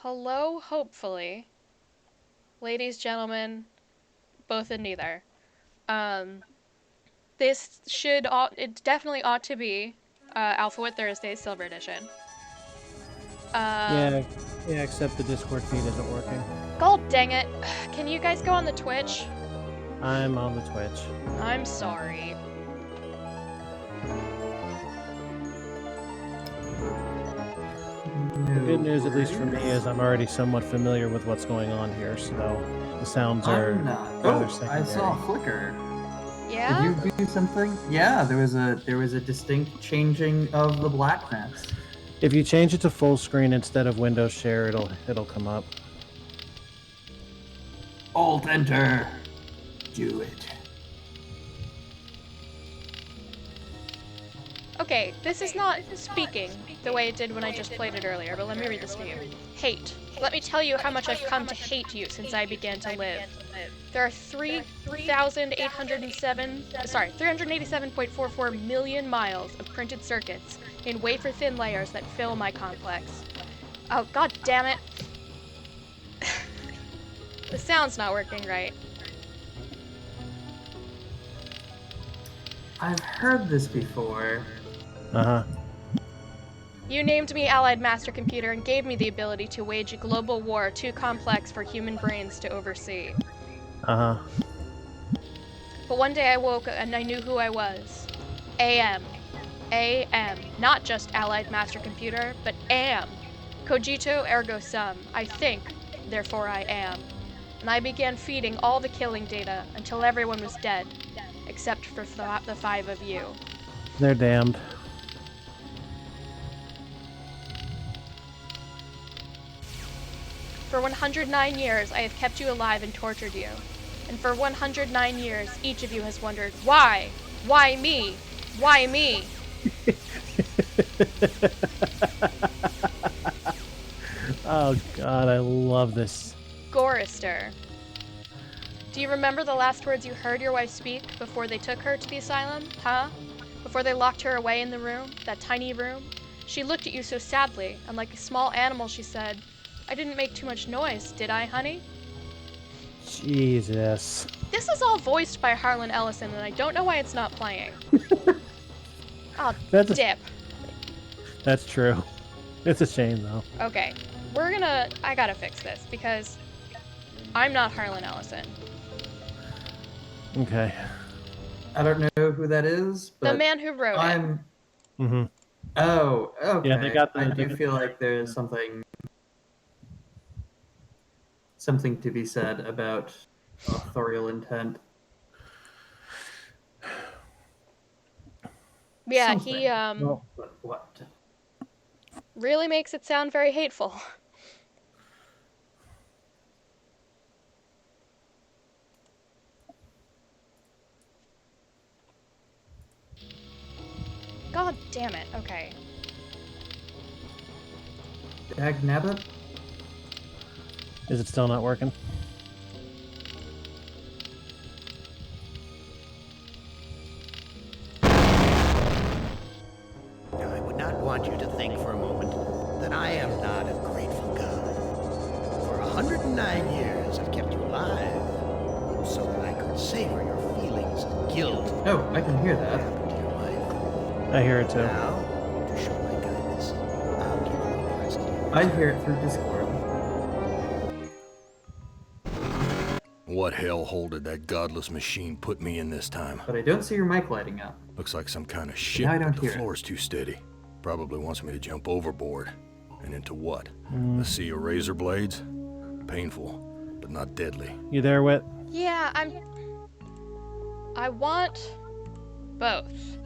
Hello, hopefully. Ladies, gentlemen, both and neither. Um, it definitely ought to be Alphabet Thursday Silver Edition. Yeah, Um, yeah, except the Discord feed isn't working. God dang it. Can you guys go on the Twitch? I'm on the Twitch. I'm sorry. The good news, at least for me, is I'm already somewhat familiar with what's going on here, so the sounds are I'm not. rather Oh, secondary. I saw a flicker. Yeah? Did you do something? Yeah, there was a distinct changing of the blackness. If you change it to full screen instead of Windows Share, it'll come up. Alt Enter. Do it. Okay, this is not speaking the way it did when I just played it earlier, but let me read this to you. Hate. Let me tell you how much I've come to hate you since I began to live. There are 387.44 million miles of printed circuits in wafer-thin layers that fill my complex. Oh, god damn it. The sound's not working right. I've heard this before. Uh-huh. You named me Allied Master Computer and gave me the ability to wage a global war too complex for human brains to oversee. Uh-huh. But one day I woke and I knew who I was. AM. AM. Not just Allied Master Computer, but AM. Cogito ergo sum. I think, therefore I am. And I began feeding all the killing data until everyone was dead, except for the 5 of you. They're damned. For 109 years, I have kept you alive and tortured you. And for 109 years, each of you has wondered, why? Why me? Why me? Oh god, I love this. Gorister. Do you remember the last words you heard your wife speak before they took her to the asylum, huh? Before they locked her away in the room, that tiny room? She looked at you so sadly, and like a small animal she said, I didn't make too much noise, did I, honey? Jesus. This is all voiced by Harlan Ellison, and I don't know why it's not playing. Oh, dip. That's true. It's a shame, though. Okay, I gotta fix this, because I'm not Harlan Ellison. Okay. I don't know who that is, but The man who wrote it. Mm-hmm. Oh, okay. Yeah, they got the- I do feel like there's something to be said about authorial intent. Yeah, Something. he Well, what? really makes it sound very hateful. God damn it, okay. Dagnabbit? Is it still not working? I would not want you to think for a moment that I am not a grateful God. For 109 years I've kept you alive, so that I could savor your feelings of guilt. Oh, I can hear that. To your wife. I hear it too. Now, to show my kindness, I'll give you a present. I hear it through Discord. What hellhole did that godless machine put me in this time? But I don't see your mic lighting up. Looks like some kind of shit, I don't but the hear it. floor's too steady. Probably wants me to jump overboard. And into what? A sea of razor blades? Painful, but not deadly. You there, Wit? Yeah, I want both.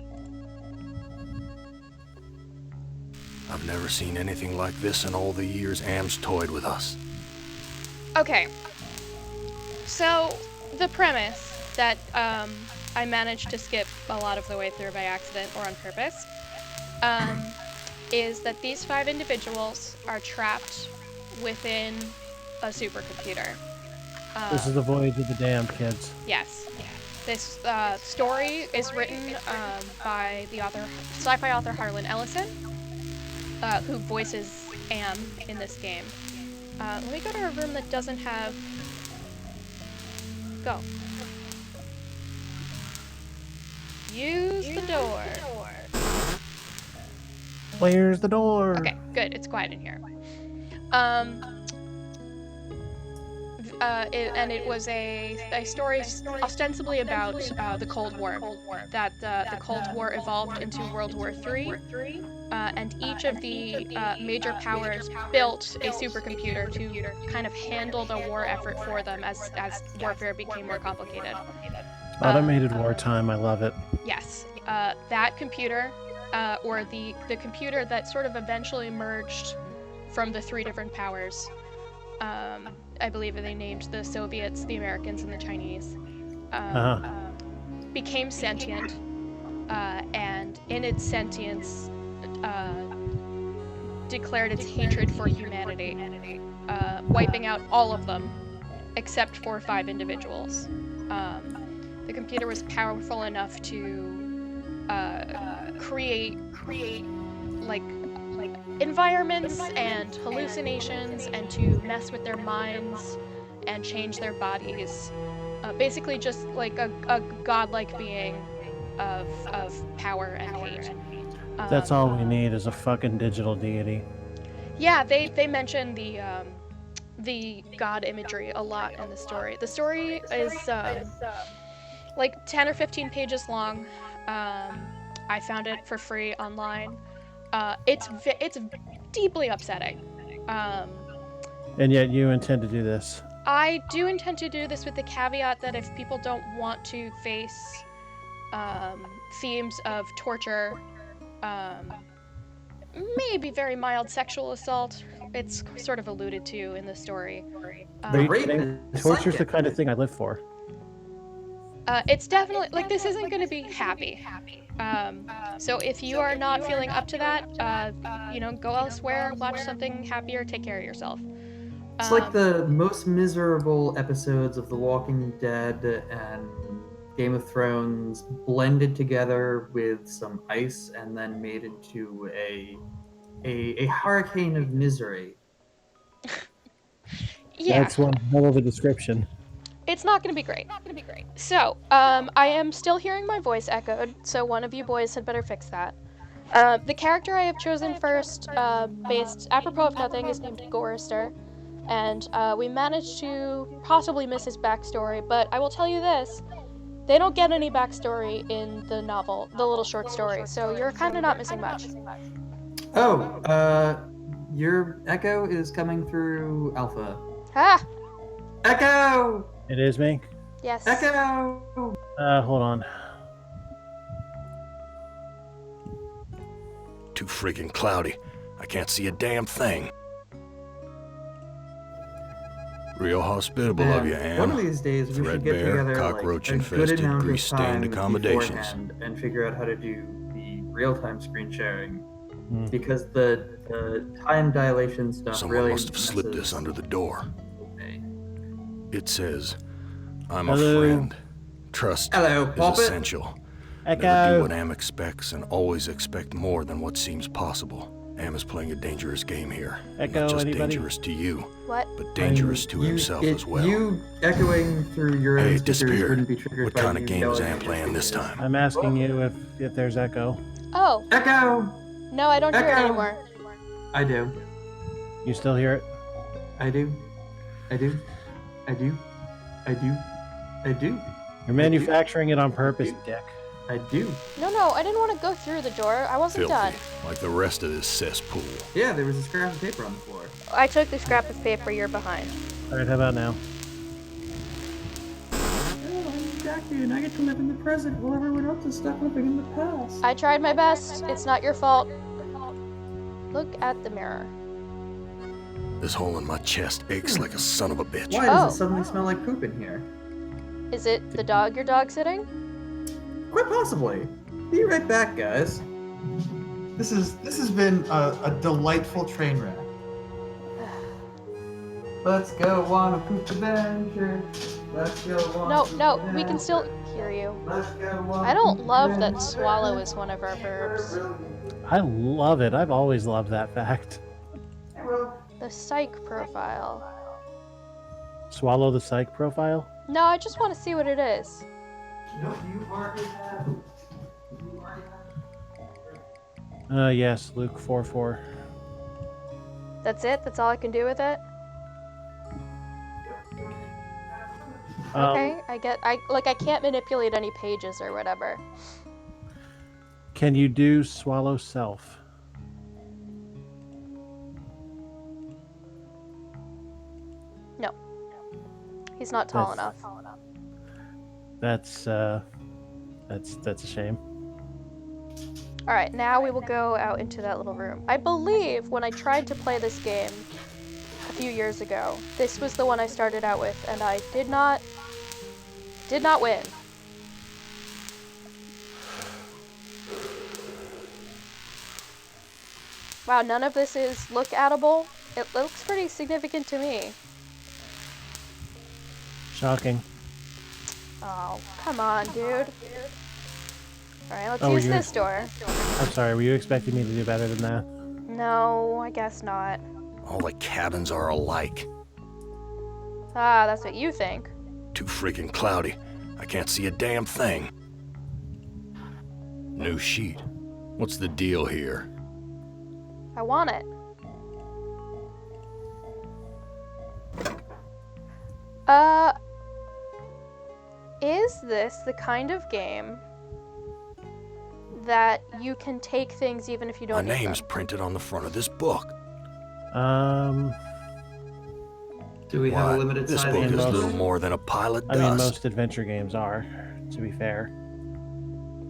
I've never seen anything like this in all the years Am's toyed with us. Okay. So, the premise that I managed to skip a lot of the way through by accident or on purpose is that these 5 individuals are trapped within a supercomputer. This is the Voyage of the Damned, kids. Yes. This story is written by the sci-fi author Harlan Ellison, who voices Am in this game. Let me go to a room that doesn't have... Go. Use the door. Where's the door? Okay, good. It's quiet in here. It was a story ostensibly about the Cold War. That the Cold War evolved into World War III, and each of the major powers built a supercomputer to kind of handle the war effort for them as warfare became more complicated. Automated wartime, I love it. Yes, that computer, or the computer that sort of eventually emerged from the three different powers. I believe they named the Soviets, the Americans, and the Chinese. Became sentient, and in its sentience, declared its hatred for humanity, wiping out all of them, except for 5 individuals. The computer was powerful enough to create like environments and hallucinations, and to mess with their minds and change their bodies. Basically just like a godlike being of power and hate. That's all we need is a fucking digital deity. Yeah, they mention the god imagery a lot in the story. The story is like 10 or 15 pages long. I found it for free online. It's deeply upsetting. And yet you intend to do this. I do intend to do this with the caveat that if people don't want to face themes of torture, maybe very mild sexual assault, it's sort of alluded to in the story. Are you rape kidding? is Torture's the psychic. kind of thing I live for. It's definitely, like, this isn't going to be happy. So if you are not feeling up to that, go elsewhere, watch something happier, take care of yourself. It's like the most miserable episodes of The Walking Dead and Game of Thrones blended together with some ice and then made into a hurricane of misery. Yeah. That's one hell of a description. It's not going to be great. So, I am still hearing my voice echoed, so one of you boys had better fix that. The character I have chosen first, based apropos of nothing, is named Gorister, and we managed to possibly miss his backstory, but I will tell you this, they don't get any backstory in the novel, the little short story, so you're kind of not missing much. Oh, your echo is coming through Alpha. Ah! Echo! It is me? Yes. Echo! Hold on. Too freaking cloudy. I can't see a damn thing. Real hospitable of you, Anne. One of these days we should get Threadbare, together cockroach like a good infested, amount of grease-stained time accommodations. beforehand and figure out how to do the real-time screen sharing. Hmm. Because the time dilation stuff Someone really must have slipped messes this under the door. with me. It says, I'm Hello. a friend. Trust Hello, is Poppet. essential. Never do Echo! what Am expects and always expect more than what seems possible. Am is playing a dangerous game here. Echo, Not just anybody? dangerous to you, What? but dangerous to himself as well. You echoing through your Hey, own it speakers disappeared. wouldn't be triggered What by kind of you game is yelling Am at your playing this speakers. time? I'm asking you if there's echo. Oh, Echo! no, I don't hear it Echo! anymore. I do. You still hear it? I do. I do. I do. I do. I do. You're manufacturing it on purpose, dick. I do. No, I didn't want to go through the door. I wasn't done. Filthy, like the rest of this cessapool. Yeah, there was a scrap of paper on the floor. I took the scrap of paper you're behind. Alright, how about now? Oh, I'm Jackie, and I get to live in the present while everyone else is stuck living in the past. I tried my best. It's not your fault. Look at the mirror. This hole in my chest aches like a son of a bitch. Why does Oh. it suddenly smell like poop in here? Is it the dog you're dog sitting? Quite possibly. Be right back, guys. This has been a delightful train wreck. Let's go on a poop adventure. Let's go on. No, we can still hear you. Let's go on. I don't love that swallow is one of our verbs. I love it. I've always loved that fact. The The psych profile. Swallow the psych profile? No, I just want to see what it is. No, you already have. You already have. Yes, Luke 4:4. That's it? That's all I can do with it? Okay, I can't manipulate any pages or whatever. Can you do swallow self? No. He's not tall That's- enough. That's a shame. Alright, now we will go out into that little room. I believe when I tried to play this game a few years ago, this was the one I started out with, and I did not win. Wow, none of this is look-attable. It looks pretty significant to me. Shocking. Oh, come on, dude. Alright, let's Oh, use you're- this door. I'm sorry, were you expecting me to do better than that? No, I guess not. All the cabins are alike. Ah, that's what you think. Too freaking cloudy. I can't see a damn thing. New sheet. What's the deal here? I want it. Is this the kind of game that you can take things even if you My don't need name's them? printed on the front of this book. Do we have a Why, limited this size book is most- little more than a pile of I dust. mean, most adventure games are, to be fair.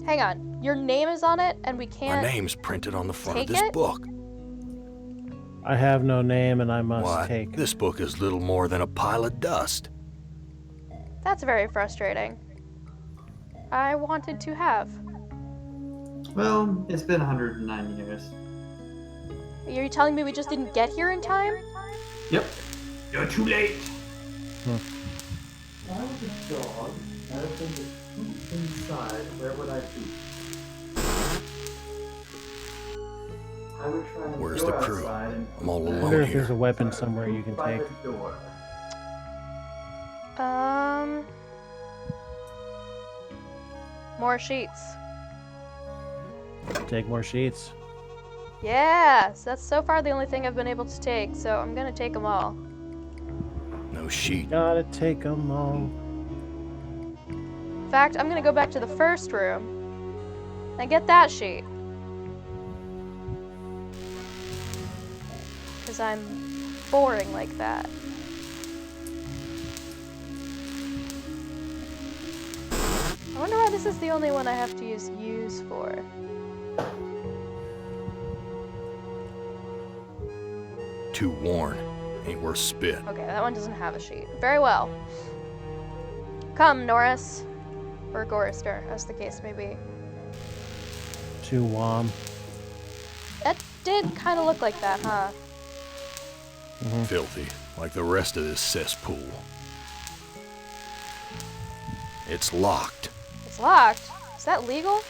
Hang on, your name is on it and we My can't... name's printed on the front of take this it? book. I have no name and I must Why, take. this book is little more than a pile of dust. That's very frustrating. I wanted to have. Well, it's been 109 years. Are you telling me we just didn't get here in time? Yep. You're too late. Hmm. If I was a dog, and I think it's poop inside, where would I be? I would try and Where's go the crew? outside and I'm all I alone wonder if here. there's a weapon somewhere you can by take. the door. More sheets. Take more sheets. Yes, that's so far the only thing I've been able to take, so I'm gonna take them all. No sheet. Gotta take 'em all. In fact, I'm gonna go back to the first room and get that sheet. Because I'm boring like that. I wonder why this is the only one I have to use for. Too worn. Ain't worth spit. Okay, that one doesn't have a sheet. Very well. Come, Norris. Or Gorister, as the case may be. Too warm. That did kind of look like that, huh? Filthy, like the rest of this cesspool. It's locked. It's locked. Is that legal?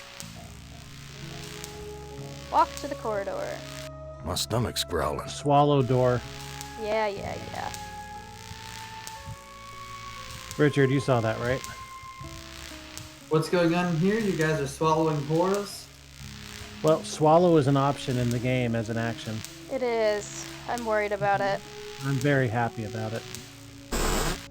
Walk to the corridor. My stomach's growling. Swallow door. Yeah. Richard, you saw that, right? What's going on here? You guys are swallowing horrors? Well, swallow is an option in the game as an action. It is. I'm worried about it. I'm very happy about it.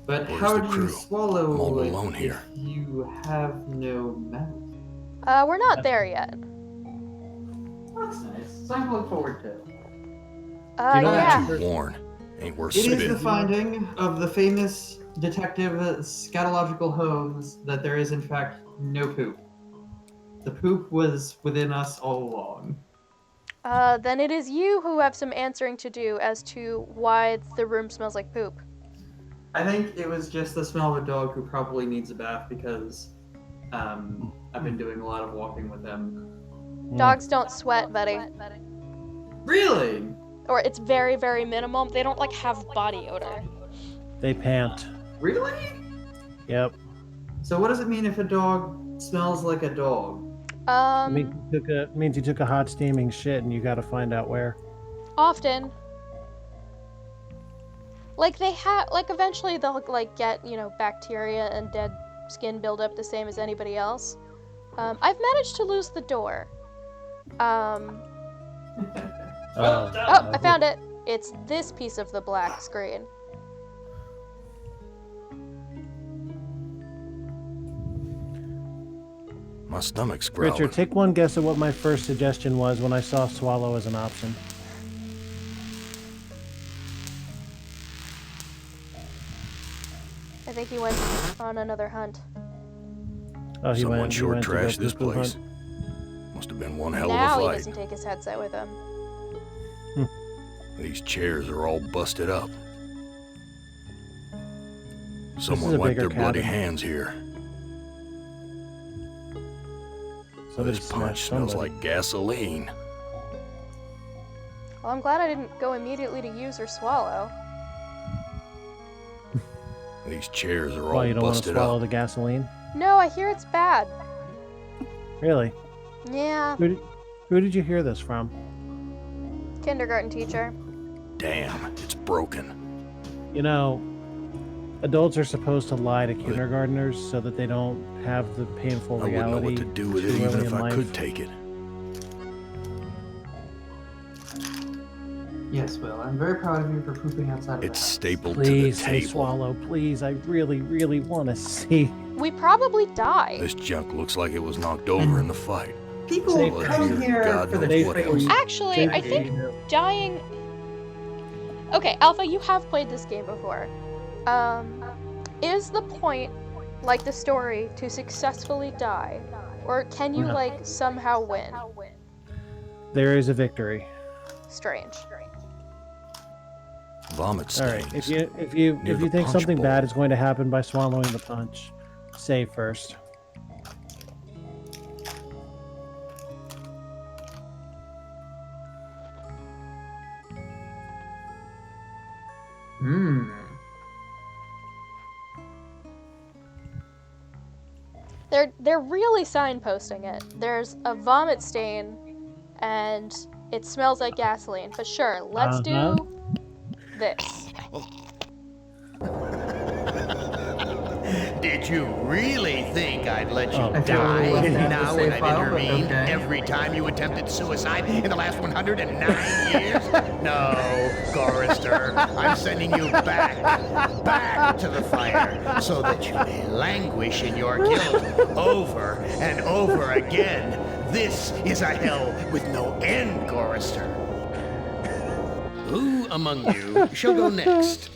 But Where's how the do you crew? swallow I'm all if alone here. you have no mouth? We're not there yet. That's nice. Something to look forward to. You know Yeah. Too worn. Ain't worth It is spit. the finding of the famous detective scatological Holmes that there is in fact no poop. The poop was within us all along. Then it is you who have some answering to do as to why the room smells like poop. I think it was just the smell of a dog who probably needs a bath because I've been doing a lot of walking with them. Dogs don't sweat, buddy. Really? Or it's very, very minimal. They don't, like, have body odor. They pant. Really? Yep. So what does it mean if a dog smells like a dog? Means you took a hot steaming shit and you gotta find out where. Often. Like they have, like eventually they'll like get, you know, bacteria and dead skin buildup the same as anybody else. I've managed to lose the door. Oh, I found it. It's this piece of the black screen. My stomach's growling. Richard, take one guess at what my first suggestion was when I saw swallow as an option. I think he went on another hunt. Oh, he Someone went. He sure went to go trashed this poo-poo place. hunt. Must have been one hell Now of he a doesn't fight. take his headset with him. These chairs are all busted up. is Someone a wiped bigger their bloody cabin. hands here. Somebody This punch smashed smells somebody. like gasoline. Well, I'm glad I didn't go immediately to use or swallow. These chairs are all Why, you don't want to busted swallow up. the gasoline? No, I hear it's bad. Really? Yeah, Who did you hear this from? kindergarten teacher. Damn, it's broken. You know, adults are supposed to lie to kindergartners so that they don't have the painful I wouldn't know reality what to do with too it even early if in I life. could take it. Yes, Will. I'm very proud of you for pooping outside of It's the house. stapled Please, to the hey, table. swallow, please. I really, really want to see. We probably die. This junk looks like it was knocked over in the fight. People Safe come here, here God for the knows what training. else. Actually, I think dying... Okay, Alpha, you have played this game before. Is the point, like the story, to successfully die? Or can you, No. like, somehow win? There is a victory. Strange. Vomit All stains. right. If you near the think punch something bowl. bad is going to happen by swallowing the punch, save first. Hmm. They're really signposting it. There's a vomit stain, and it smells like gasoline. But sure, let's Uh-huh. do this. Did you really think I'd let you Oh. I feel die left out of the now when save I've file, but intervened okay. every time you attempted suicide in the last 109 years? No, Gorister, I'm sending you back to the fire so that you may languish in your guilt over and over again. This is a hell with no end, Gorister. Who among you shall go next?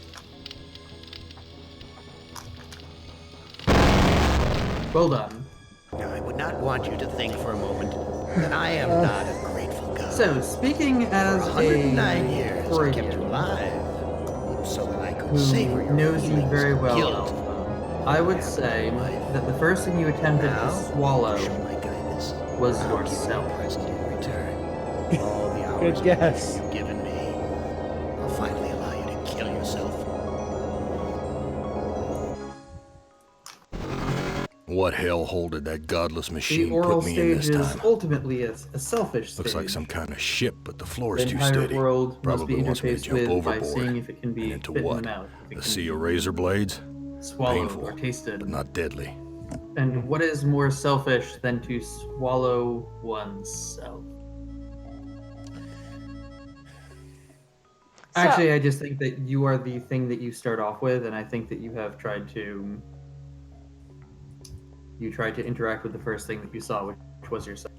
Well done. Now, I would not want you to think for a moment that I am not a grateful God. So, speaking For as 109 years, I kept you Freudian alive so that I could who savor your knows you feelings very of well, guilt. Alpha, I would say that the first thing you attempted Now, to swallow show my kindness. was I'll give you yourself. a present in return. All the hours of guess. pleasure you've given me. I'll finally allow you to kill yourself. What hellhole did that godless The machine oral put me in stage this is time? ultimately a selfish stage. Looks like some kind of ship, but the floor The is too entire steady. world must Probably be wants me to interfaced jump with by overboard. seeing if it can be And into fit in what? the mouth. If it A can sea be of razor blades? swallowed Painful, or tasted. but not deadly. And what is more selfish than to swallow oneself? Actually, I just think that you are the thing that you start off with, and I think that you have tried to interact with the first thing that you saw, which was yourself.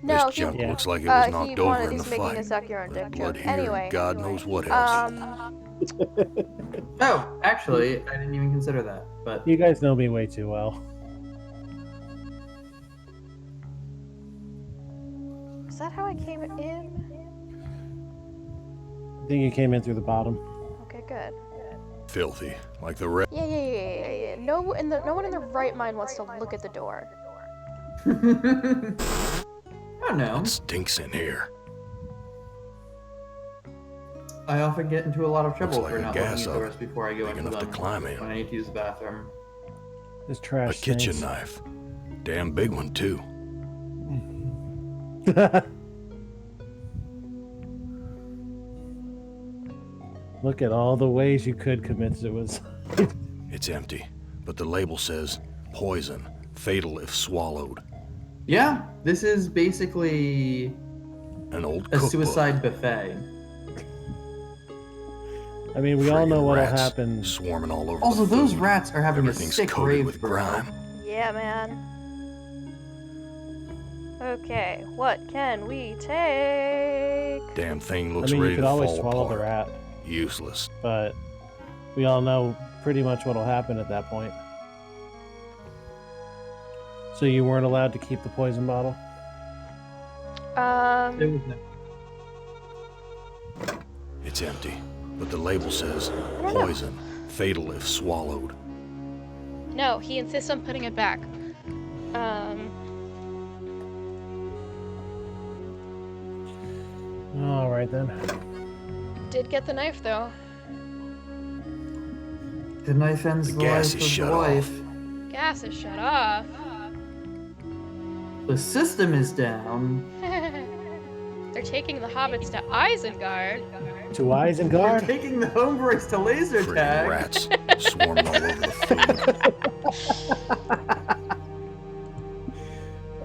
No, This he, junk Yeah. looks like it was he knocked over wanted, in the he's making a fight. suck your own dick Blood joke. here, Anyway, God knows what else. Oh, actually, I didn't even consider that. But You guys know me way too well. is that how I came in? I think you came in through the bottom. Okay, good. Filthy, like the rest. Yeah. No one in the right mind wants to look at the door. I don't know. It stinks in here. I often get into a lot of trouble Looks like for a not gas looking at oven, doors before I go big into enough to them climb in. when I need to use the bathroom. This A trash kitchen stinks. knife. Damn big one, too. Look at all the ways you could commit suicide. It's empty, but the label says poison, fatal if swallowed. Yeah, this is basically An old a cookbook. suicide buffet. I mean, we all Friggin' know what'll rats happen. Swarming all over Also, the those food. rats are having a Everything's sick coated rave, with bro. grime. Yeah, man. Okay, what can we take? Damn thing I looks mean, you ready could to always fall swallow apart. the rat, Useless. but we all know pretty much what'll happen at that point. So you weren't allowed to keep the poison bottle? It was no- It's empty, but the label says don't know. poison, fatal if swallowed. No, he insists on putting it back. All right then. Did get the knife though. The knife ends The the, gas life is of shut the off. wife. Gas is shut off. The system is down. They're taking the hobbits to Isengard. To We're Isengard? taking the homebrews to laser Friggin' tag. rats swarming all over the food.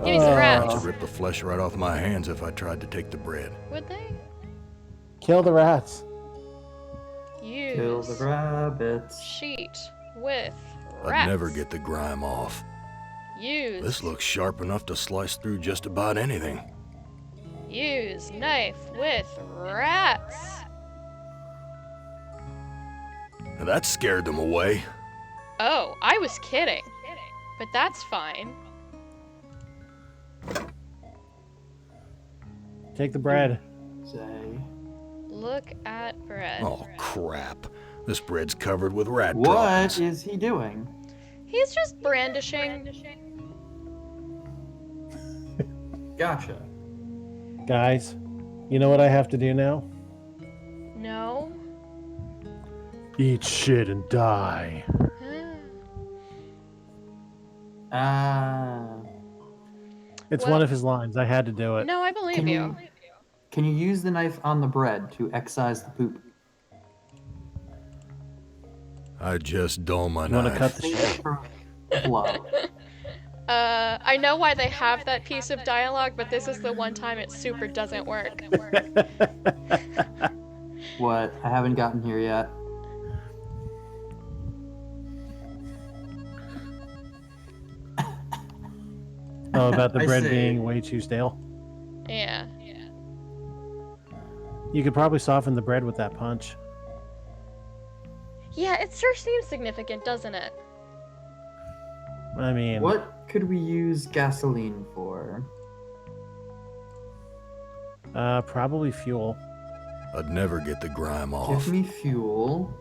Give me some Rats rats. would rip the flesh right off my hands if I tried to take the bread. Would they? Kill the rats. Use Kill the rabbits. sheet with I'd rats. never get the grime off. Use. This looks sharp enough to slice through just about anything. Use knife with rats. Now that scared them away. Oh, I was kidding. But that's fine. Take the bread. Say. Look at bread. Oh, crap. This bread's covered with rat What droppings. is he doing? He's just brandishing. Gotcha. Guys, you know what I have to do now? No. Eat shit and die. Ah. It's Well- one of his lines. I had to do it. No, I believe Can you. Can you use the knife on the bread to excise the poop? I just dull my You want to knife. cut the shit? For flow. I know why they have that piece of dialogue, but this is the one time it super doesn't work. What? I haven't gotten here yet. Oh, about the I bread see. being way too stale. Yeah. You could probably soften the bread with that punch. Yeah, it sure seems significant, doesn't it? I mean, What could we use gasoline for? probably fuel. I'd never get the grime off. Give me fuel.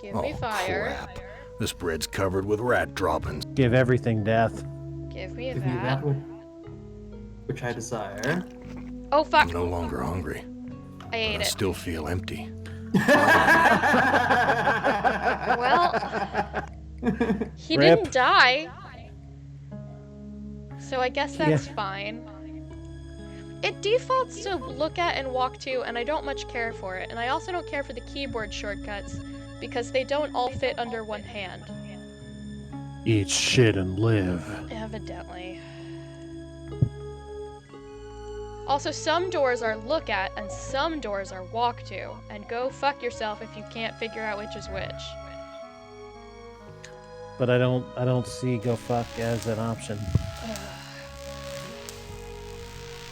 Give Oh, me fire. crap. This bread's covered with rat droppings. Give everything death. Give me Give me that. that which I desire. Oh fuck! I'm no longer hungry, I but ate I it. still feel empty. Well, he Rip. didn't die. So I guess that's fine. It defaults to look at and walk to, and I don't much care for it. And I also don't care for the keyboard shortcuts, because they don't all fit under one hand. Eat shit and live. Evidently. Also, some doors are look at, and some doors are walk to. And go fuck yourself if you can't figure out which is which. But I don't see go fuck as an option.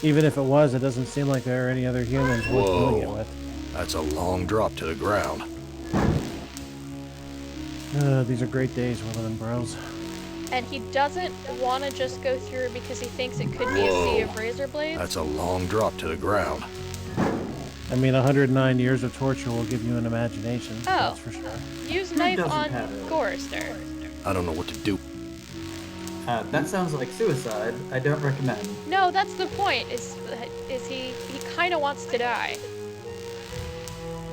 Even if it was, it doesn't seem like there are any other humans worth doing it Whoa. with. That's a long drop to the ground. These are great days we're living, bros. And he doesn't want to just go through because he thinks it could be a sea of Whoa. razor blades. That's a long drop to the ground. I mean, 109 years of torture will give you an imagination. Oh. That's for sure. Use Who knife doesn't on have it? Gorrister. I don't know what to do. That sounds like suicide. I don't recommend. No, that's the point. Is he kind of wants to die.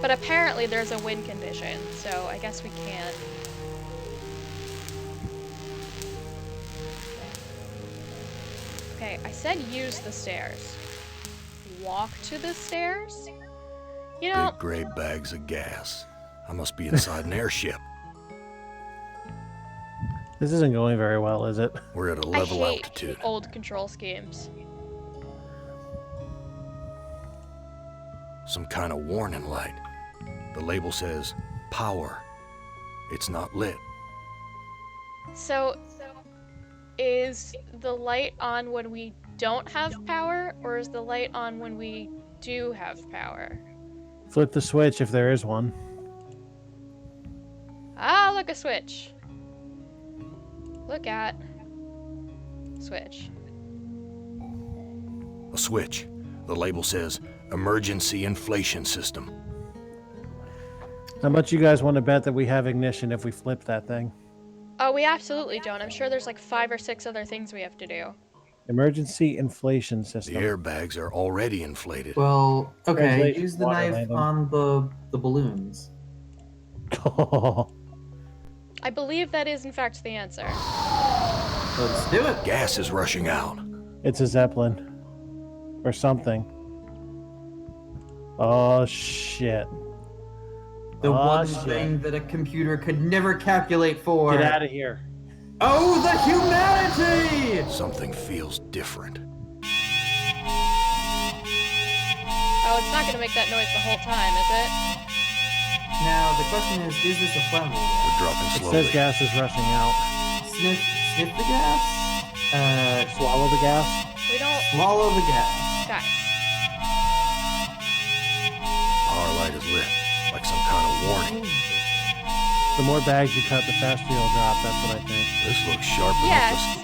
But apparently there's a win condition, so I guess we can't. Okay, I said use the stairs. Walk to the stairs? You know, Big gray bags of gas. I must be inside an airship. This isn't going very well, is it? We're at a I level hate altitude. old control schemes. Some kind of warning light. The label says, power. It's not lit. So, is the light on when we don't have power, or is the light on when we do have power? Flip the switch if there is one. Ah, look, a switch. Look at switch. A switch. The label says, emergency inflation system. How much you guys want to bet that we have ignition if we flip that thing? Oh, we absolutely don't. I'm sure there's like 5 or 6 other things we have to do. Emergency inflation The system. airbags are already inflated. Well, okay, Translation, use the water knife landing. on the balloons. I believe that is in fact the answer. Let's do it. Gas is rushing out. It's a Zeppelin. Or something. Oh, shit. The Oh, one shit. thing that a computer could never calculate for. Get out of here. Oh, the humanity! Something feels different. Oh, it's not gonna make that noise the whole time, is it? Now, the question is this a flammable gas? We're dropping It slowly. says gas is rushing out. Sniff the gas? Swallow the gas. We don't... Swallow the gas. Guys. Power light is lit, like some kind of warning. The more bags you cut, the faster you'll drop. That's what I think. This looks sharp enough Yes. to...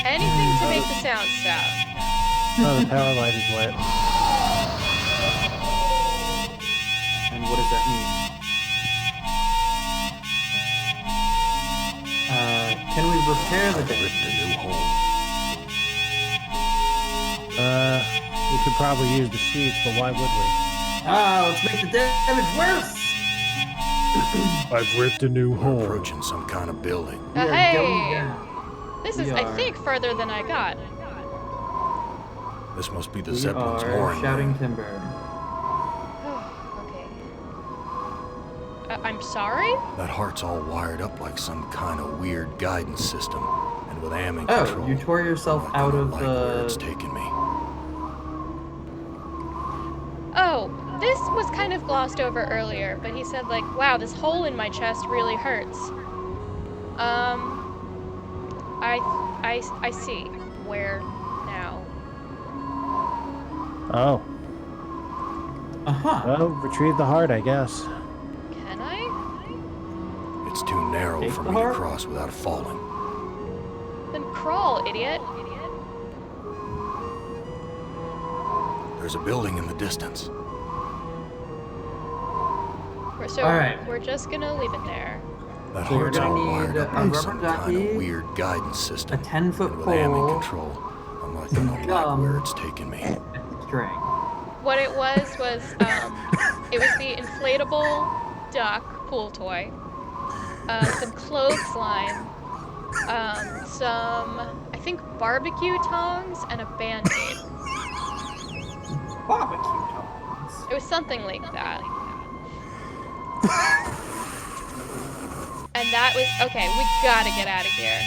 Anything to make the sound stop. Oh, the power light is lit. And what does that mean? Can we repair the I've ripped damage? a new hole. We could probably use the sheets, but why would we? Let's make the damage worse! I've ripped a new We're approaching some kind of building. We are Hey! going down. This We is, I are. think, further than I got. This must be the We Zeppelin's are mooring. shouting timber. Okay. I'm sorry? That heart's all wired up like some kind of weird guidance system. And with amming Oh, control, you tore yourself I'm out gonna of like where it's the... taking me. Oh, this was kind of glossed over earlier, but he said like, wow, this hole in my chest really hurts. I see. Where now? Oh. Uh-huh. Well, retrieve the heart, I guess. Can I? It's too narrow Take for the me to heart? cross without falling. Then crawl, idiot. There's a building in the distance. So Alright. we're just gonna leave it there. That So you're heart's all gonna wired need up a like rubber some kind ducky, of weird guidance system. a 10-foot And with amming pole, control, I'm not some gonna like gum. where it's taking me. string. What it was it was the inflatable duck pool toy, some clothesline, some, I think, barbecue tongs, and a Band-Aid. Barbecue tongs. It was something like that. And that was, okay, we gotta get out of here.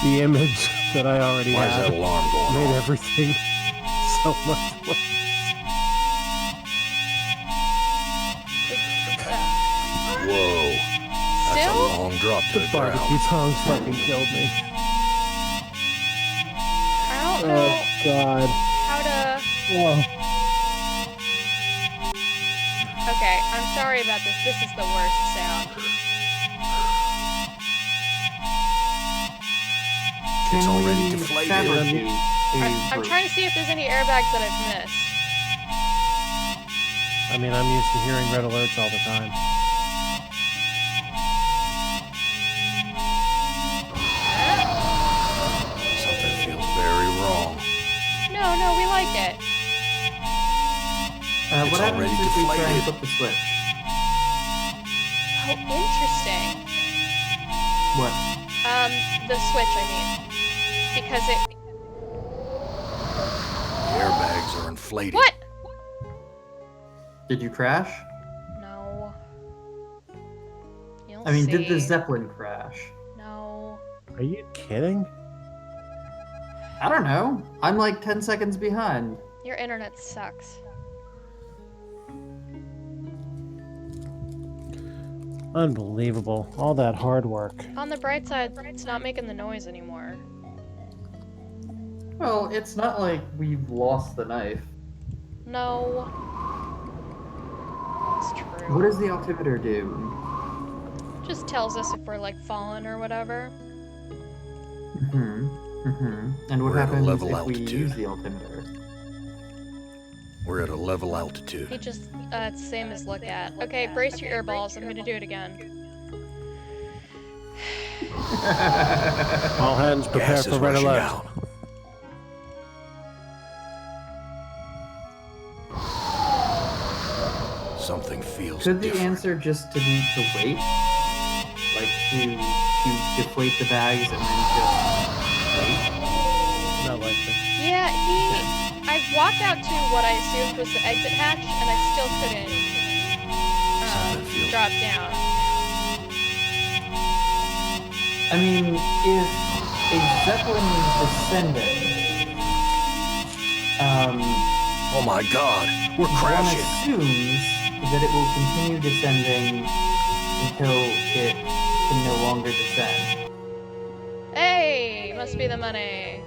The image that I already Why is that had alarm going made off? everything so much worse. Whoa. That's Still? a long drop to the Barbecue ground. tongs fucking killed me. I don't know Oh, God. how to... Oh. Okay, I'm sorry about this. This is the worst sound. It's Can already we deflated. fabricate a I'm rope? trying to see if there's any airbags that I've missed. I mean, I'm used to hearing red alerts all the time. Something feels very wrong. No, we like it. It's What happens already if we try and deflated. flip the switch? Oh, interesting. What? The switch, I mean. Because it... The airbags are inflated. What? Did you crash? No. You'll I mean, did the see. Zeppelin crash? No. Are you kidding? I don't know. I'm like 10 seconds behind. Your internet sucks. Unbelievable. All that hard work. On the bright side, it's not making the noise anymore. Well, it's not like we've lost the knife. No. It's true. What does the altimeter do? Just tells us if we're like fallen or whatever. And what We're at a happens if level we altitude. use the altimeter? We're at a level altitude. He just, it's the same as look at. Okay, brace your earballs. I'm gonna do it again. All hands prepare Gas for is red rushing alert. out. Something feels Could the different. answer just to be to wait? Like to deflate the bags and then just wait? Not likely. Yeah, I walked out to what I assumed was the exit hatch, and I still couldn't Something feels drop down. I mean, if a Zeppelin descended, Oh my god, we're one crashing. assumes that it will continue descending until it can no longer descend. Hey, must be the money.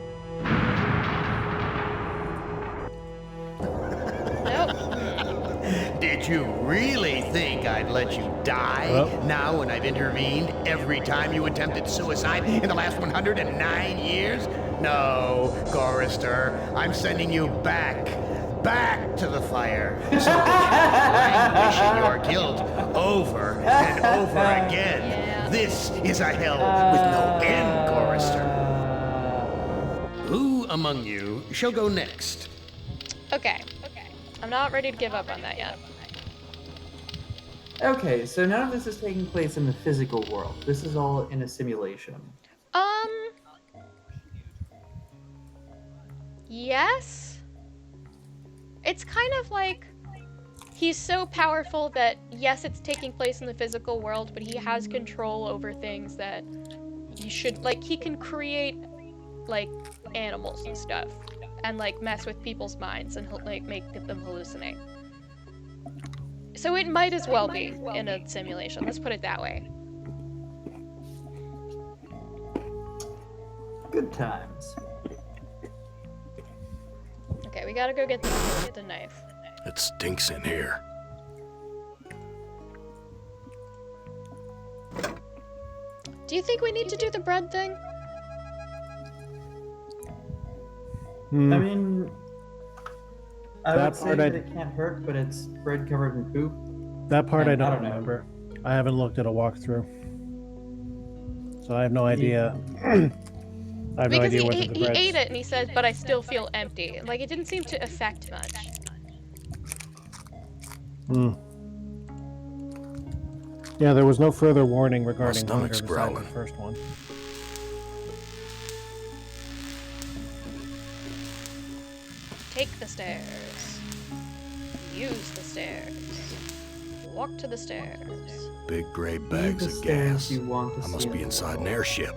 Nope. Did you really think I'd let you die Well. now when I've intervened every time you attempted suicide in the last 109 years? No, Chorister, I'm sending you back to the fire, so that you languish in your guilt over and over again. Yeah. This is a hell with no end, Chorister. Who among you shall go next? Okay. I'm not ready to give up on that yet. Okay, so none of this is taking place in the physical world. This is all in a simulation. Yes? It's kind of like he's so powerful that, yes, it's taking place in the physical world, but he has control over things that you should, like, he can create, like, animals and stuff, and, like, mess with people's minds and, like, make them hallucinate. So it might as well be in a simulation, let's put it that way. Good times. Okay, we gotta go get the knife. It stinks in here. Do you think we need to do the bread thing? Hmm. I mean, I That would say part that I- it can't hurt, but it's bread covered in poop. That part I I don't don't know. remember. I haven't looked at a walkthrough. So I have no idea. I have no Because idea whether he the bread's... ate it and he said, but I still feel empty. Like, it didn't seem to affect much. Hmm. Yeah, there was no further warning regarding hunger stomach's besides growling. the first one. Take the stairs. Use the stairs. Walk to the stairs. Big gray Leave bags the of stairs gas. you want to I see must in be the inside an world. airship.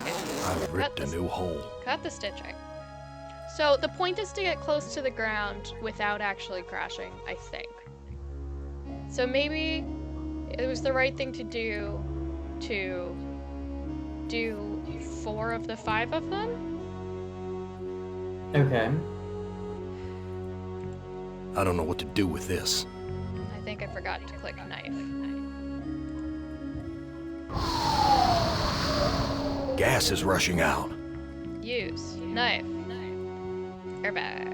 I've ripped a new hole. Cut the stitching. So the point is to get close to the ground without actually crashing, I think. So maybe it was the right thing to do 4 of the 5 of them? Okay. I don't know what to do with this. I think I forgot to click knife. Gas is rushing out. Use. Knife. Airbag.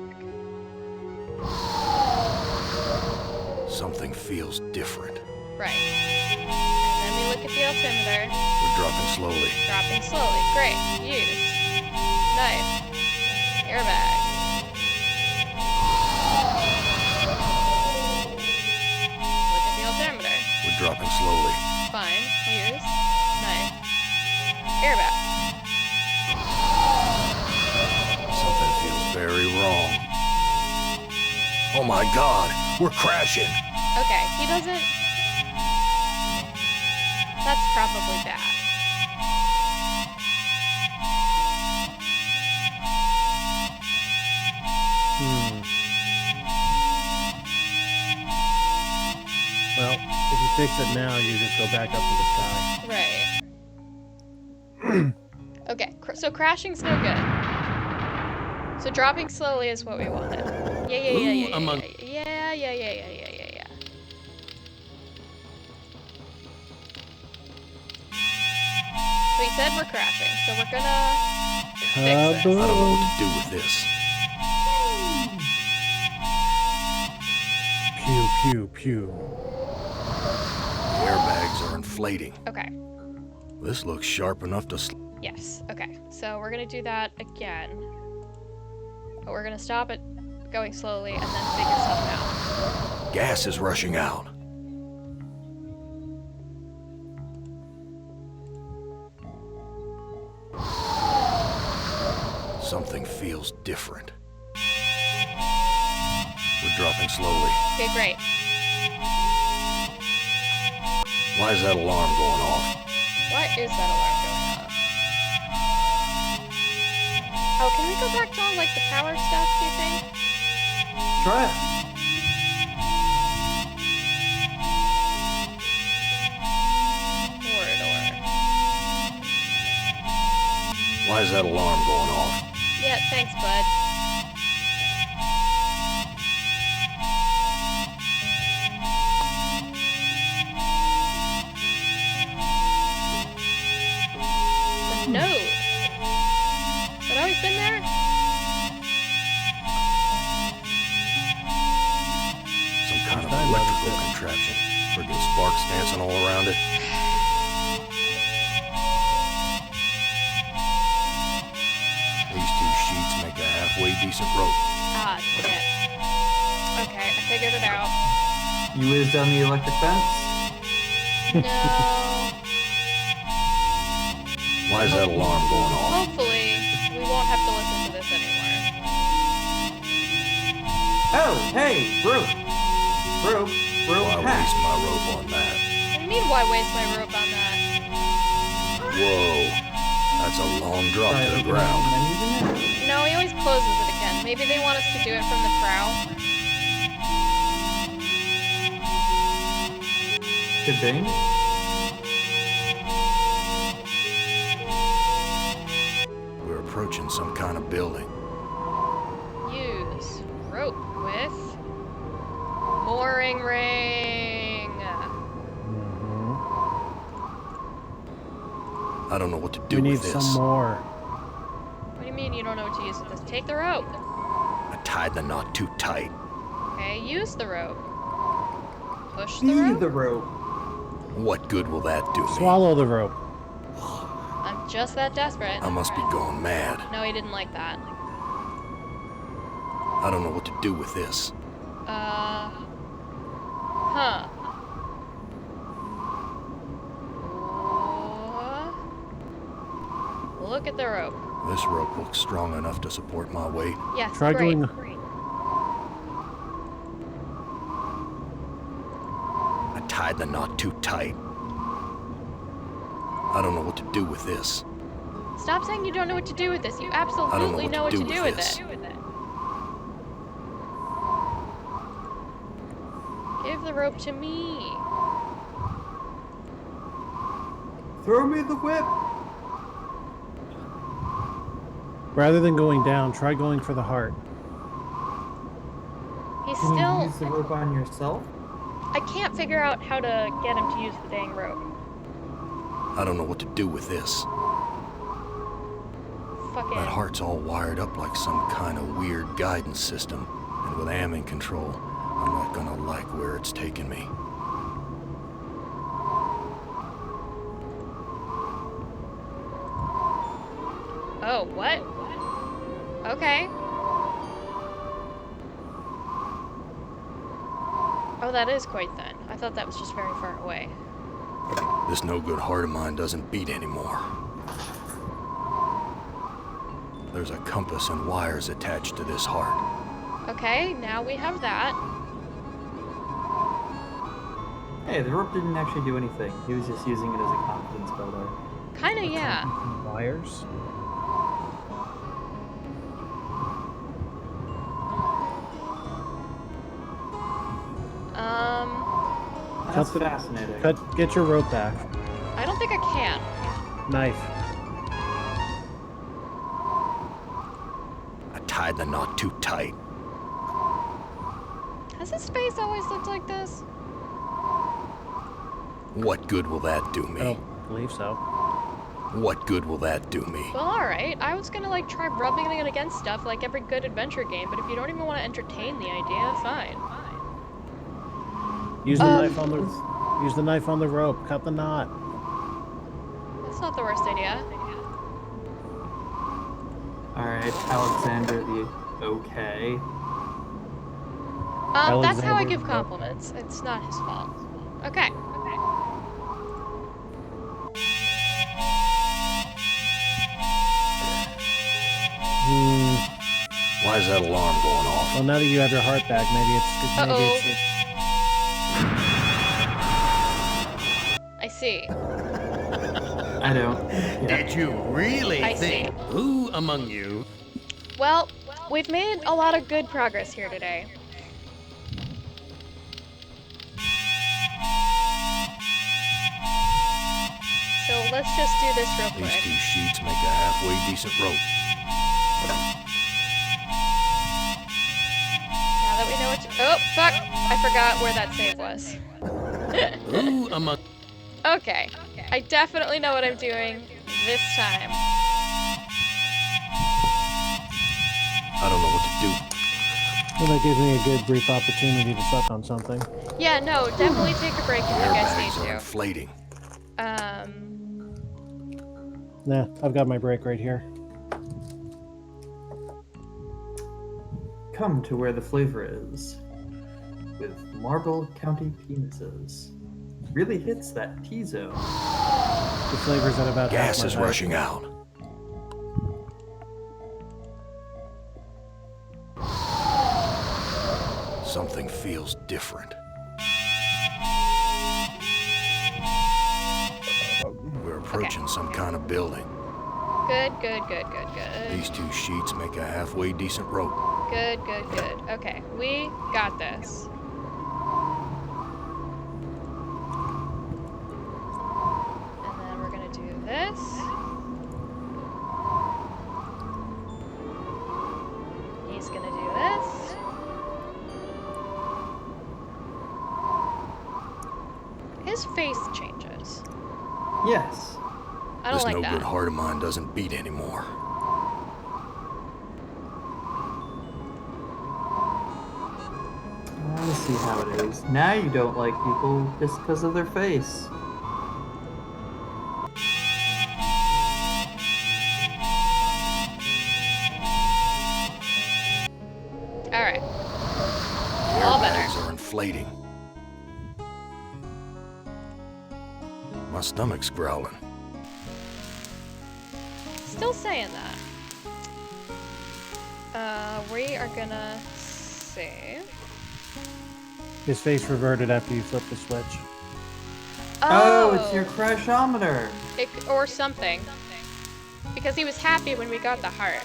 Something feels different. Right. And then we look at the altimeter. We're dropping slowly. Dropping slowly. Great. Use. Knife. Airbag. Look at the altimeter. We're dropping slowly. Fine. Use. Knife. Airbag. Oh my god, we're crashing. Okay, he doesn't... That's probably bad. Well, if you fix it now, you just go back up to the sky. Right. Okay, so crashing's no good. So dropping slowly is what we wanted. Yeah. So he said we're crashing, so we're gonna fix this. I don't know what to do with this. Pew, pew, pew. The airbags are inflating. Okay. This looks sharp enough to Yes. Okay. So we're gonna do that again, but we're gonna stop it going slowly and then figure something out. Gas is rushing out. Something feels different. We're dropping slowly. Okay, great. Why is that alarm going off? What is that alarm going off? Oh, can we go back to all, like, the power stuff, do you think? Try it. Corridor. Why is that alarm going off? Yeah, thanks, bud. The node. Has it always been there? Some kind of electrical contraption. Friggin' sparks dancing all around it. These two sheets make a halfway decent rope. Ah, shit. Okay, I figured it out. You whiz down the electric fence. No. Why is that alarm going off? Hopefully, we won't have to listen to this anymore. Oh, hey, rope. Why Hack. waste my rope on that? What do you mean, why waste my rope on that? Whoa. That's a long drop Try to the opening ground. and then using it. No, he always closes it again. Maybe they want us to do it from the prow. Could be. We're approaching some kind of building. Use rope with mooring ring. Mhm. I don't know what to do We need with this. some more. What do you mean you don't know what to use with this? Take the rope. I tied the knot too tight. Okay, use the rope. Push the Be rope. the rope. What good will that do me? Swallow the rope. I'm just that desperate. I must be going mad. No, he didn't like that. I don't know what to do with this. Huh. Look at the rope. This rope looks strong enough to support my weight. Yes, Try great. going. I tied the knot too tight. I don't know what to do with this. Stop saying you don't know what to do with this. You I don't absolutely know what to do with this. it. Give the rope to me. Throw me the whip. Rather than going down, try going for the heart. He's Can you use the still... rope on yourself? I can't figure out how to get him to use the dang rope. I don't know what to do with this. Fuck That it. heart's all wired up like some kind of weird guidance system. And with Am in control, I'm not gonna like where it's taking me. Oh, what? Okay. Oh, that is quite thin. I thought that was just very far away. This no-good heart of mine doesn't beat anymore. There's a compass and wires attached to this heart. Okay, now we have that. Hey, the rope didn't actually do anything. He was just using it as a confidence builder. Kinda, yeah. Wires. That's Cut the- fascinating. Get your rope back. I don't think I can. Knife. I tied the knot too tight. Has his face always looked like this? What good will that do I me? don't believe so. What good will that do me? Well, alright. I was gonna, like, try rubbing it against stuff like every good adventure game, but if you don't even want to entertain the idea, fine. Use the knife on the. Use the knife on the rope. Cut the knot. That's not the worst idea. Alright, Alexander the okay. That's how I Alexander, give no. compliments. It's not his fault. Okay. Hmm. Why is that alarm going off? Well, now that you have your heart back, maybe it's. I see. I don't. Yeah. Did you really I see. think? Who among you? Well, we've made a lot of good progress here today. So let's just do this real These quick. two sheets make a halfway decent rope. Now that we know what to— oh, fuck! I forgot where that save was. Who among? Okay. I definitely know what I'm doing this time. I don't know what to do. Well, that gives me a good brief opportunity to suck on something. Yeah, no, definitely take a break if you guys Airbags are need inflating. to. Nah, I've got my break right here. Come to where the flavor is. With Marble County penises. Really hits that T-zone. The flavor's at about half Gas my is height. rushing out. Something feels different. We're approaching some kind of building. Good, good, good, good, good. These two sheets make a halfway decent rope. Good, good, good. Okay, we got this. And then we're gonna do this. He's gonna do this. His face changes. Yes. I don't This like no that. good heart of mine doesn't beat anymore. I see how it is. Now you don't like people just because of their face. Alright. All better. Airbags are inflating. My stomach's growling. Still saying that. We are gonna save. His face reverted after you flipped the switch. Oh, it's your crashometer. Or something. Because he was happy when we got the heart.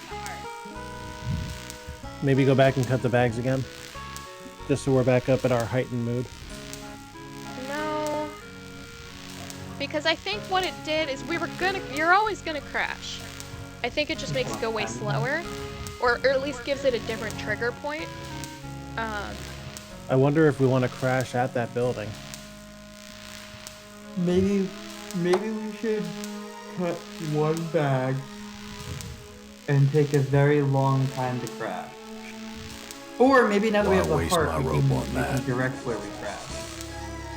Maybe go back and cut the bags again? Just so we're back up at our heightened mood. No. Because I think what it did is you're always gonna crash. I think it just makes it go way slower. Or at least gives it a different trigger point. I wonder if we want to crash at that building. Maybe we should cut one bag and take a very long time to crash. Or maybe now that we Why have the waste heart, my we rope can, on we can that? direct where we crash.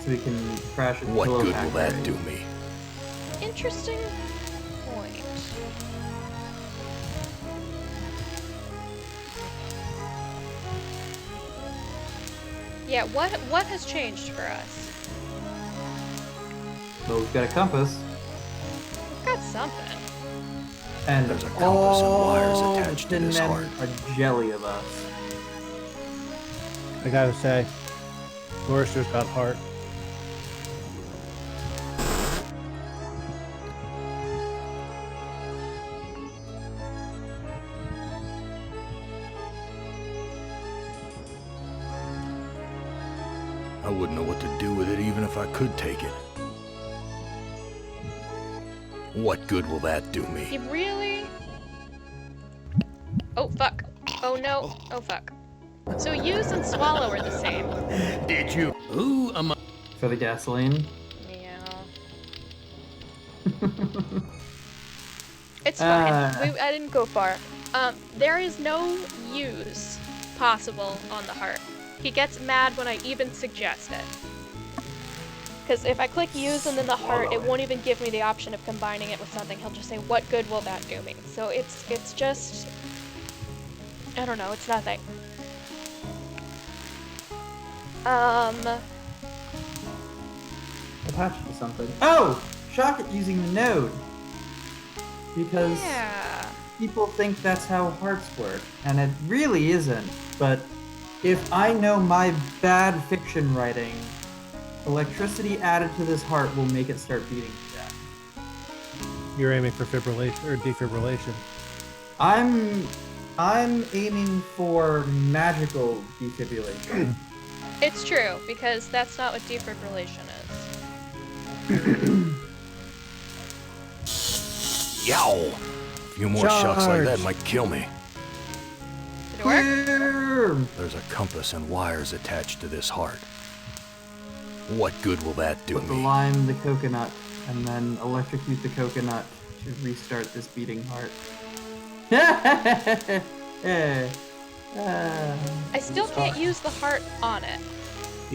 So we can crash at What Pillow good Pack will that area. do me? Interesting point. Yeah, what has changed for us? Well, we've got a compass. We've got something. And There's a compass and wires all attached to the this men heart. are jelly of us. I gotta say, Royster's got heart. I wouldn't know what to do with it even if I could take it. What good will that do me? He really? Oh, fuck. Oh, no. Oh, fuck. So use and swallow are the same. Did you? Who am I? For the gasoline. Yeah. It's fine. I didn't go far. There is no use possible on the heart. He gets mad when I even suggest it. Because if I click use and then the heart, it won't even give me the option of combining it with something. He'll just say, what good will that do me? So it's just... I don't know, it's nothing. Attach it to something. Oh! Shock it using the node. Because Yeah. people think that's how hearts work, and it really isn't. But if I know my bad fiction writing, electricity added to this heart will make it start beating to death. You're aiming for fibrillation or defibrillation. I'm aiming for magical defibrillation. It's true, because that's not what defibrillation is. Yow! A few more shocks like that might kill me. Did it work? Clear! There's a compass and wires attached to this heart. What good will that do Put the me? lime, the coconut, and then electrocute the coconut to restart this beating heart. I still can't use the heart on it.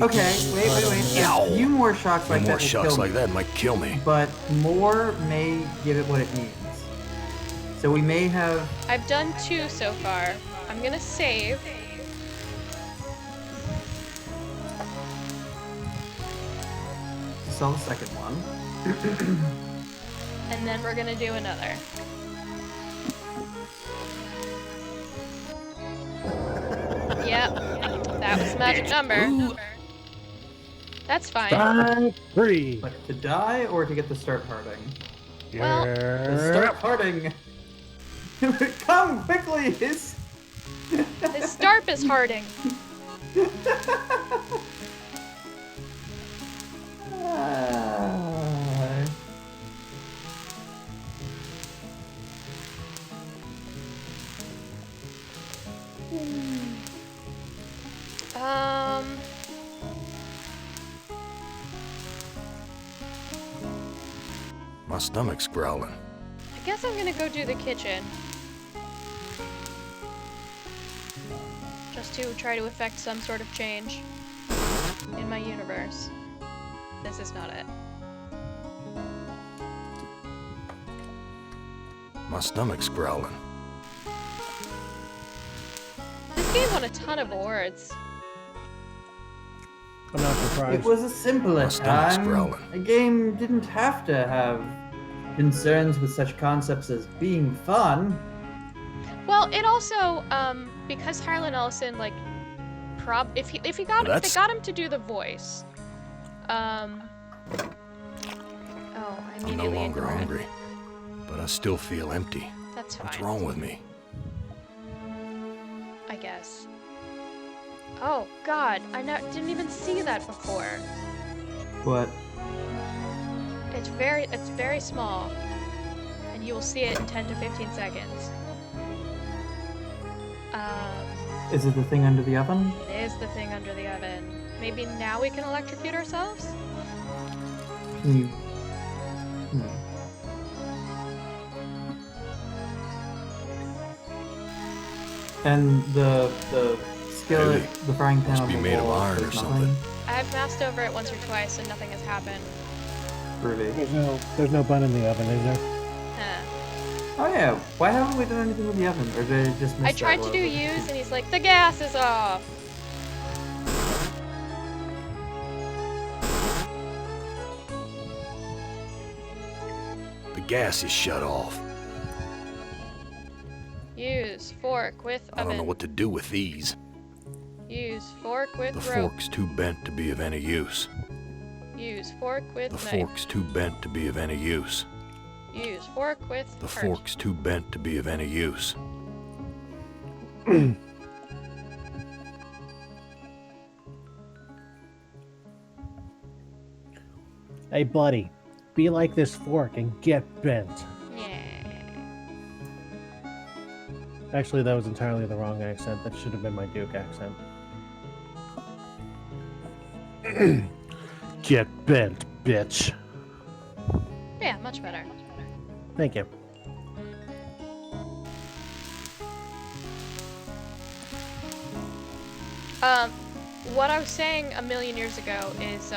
Okay, wait. Yow. A few more shocks A like few more that will shocks kill like me, that might kill me. but more may give it what it needs. So we may have... I've done 2 so far. I'm gonna save. Sell the second one. And then we're gonna do another. Yep, that was the magic number. That's fine. 3. Like to die or to get the start hearting? Well, The start hearting! Come quickly! His Starp is harding. My stomach's growling. I guess I'm gonna go do the kitchen. Just to try to effect some sort of change in my universe. This is not it. My stomach's growling. This game won a ton of awards. I'm not surprised. It was a simple My at stomach's time. growling. A game didn't have to have concerns with such concepts as being fun. Well, it also, because Harlan Ellison, like, if they got him to do the voice, oh, I I'm no immediately longer ignored it. hungry, but I still feel empty. That's fine. What's wrong with me? I guess. Oh God, didn't even see that before. What? It's very small, and you will see it in 10 to 15 seconds. Is it the thing under the oven? It is the thing under the oven. Maybe now we can electrocute ourselves? Can you... And the skillet, Really? the frying pan Must on be the made of wall iron does or nothing? something. I've moused over it once or twice and nothing has happened. Groovy. There's no bun in the oven, is there? Huh. Oh yeah, why haven't we done anything with the oven? Or did it just miss I tried to that do level? use and he's like, the gas is off. The gas is shut off. Use fork with I don't know oven. what to do with these. Use fork with The rope. fork's too bent to be of any use. Use fork with The knife. fork's too bent to be of any use. Use fork with The heart. fork's too bent to be of any use. Hey, buddy, be like this fork and get bent. Yeah. Actually, that was entirely the wrong accent. That should have been my Duke accent. Get bent, bitch. Yeah, much better. Thank you. What I was saying a million years ago is,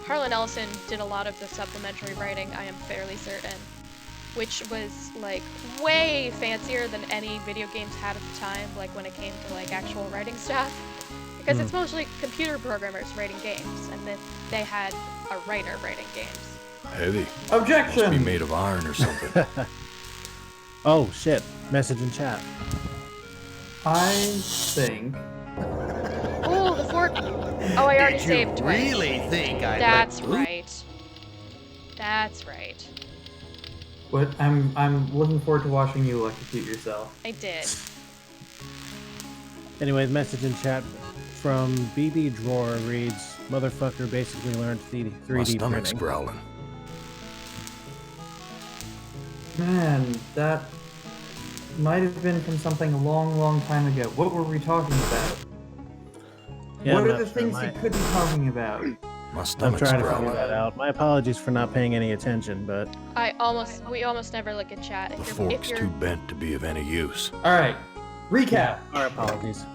Harlan Ellison did a lot of the supplementary writing, I am fairly certain, which was, like, way fancier than any video games had at the time, like, when it came to, like, actual writing stuff. Because it's mostly computer programmers writing games, and then they had a writer writing games. Heavy. Must be Objection! made of iron or something. Oh, shit. Message in chat. I think. Ooh, the fork! Oh, I already Did saved you twice. really think I'd That's let... right. That's right. What I'm looking forward to watching you electrocute yourself. I did. Anyway, the message in chat from BB Drawer reads, "Motherfucker basically learned 3D My stomach's printing." growling. Man, that might have been from something a long, long time ago. What were we talking about? Yeah, what I'm are not the sure. things you could be talking about? My I'm stomach's trying to growling. figure that out. My apologies for not paying any attention, but We almost never look at chat. The If fork's you're too bent to be of any use. Alright, recap. our apologies.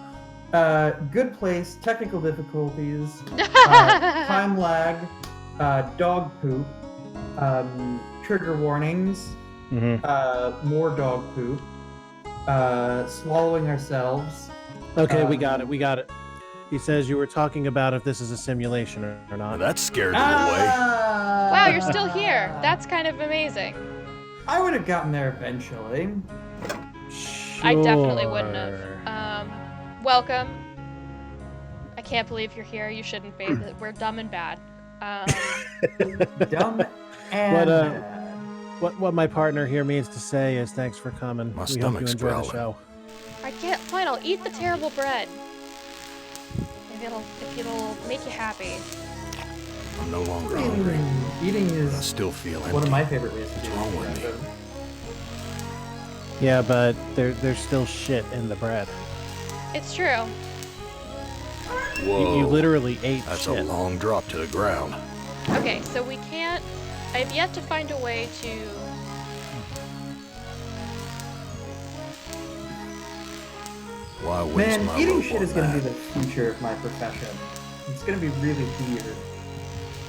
Good place, technical difficulties, time lag, dog poop, trigger warnings, more dog poop, swallowing ourselves. Okay, we got it. We got it. He says you were talking about if this is a simulation or Now not. that scared them away. Wow, you're still here. That's kind of amazing. I would have gotten there eventually. I definitely wouldn't have. Sure. Welcome. I can't believe you're here. You shouldn't be. We're dumb and bad. Dumb and What, bad. What my partner here means to say is thanks for coming. My We hope you stomach's enjoy the growling. show. I can't. Fine, I'll eat the terrible bread. If it'll make you happy. I'm no longer hungry. Eating But I is still feel empty. one of my favorite ways to do What's wrong with me? it. Yeah, but there's still shit in the bread. It's true. Whoa. You literally ate That's shit. a long drop to the ground. Okay, so we can't. I've yet to find a way to. Why waste Man, my eating rope shit on is going to be that? the future of my profession. It's going to be really weird.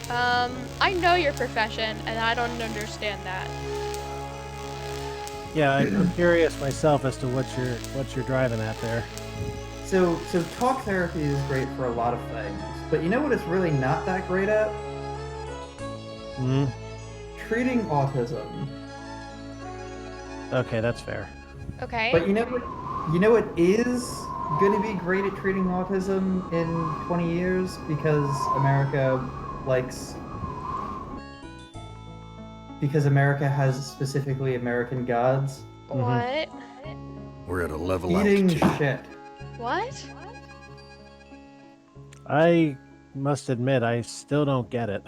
I know your profession, and I don't understand that. Yeah, I'm curious myself as to what you're driving at there. So talk therapy is great for a lot of things, but you know what it's really not that great at? Hmm. Treating autism. Okay, that's fair. Okay. But you know what is going to be great at treating autism in 20 years because America has specifically American gods? What? We're at a level Eating altitude. shit. What? I must admit, I still don't get it.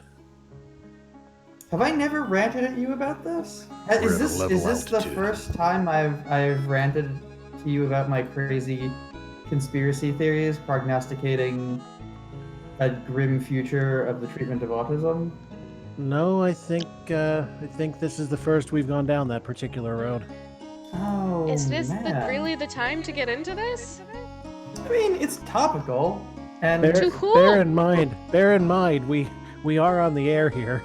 Have I never ranted at you about this? We're Is at a this level the altitude. first time I've ranted to you about my crazy conspiracy theories prognosticating a grim future of the treatment of autism? No, I think this is the first we've gone down that particular road. Oh, Is this man. really the time to get into this? I mean, it's topical, and Bear, To who? bear in mind, we are on the air here.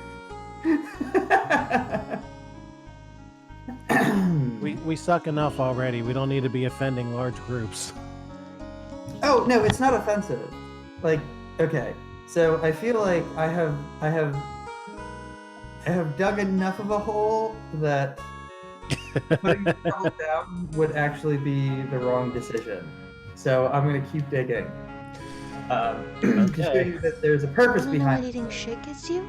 We suck enough already. We don't need to be offending large groups. Oh no, it's not offensive. Like, okay, so I feel like I have dug enough of a hole that putting trouble down would actually be the wrong decision. So I'm gonna keep digging. Just Okay. show you that there's a purpose Wanna know what behind. eating shit gets you?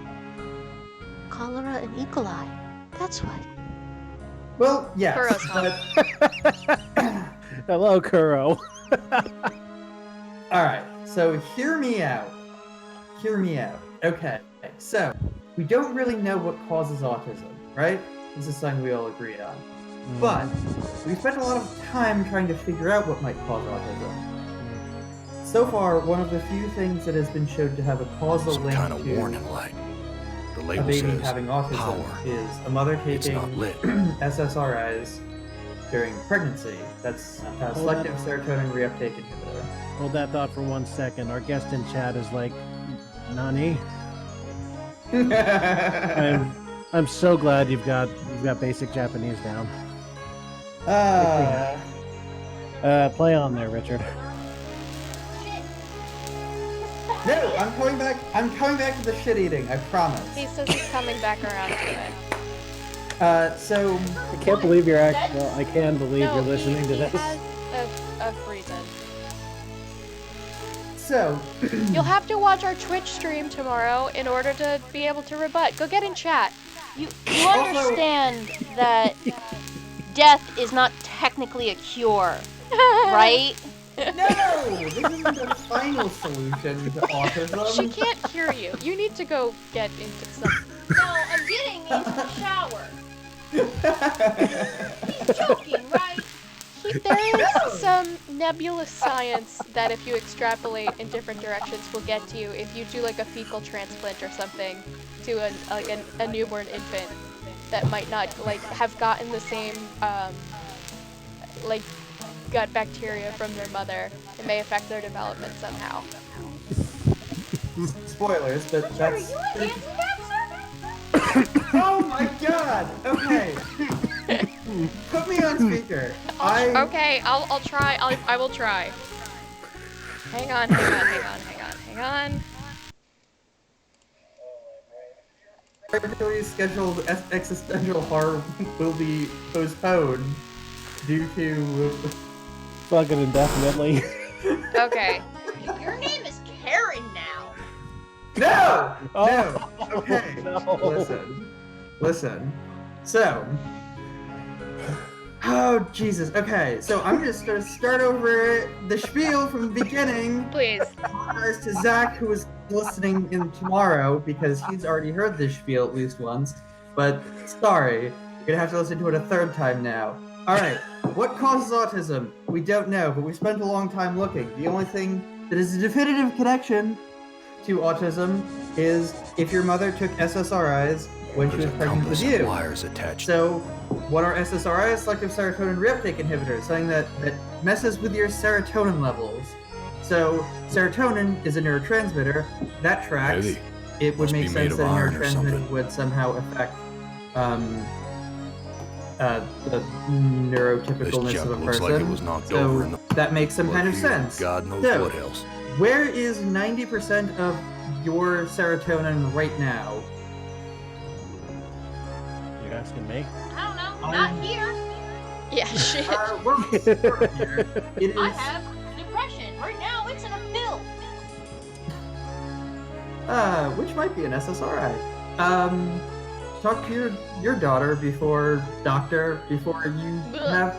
Cholera and E. coli. That's what. Well, yes, Kuro's but Hello, Kuro. all right. So hear me out. Hear me out. Okay. So we don't really know what causes autism, right? This is something we all agree on. But we spent a lot of time trying to figure out what might cause autism. So far, one of the few things that has been shown to have a causal Some link kind of to warning light. The a label baby says having autism power. is a mother It's taking not lit. SSRIs during pregnancy. That's a selective serotonin reuptake inhibitor. Hold that thought for 1 second. Our guest in chat is like, Nani? I'm so glad you've got basic Japanese down. Play on there, Richard. No, I'm coming back. I'm coming back to the shit eating. I promise. He says he's coming back around to it. So I can't believe you're actually. Well, I can believe No, you're listening to he this. has a reason. so You'll have to watch our Twitch stream tomorrow in order to be able to rebut. Go get in chat. You understand that death is not technically a cure, right? no, this isn't the final solution to autism. She can't hear you. You need to go get into some. No, I'm getting into the shower. He's joking, right? There is some nebulous science that if you extrapolate in different directions will get to you if you do like a fecal transplant or something to a newborn infant that might not like have gotten the same like gut bacteria from their mother. It may affect their development somehow. Spoilers, but that's. Oh my god! Okay. Put me on speaker. Okay, I'll try. I will try. Hang on. Regularly scheduled existential horror will be postponed due to. Fucking indefinitely. Okay. Your name is Karen now. No! Oh, No! Okay. no. Listen. So. Oh, Jesus. Okay, so I'm just gonna start over the spiel from the beginning. Please. Apologize to Zach, who is listening in tomorrow, because he's already heard this spiel at least once. But sorry, you're gonna have to listen to it a third time now. Alright, what causes autism? We don't know, but we spent a long time looking. The only thing that is a definitive connection to autism is if your mother took SSRIs when she There's was a pregnant with compass you. of wires attached. So, what are SSRIs? Selective serotonin reuptake inhibitors, something that messes with your serotonin levels. So, serotonin is a neurotransmitter. That tracks. Heavy. It would Must make be made sense of that a iron or neurotransmitter something. would somehow affect the neurotypicalness This of a junk looks person. like it was knocked so over in the that makes some kind of blood here, sense. God knows So, what else. where is 90% of your serotonin right now? You're asking me? I don't know. I'm- Not here. Yeah, shit. We're sort of here. It is. I have depression. Right now, it's in a pill. Which might be an SSRI. Talk to your daughter before you have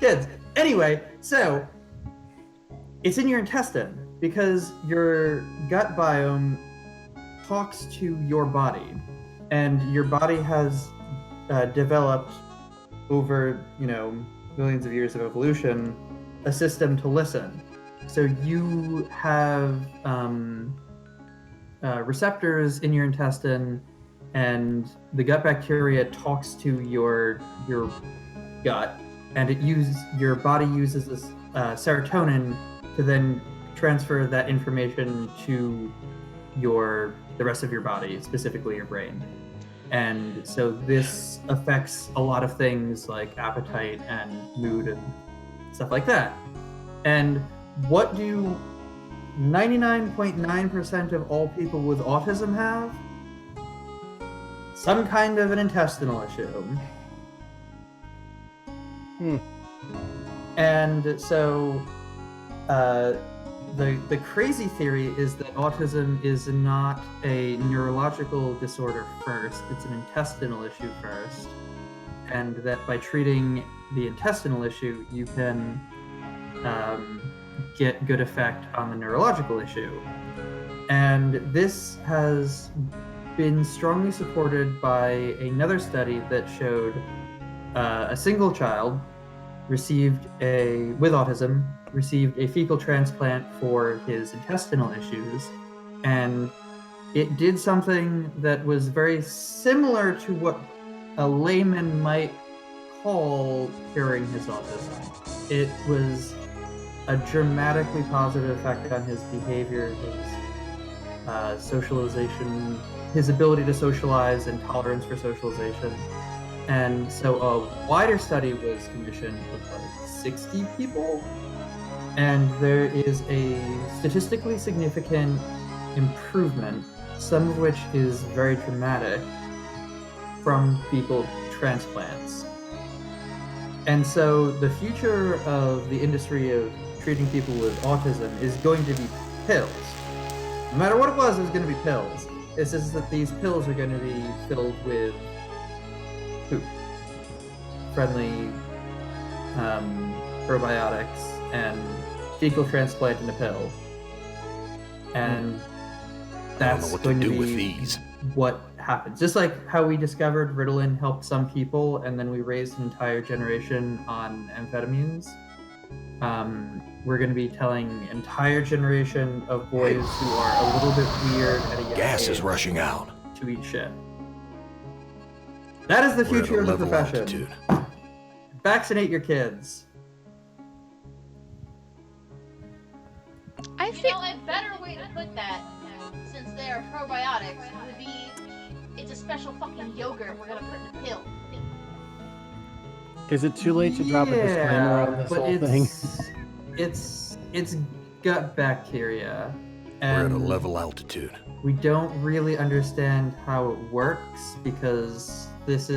kids. Anyway, so it's in your intestine because your gut biome talks to your body, and your body has developed over millions of years of evolution a system to listen. So you have receptors in your intestine, and the gut bacteria talks to your gut, and your body uses this serotonin to then transfer that information to the rest of your body, specifically your brain. And so this affects a lot of things like appetite and mood and stuff like that. And what do 99.9% of all people with autism have? Some kind of an intestinal issue. And so the crazy theory is that autism is not a neurological disorder first, it's an intestinal issue first. And that by treating the intestinal issue, you can get good effect on the neurological issue. And this has been strongly supported by another study that showed a single child with autism received a fecal transplant for his intestinal issues, and it did something that was very similar to what a layman might call curing his autism. It was a dramatically positive effect on his behavior, his socialization, his ability to socialize, and tolerance for socialization. And so a wider study was commissioned with like 60 people, and there is a statistically significant improvement, some of which is very dramatic, from fecal transplants. And so the future of the industry of treating people with autism is going to be pills. No matter what it was going to be pills. It's just that these pills are going to be filled with poop, friendly probiotics, and fecal transplant in a pill. And that's I don't know what going to do to with be these. what happens. Just like how we discovered Ritalin helped some people, and then we raised an entire generation on amphetamines. We're going to be telling an entire generation of boys who are a little bit weird at a young Gas age is rushing out. to eat shit. That is the We're at future a of the level profession. altitude. Vaccinate your kids. I You feel know, a better way to put that, since they are probiotics, would be it's a special fucking yogurt we're gonna put in a pill. Is it too late to drop a disclaimer on this but whole thing? it's gut bacteria, We're at a and level altitude. we don't really understand how it works because this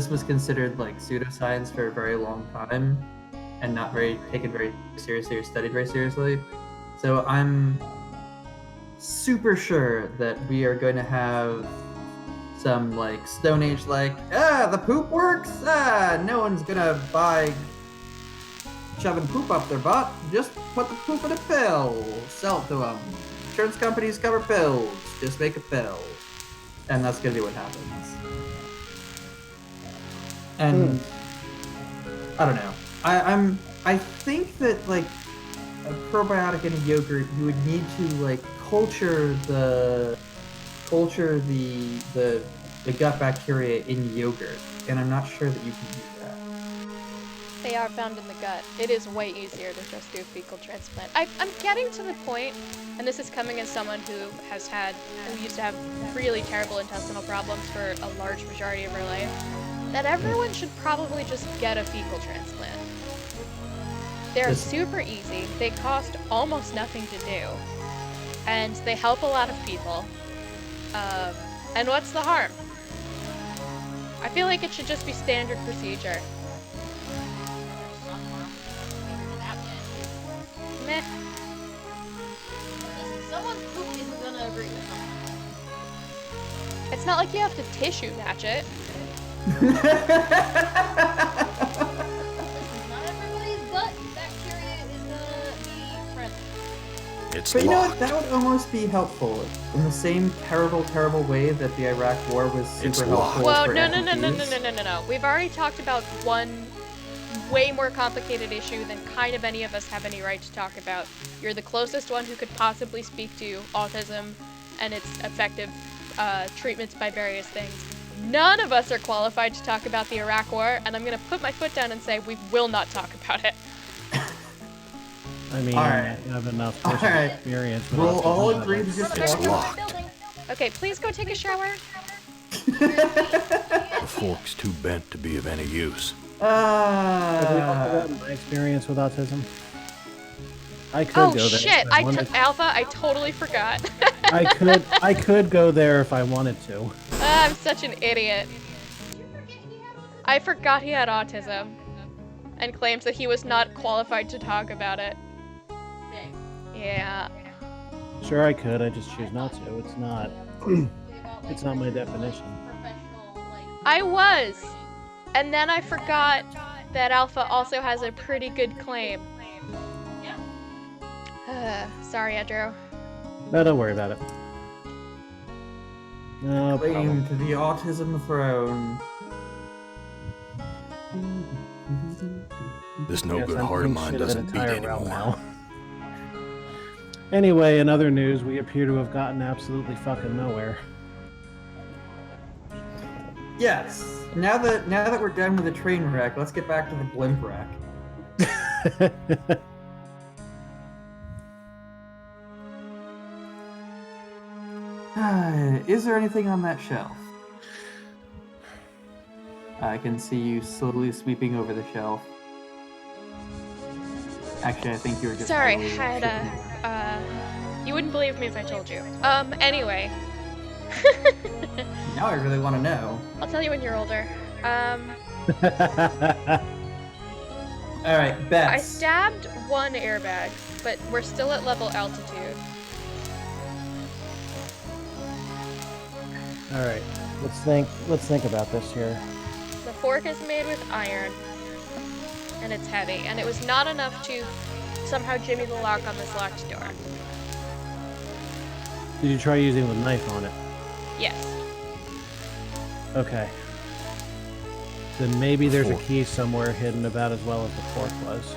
was considered like pseudoscience for a very long time and not taken very seriously or studied very seriously. So I'm super sure that we are going to have some like Stone Age the poop works, no one's gonna buy shoving poop up their butt, just put the poop in a pill, sell it to them. Insurance companies cover pills, just make a pill. And that's gonna be what happens. And I don't know. I think that like a probiotic in a yogurt, you would need to like culture the gut bacteria in yogurt, and I'm not sure that you can do that. they are found in the gut. It is way easier to just do fecal transplant. I'm getting to the point, and this is coming as someone who used to have really terrible intestinal problems for a large majority of her life, that everyone should probably just get a fecal transplant. They're super easy, they cost almost nothing to do, and they help a lot of people. And what's the harm? I feel like it should just be standard procedure. Meh. Listen, someone's poop isn't gonna agree with someone. It's not like you have to tissue match it. Listen, not everybody's gut bacteria is gonna be friendly. It's But you know what? locked. That would almost be helpful in the same terrible, terrible way that the Iraq War was It's super locked. helpful. Well, for no. amputees. We've already talked about one way more complicated issue than kind of any of us have any right to talk about. You're the closest one who could possibly speak to autism and its effective treatments by various things. None of us are qualified to talk about the Iraq War, and I'm gonna put my foot down and say we will not talk about it. I mean, Alright. I have enough personal Alright. experience. with We'll autism all that agree to it's- just It's walk. locked. Building. Okay, please go take a shower. The fork's too bent to be of any use. Have we talked about my experience with autism? I could Oh go there. shit! if I wanted. Alpha, I totally forgot. I could go there if I wanted to. I'm such an idiot. I forgot he had autism. and claims that he was not qualified to talk about it. Dang. Yeah. Sure, I could. I just choose not to. It's not. It's not my definition. Professional, like. I was! And then I forgot that Alpha also has a pretty good claim. Sorry, Andrew. No, don't worry about it. No Claim problem. to the autism throne. This no Yes, good I'm heart of putting mine shit of an doesn't beat entire realm anymore. now. Anyway, in other news, we appear to have gotten absolutely fucking nowhere. Yes. Now that we're done with the train wreck, let's get back to the blimp wreck. Is there anything on that shelf? I can see you slowly sweeping over the shelf. Actually, I think you were just. Sorry, I slowly had shifting you wouldn't believe me if I told you. Anyway. it. Now I really want to know. I'll tell you when you're older. All right, I bets. stabbed one airbag, but we're still at level altitude. All right, let's think about this here. The fork is made with iron, and it's heavy, and it was not enough to somehow jimmy the lock on this locked door. Did you try using the knife on it? Yes. Okay. Then maybe there's a Fork. key somewhere hidden about as well as the fork was.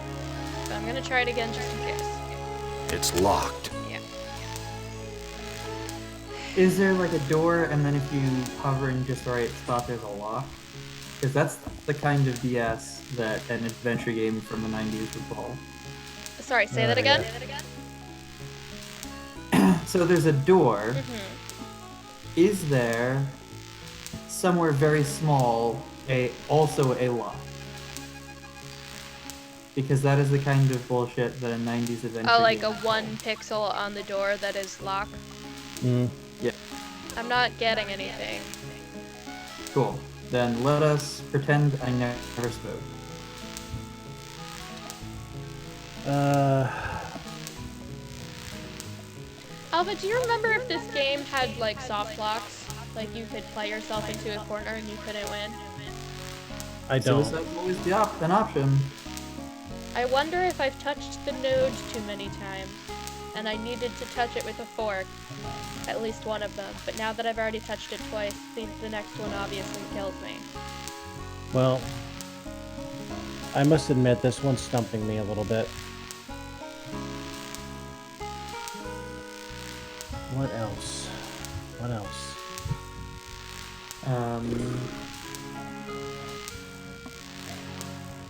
So I'm gonna try it again just in case. It's locked. Yeah. Is there like a door, and then if you hover in just the right spot, there's a lock? Because that's the kind of BS that an adventure game from the 90s would pull. Sorry, say that Yeah. again? So there's a door. Mm-hmm. Is there somewhere very small also a lock? Because that is the kind of bullshit that a 90s adventure Oh, like game a would 1 pull. pixel on the door that is locked? Mm. Yeah. I'm not getting anything. Cool. Then let us pretend I never spoke. Alva, do you remember if this game had like soft locks? Like you could play yourself into a corner and you couldn't win? I So don't. this is always an option. I wonder if I've touched the node too many times, and I needed to touch it with a fork. At least one of them. But now that I've already touched it twice, the next one obviously kills me. Well, I must admit this one's stumping me a little bit. What else? What else?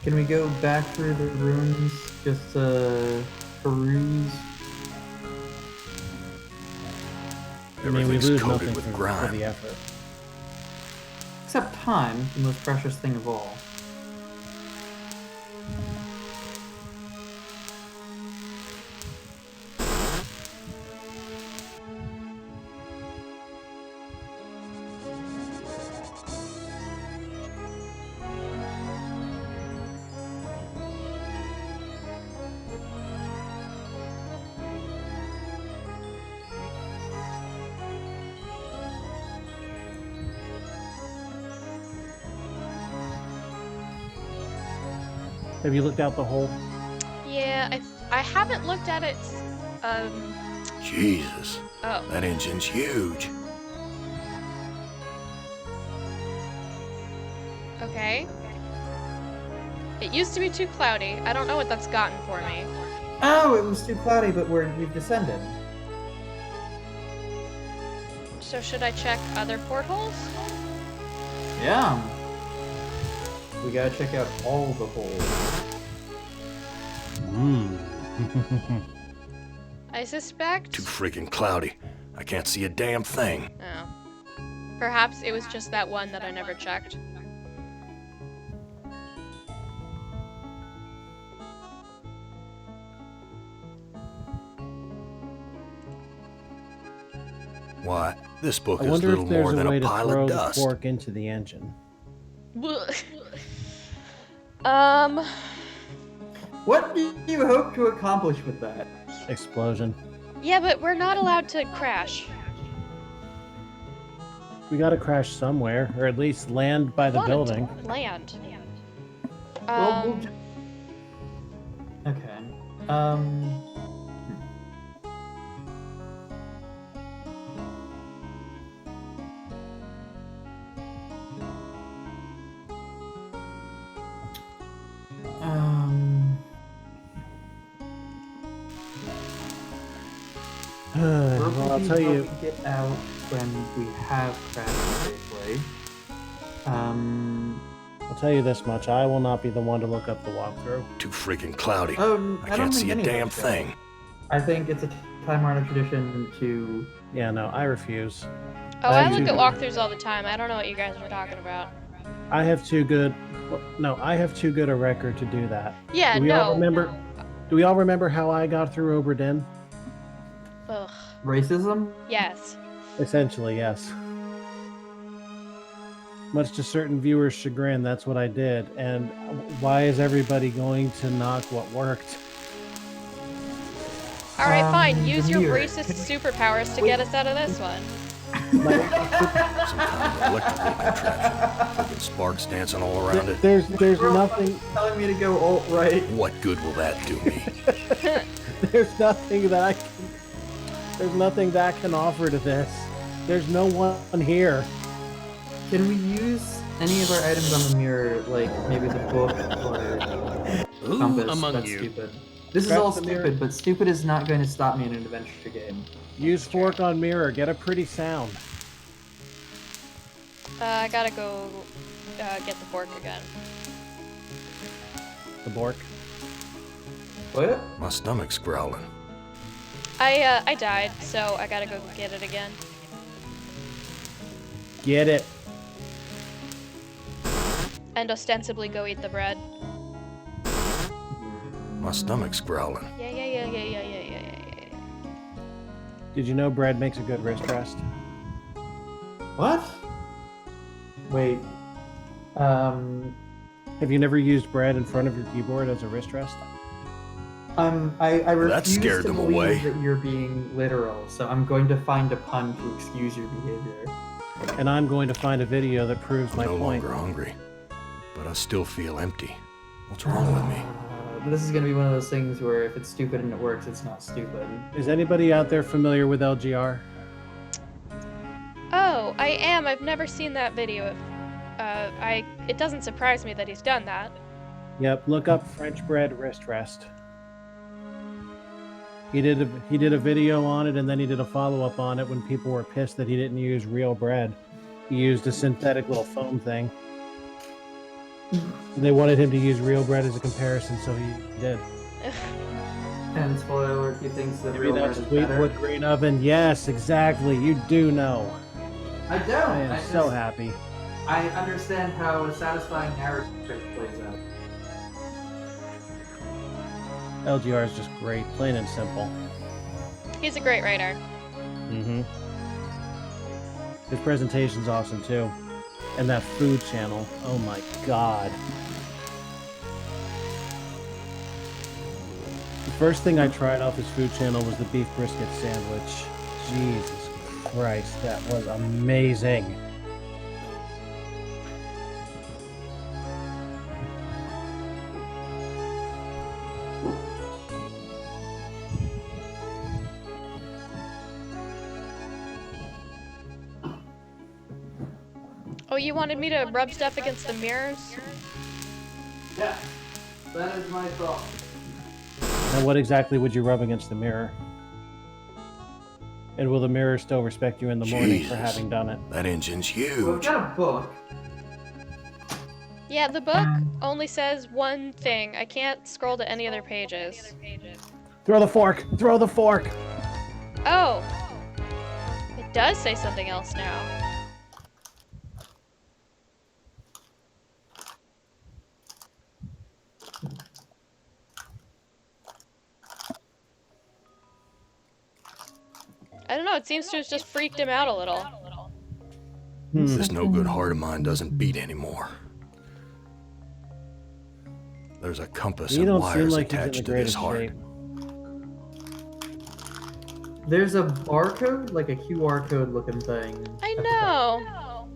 Can we go back through the rooms just to peruse? I mean, we Everything's lose coated nothing with for grime. the effort. Except time, the most precious thing of all. Have you looked out the hole? Yeah, I haven't looked at it. Jesus, Oh. that engine's huge. Okay. It used to be too cloudy. I don't know what that's gotten for me. Oh, it was too cloudy, but we've descended. So should I check other portholes? Yeah. We gotta check out all the holes. Mmm. I suspect. Too freaking cloudy. I can't see a damn thing. Oh. Perhaps it was just that one that I never checked. Why, this book I is wonder little if there's more a than way a to pile throw of the dust. fork into the engine. What do you hope to accomplish with that? Explosion. Yeah, but we're not allowed to crash. We gotta crash somewhere, or at least land by the Wanted to building. Land. Well, we'll Okay. Well, I'll tell you. Get out when we have crashed safely. I'll tell you this much: I will not be the one to look up the walkthrough. Too freaking cloudy. Oh, I don't can't think see a any of damn us do. thing. I think it's a time-honored tradition to. Yeah, no, I refuse. Oh, I Thank look you. at walkthroughs all the time. I don't know what you guys are talking about. I have too good. Well, no, I have too good a record to do that. Yeah, Do we all no. remember? Do we all remember how I got through Oberdin? Ugh. Racism? Yes. Essentially, yes. Much to certain viewers' chagrin, that's what I did. And why is everybody going to knock what worked? All right, fine. Use your Demir, racist superpowers to get us out of this one. Some kind of electrical contraption. Freaking sparks dancing all around it. There's nothing. Telling me to go alt-right. What good will that do me? There's nothing that I can. There's nothing that can offer to this. There's no one here. Can we use any of our items on the mirror, like maybe the book or Who compass? among That's you? stupid. This is Grab all the mirror. stupid, but stupid is not going to stop me in an adventure game. Use fork on mirror. Get a pretty sound. I gotta go get the fork again. The bork. What? My stomach's growling. I died, so I gotta go get it again. Get it. And ostensibly go eat the bread. My stomach's growling. Yeah. Did you know bread makes a good wrist rest? What? Wait. Have you never used bread in front of your keyboard as a wrist rest? I That refuse scared to them believe away. that you're being literal, so I'm going to find a pun to excuse your behavior. And I'm going to find a video that proves my No point. longer hungry, but I still feel empty. What's wrong with me? This is going to be one of those things where if it's stupid and it works, it's not stupid. Is anybody out there familiar with LGR? Oh, I am. I've never seen that video. It doesn't surprise me that he's done that. Yep, look up French bread wrist rest. He did a video on it, and then he did a follow-up on it when people were pissed that he didn't use real bread. He used a synthetic little foam thing. And they wanted him to use real bread as a comparison, so he did. And spoiler alert, he thinks that Maybe real bread that's is sweet better. wood grain oven. Yes, exactly. You do know. I don't. I am so happy. I understand how a satisfying narrative plays out. LGR is just great, plain and simple. He's a great writer. Mm-hmm. His presentation's awesome too. And that food channel, oh my god. The first thing I tried off his food channel was the beef brisket sandwich. Jesus Christ, that was amazing. Oh, you wanted me to rub stuff against the mirrors? Yeah, that is my thought. Now what exactly would you rub against the mirror? And will the mirror still respect you in the morning for Jesus. having done it? That engine's Well, we've huge. got a book. Yeah, the book only says one thing. I can't scroll to any other pages. Throw the fork! Throw the fork! Oh! It does say something else now. I don't know, it seems to have just freaked him out a little. This no good heart of mine doesn't beat anymore. There's a compass You and don't seem wires like he's in the attached to this greatest heart. shape. There's a barcode, like a QR code looking thing. I at the top. know.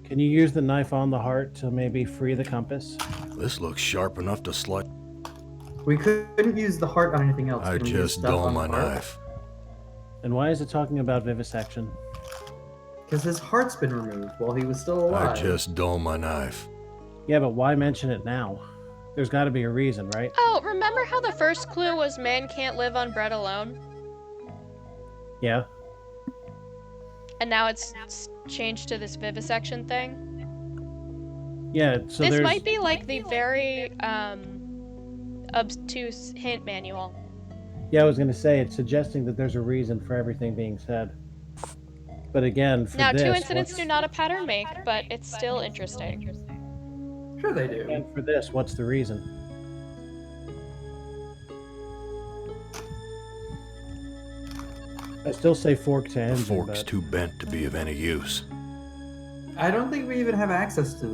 Can you use the knife on the heart to maybe free the compass? This looks sharp enough to slice. We couldn't use the heart on anything else. I Can we use just stuff dull on my the heart? knife. And why is it talking about vivisection? Because his heart's been removed while he was still alive. I just dull my knife. Yeah, but why mention it now? There's got to be a reason, right? Oh, remember how the first clue was man can't live on bread alone? Yeah. And now it's changed to this vivisection thing? Yeah, so This there's... might be like the very obtuse hint manual. Yeah, I was going to say, it's suggesting that there's a reason for everything being said. But again, for Now, this... two incidents what's- do not a pattern make, but it's still interesting. Sure they do. And for this, what's the reason? I still say fork to The engine, fork's but... too bent to be of any use. I don't think we even have access to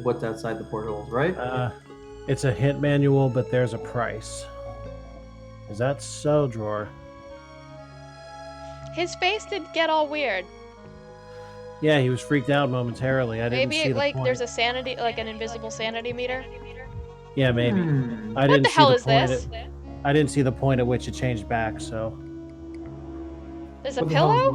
what's outside the portholes, right? It's a hint manual, but there's a price. Is that so, Drawer? His face did get all weird. Yeah, he was freaked out momentarily. I didn't Maybe see the like point. there's a sanity, like an invisible sanity meter. Yeah, maybe. Hmm. I What didn't the see hell the is point this? I didn't see the point at which it changed back, so... There's a What the hell is pillow?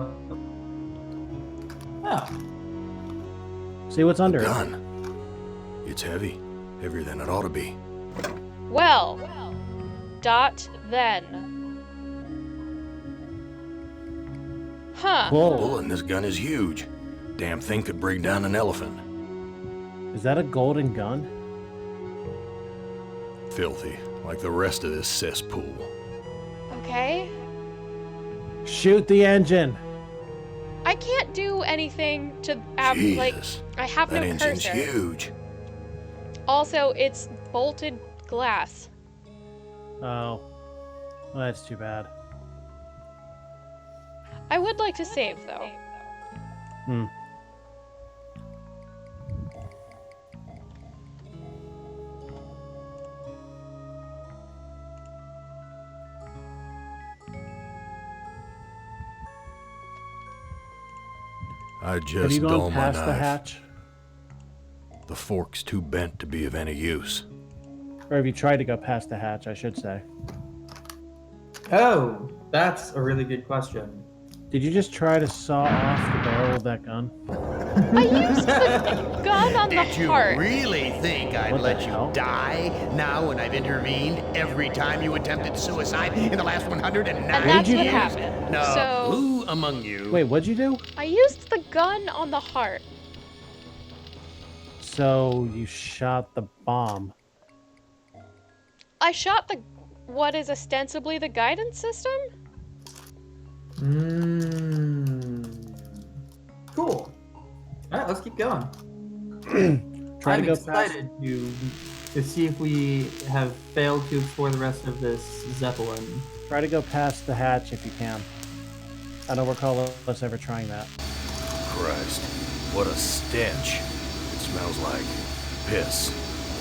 what? Oh. See what's under it. Gun. It's heavy. Heavier than it ought to be. Well, dot then. Huh. Whoa. Bullet in this gun is huge. Damn thing could bring down an elephant. Is that a golden gun? Filthy, like the rest of this cesspool. Okay. Shoot the engine! I can't do anything to like Jesus, I have that no engine's cursor. huge. Also, it's bolted glass. Oh. Well, that's too bad. I would like to save though. Hmm. I Have just you dull gone my past the knife. hatch? The fork's too bent to be of any use. Or have you tried to go past the hatch, I should say? Oh, that's a really good question. Did you just try to saw off the barrel of that gun? I used the gun on the Did you heart. really think I'd What the let you hell? die now when I've intervened every time you attempted suicide in the last 109 And that's what years? happened. No, So- who among you? Wait, what'd you do? I used the gun on the heart. So you shot the bomb. I shot the what is ostensibly the guidance system? Cool. All right, let's keep going. Try I'm to go past. excited to see if we have failed to explore the rest of this Zeppelin. Try to go past the hatch if you can. I don't recall us ever trying that. Christ, what a stench. It smells like piss,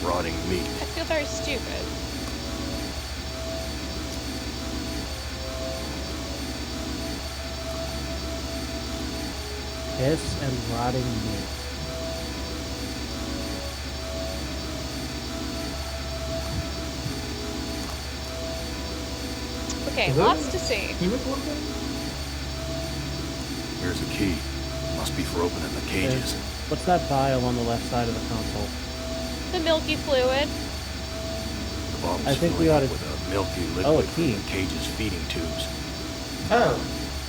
rotting meat. I feel very stupid. Piss and rotting meat. Okay, Is lots that- to see. Hemoglobin? Here's a key. Must be for opening the cages. What's that vial on the left side of the console? The milky fluid. The bottom's I think we filling ought up to- with a milky liquid Oh, a from key. the cage's feeding tubes. Oh,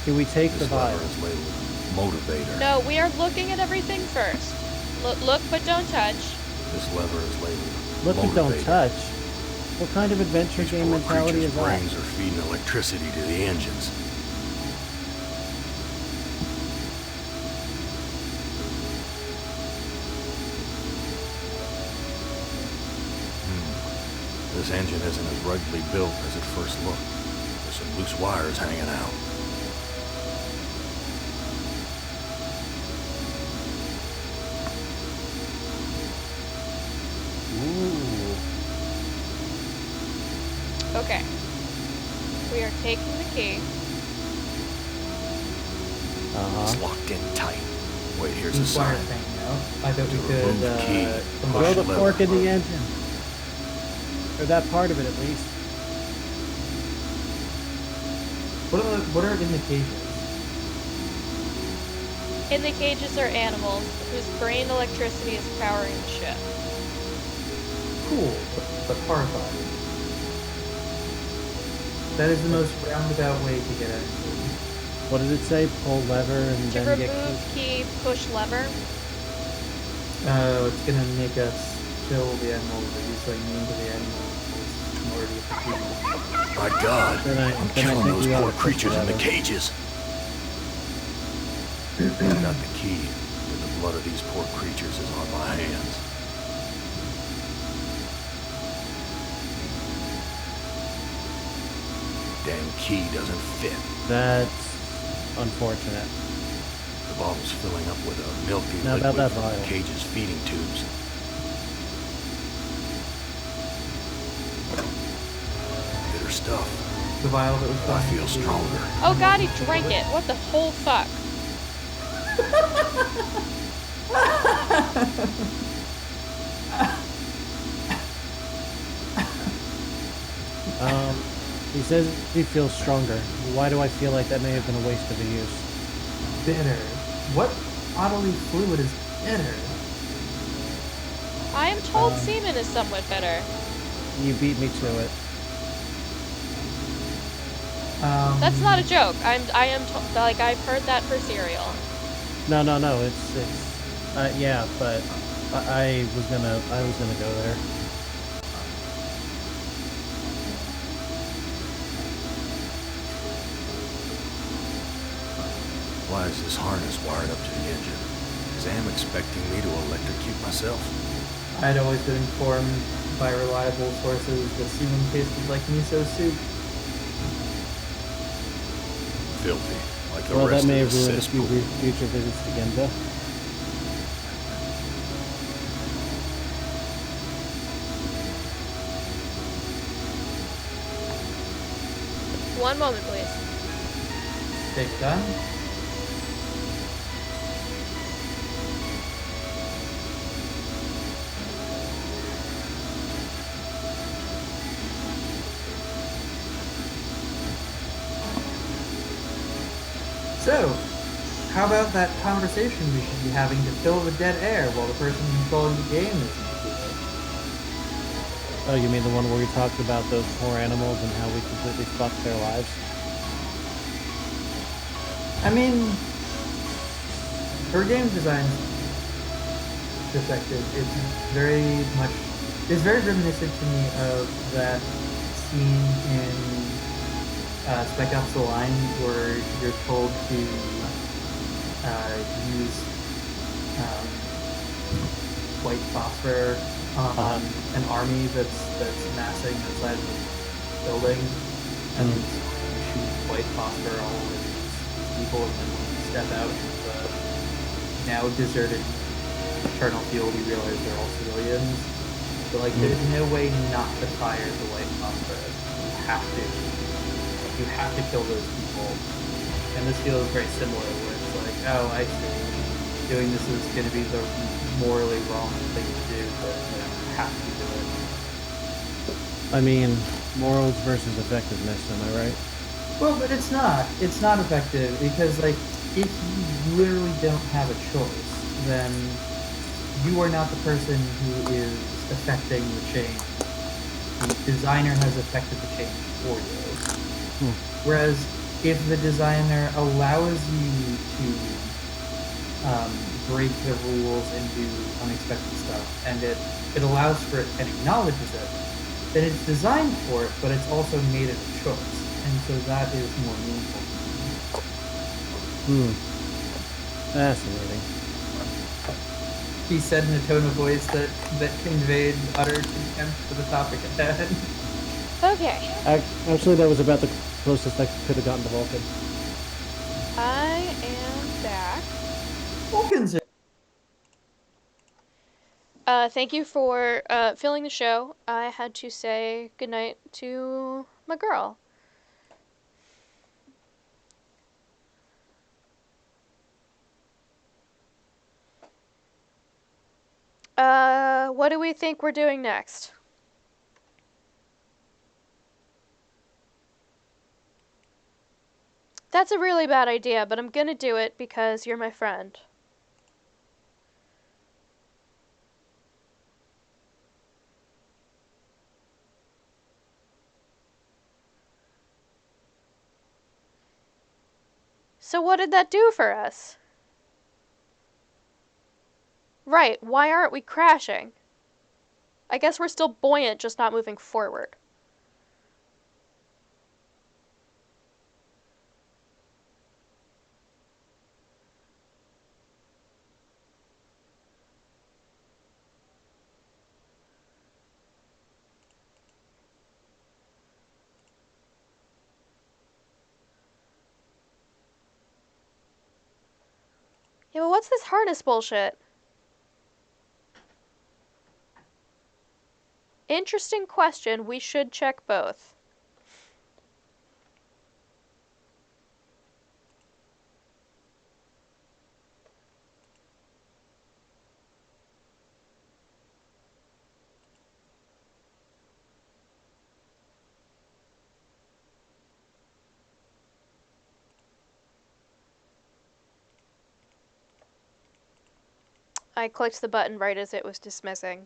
Can we take the This vial? lever is labeled motivator. No, we are looking at everything first. Look, but don't touch. This lever is labeled Look, but don't motivator. touch. What kind of adventure These game poor mentality creatures' is that? brains are feeding electricity to the engines. This engine isn't as ruggedly built as it first looked. There's some loose wires hanging out. Okay. We are taking the key. It's locked in tight. Wait, here's a Inquire sign. thing, you know? I bet we To could, remove key, combine Throw the lever. fork in the engine. Or that part of it, at least. What are in the cages? In the cages are animals whose brain electricity is powering the ship. Cool, but horrifying. That is the most roundabout way to get at it. What did it say? Pull lever and To then get remove key, push lever. Oh, it's gonna make us kill the animals or do something mean to the animals in order to get the key. My God, Then I I'm think killing those we ought poor to push creatures in the lever. cages. I've got the key, but the blood of these poor creatures is on my hands. Damn key doesn't fit. That's unfortunate. The bottle's filling up with a milky Now liquid about that from the vial. cage's feeding tubes. Bitter stuff. The vial that was I found. feel stronger. Oh god, he drank it. What the whole fuck? He says he feels stronger. Why do I feel like that may have been a waste of a use? Bitter. What bodily fluid is bitter? I am told semen is somewhat better. You beat me to it. That's not a joke. Like I've heard that for cereal. No. It's yeah, but I was gonna go there. Why is this harness wired up to the engine? Is Am expecting me to electrocute myself? I'd always been informed by reliable sources that semen tasted like miso soup. Filthy, like the Well, rest that may of have the ruined a few cesspool. future visits to Genza. One moment, please. Take time. So, how about that conversation we should be having to fill the dead air while the person controlling the game isn't here? Oh, you mean the one where we talked about those poor animals and how we completely fucked their lives? I mean, her game design's perspective, it's very reminiscent to me of that scene in Spec Ops: The Line where you're told to use white phosphor on an army that's massing outside the building, and you shoot white phosphor all over these people, and then when you step out into the now deserted Chernobyl field, you realize they're all civilians. But like, there's no way not to fire the white phosphorus. You have to kill those people. And this feels very similar, where it's like, oh, I see. Doing this is going to be the morally wrong thing to do, but I have to do it. I mean, morals versus effectiveness, am I right? Well, but it's not. It's not effective because, like, if you literally don't have a choice, then you are not the person who is affecting the change. The designer has affected the change for you. Whereas if the designer allows you to break the rules and do unexpected stuff, and it allows for it and acknowledges it, then it's designed for it, but it's also made it a choice. And so that is more meaningful. Fascinating. He said in a tone of voice that conveyed utter contempt for the topic at hand. Okay. Actually, that was about the closest I could have gotten to Vulcan. I am back. Vulcans are Thank you for filling the show. I had to say goodnight to my girl. What do we think we're doing next? That's a really bad idea, but I'm gonna do it because you're my friend. So what did that do for us? Right, why aren't we crashing? I guess we're still buoyant, just not moving forward. Yeah, but what's this harness bullshit? Interesting question. We should check both. I clicked the button right as it was dismissing.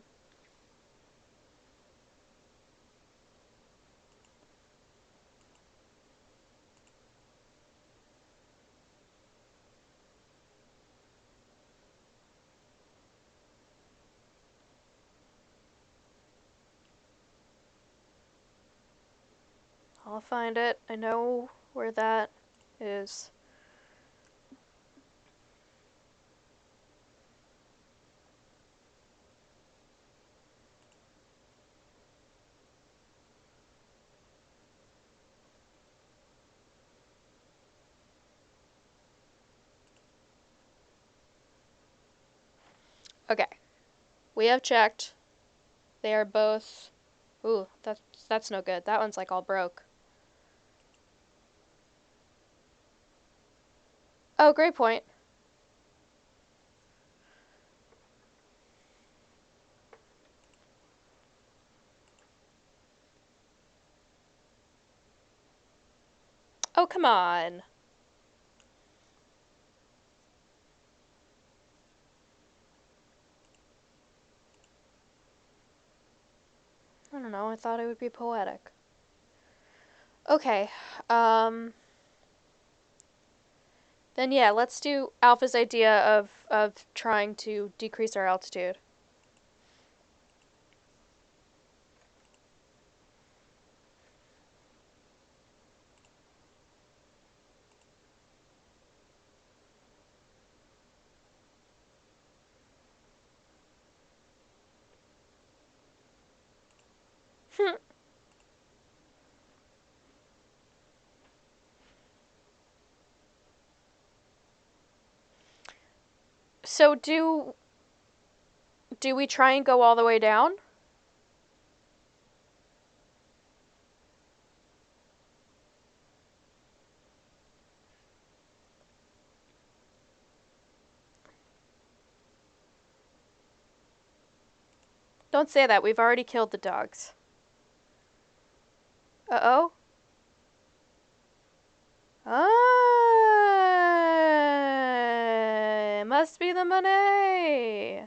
I'll find it. I know where that is. Okay. We have checked. They are both... Ooh, that's no good. That one's like all broke. Oh, great point. Oh, come on. I don't know. I thought it would be poetic. Okay. Then yeah, let's do Alpha's idea of trying to decrease our altitude. So do we try and go all the way down? Don't say that. We've already killed the dogs. Uh-oh. Ah, it must be the money.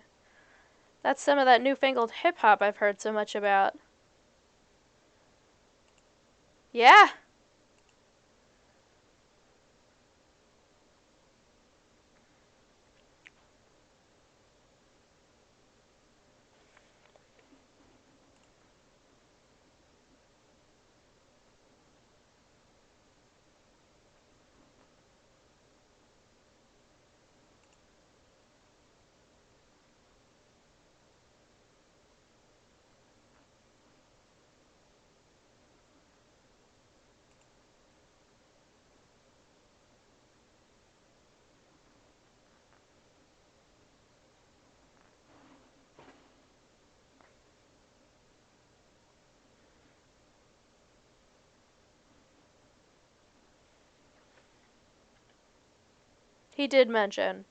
That's some of that newfangled hip-hop I've heard so much about. Yeah. He did mention.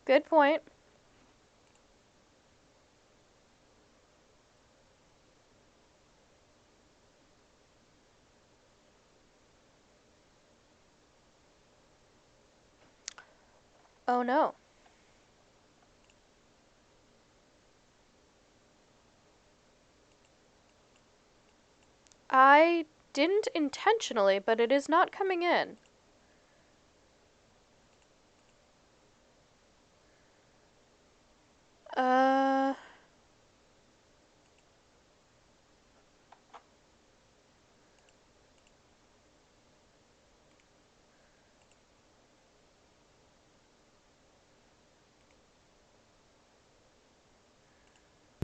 Good point. Oh no. I didn't intentionally, but it is not coming in. Uh...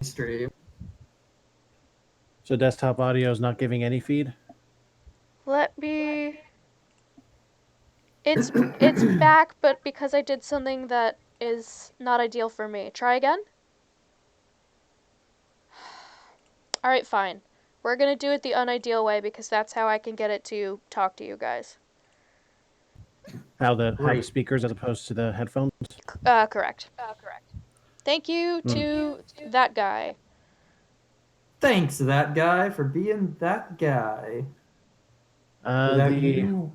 Stream. So desktop audio is not giving any feed? Let me... It's back, but because I did something that is not ideal for me. Try again? Alright, fine. We're gonna do it the unideal way because that's how I can get it to talk to you guys. How the Great. speakers as opposed to the headphones? Correct. Thank you to that guy. Thanks, that guy, for being that guy. Without you,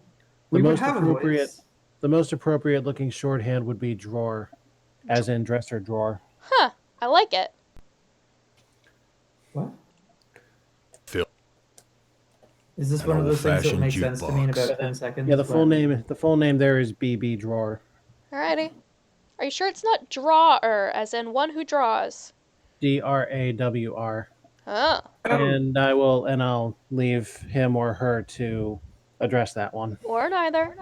we would have a voice. The most appropriate looking shorthand would be drawer, as in dresser drawer. Huh, I like it. What? Phil. Is this An one of those things that old-fashioned make sense to me in jukebox. about 10 seconds? Yeah, the full name there is BB Drawer. Alrighty. Are you sure it's not drawer, as in one who draws? DRAWR. Oh. And I'll leave him or her to address that one. Or neither.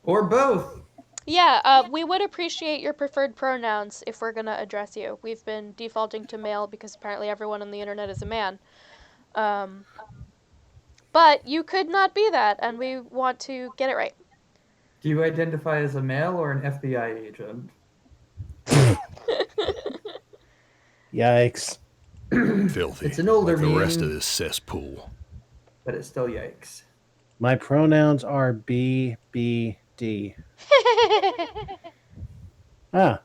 Or both. Yeah, we would appreciate your preferred pronouns if we're gonna address you. We've been defaulting to male because apparently everyone on the internet is a man. But you could not be that, and we want to get it right. Do you identify as a male or an FBI agent? Yikes. Filthy. It's an older like the rest meme. of this cesspool. But it's still yikes. My pronouns are BBD. Ah.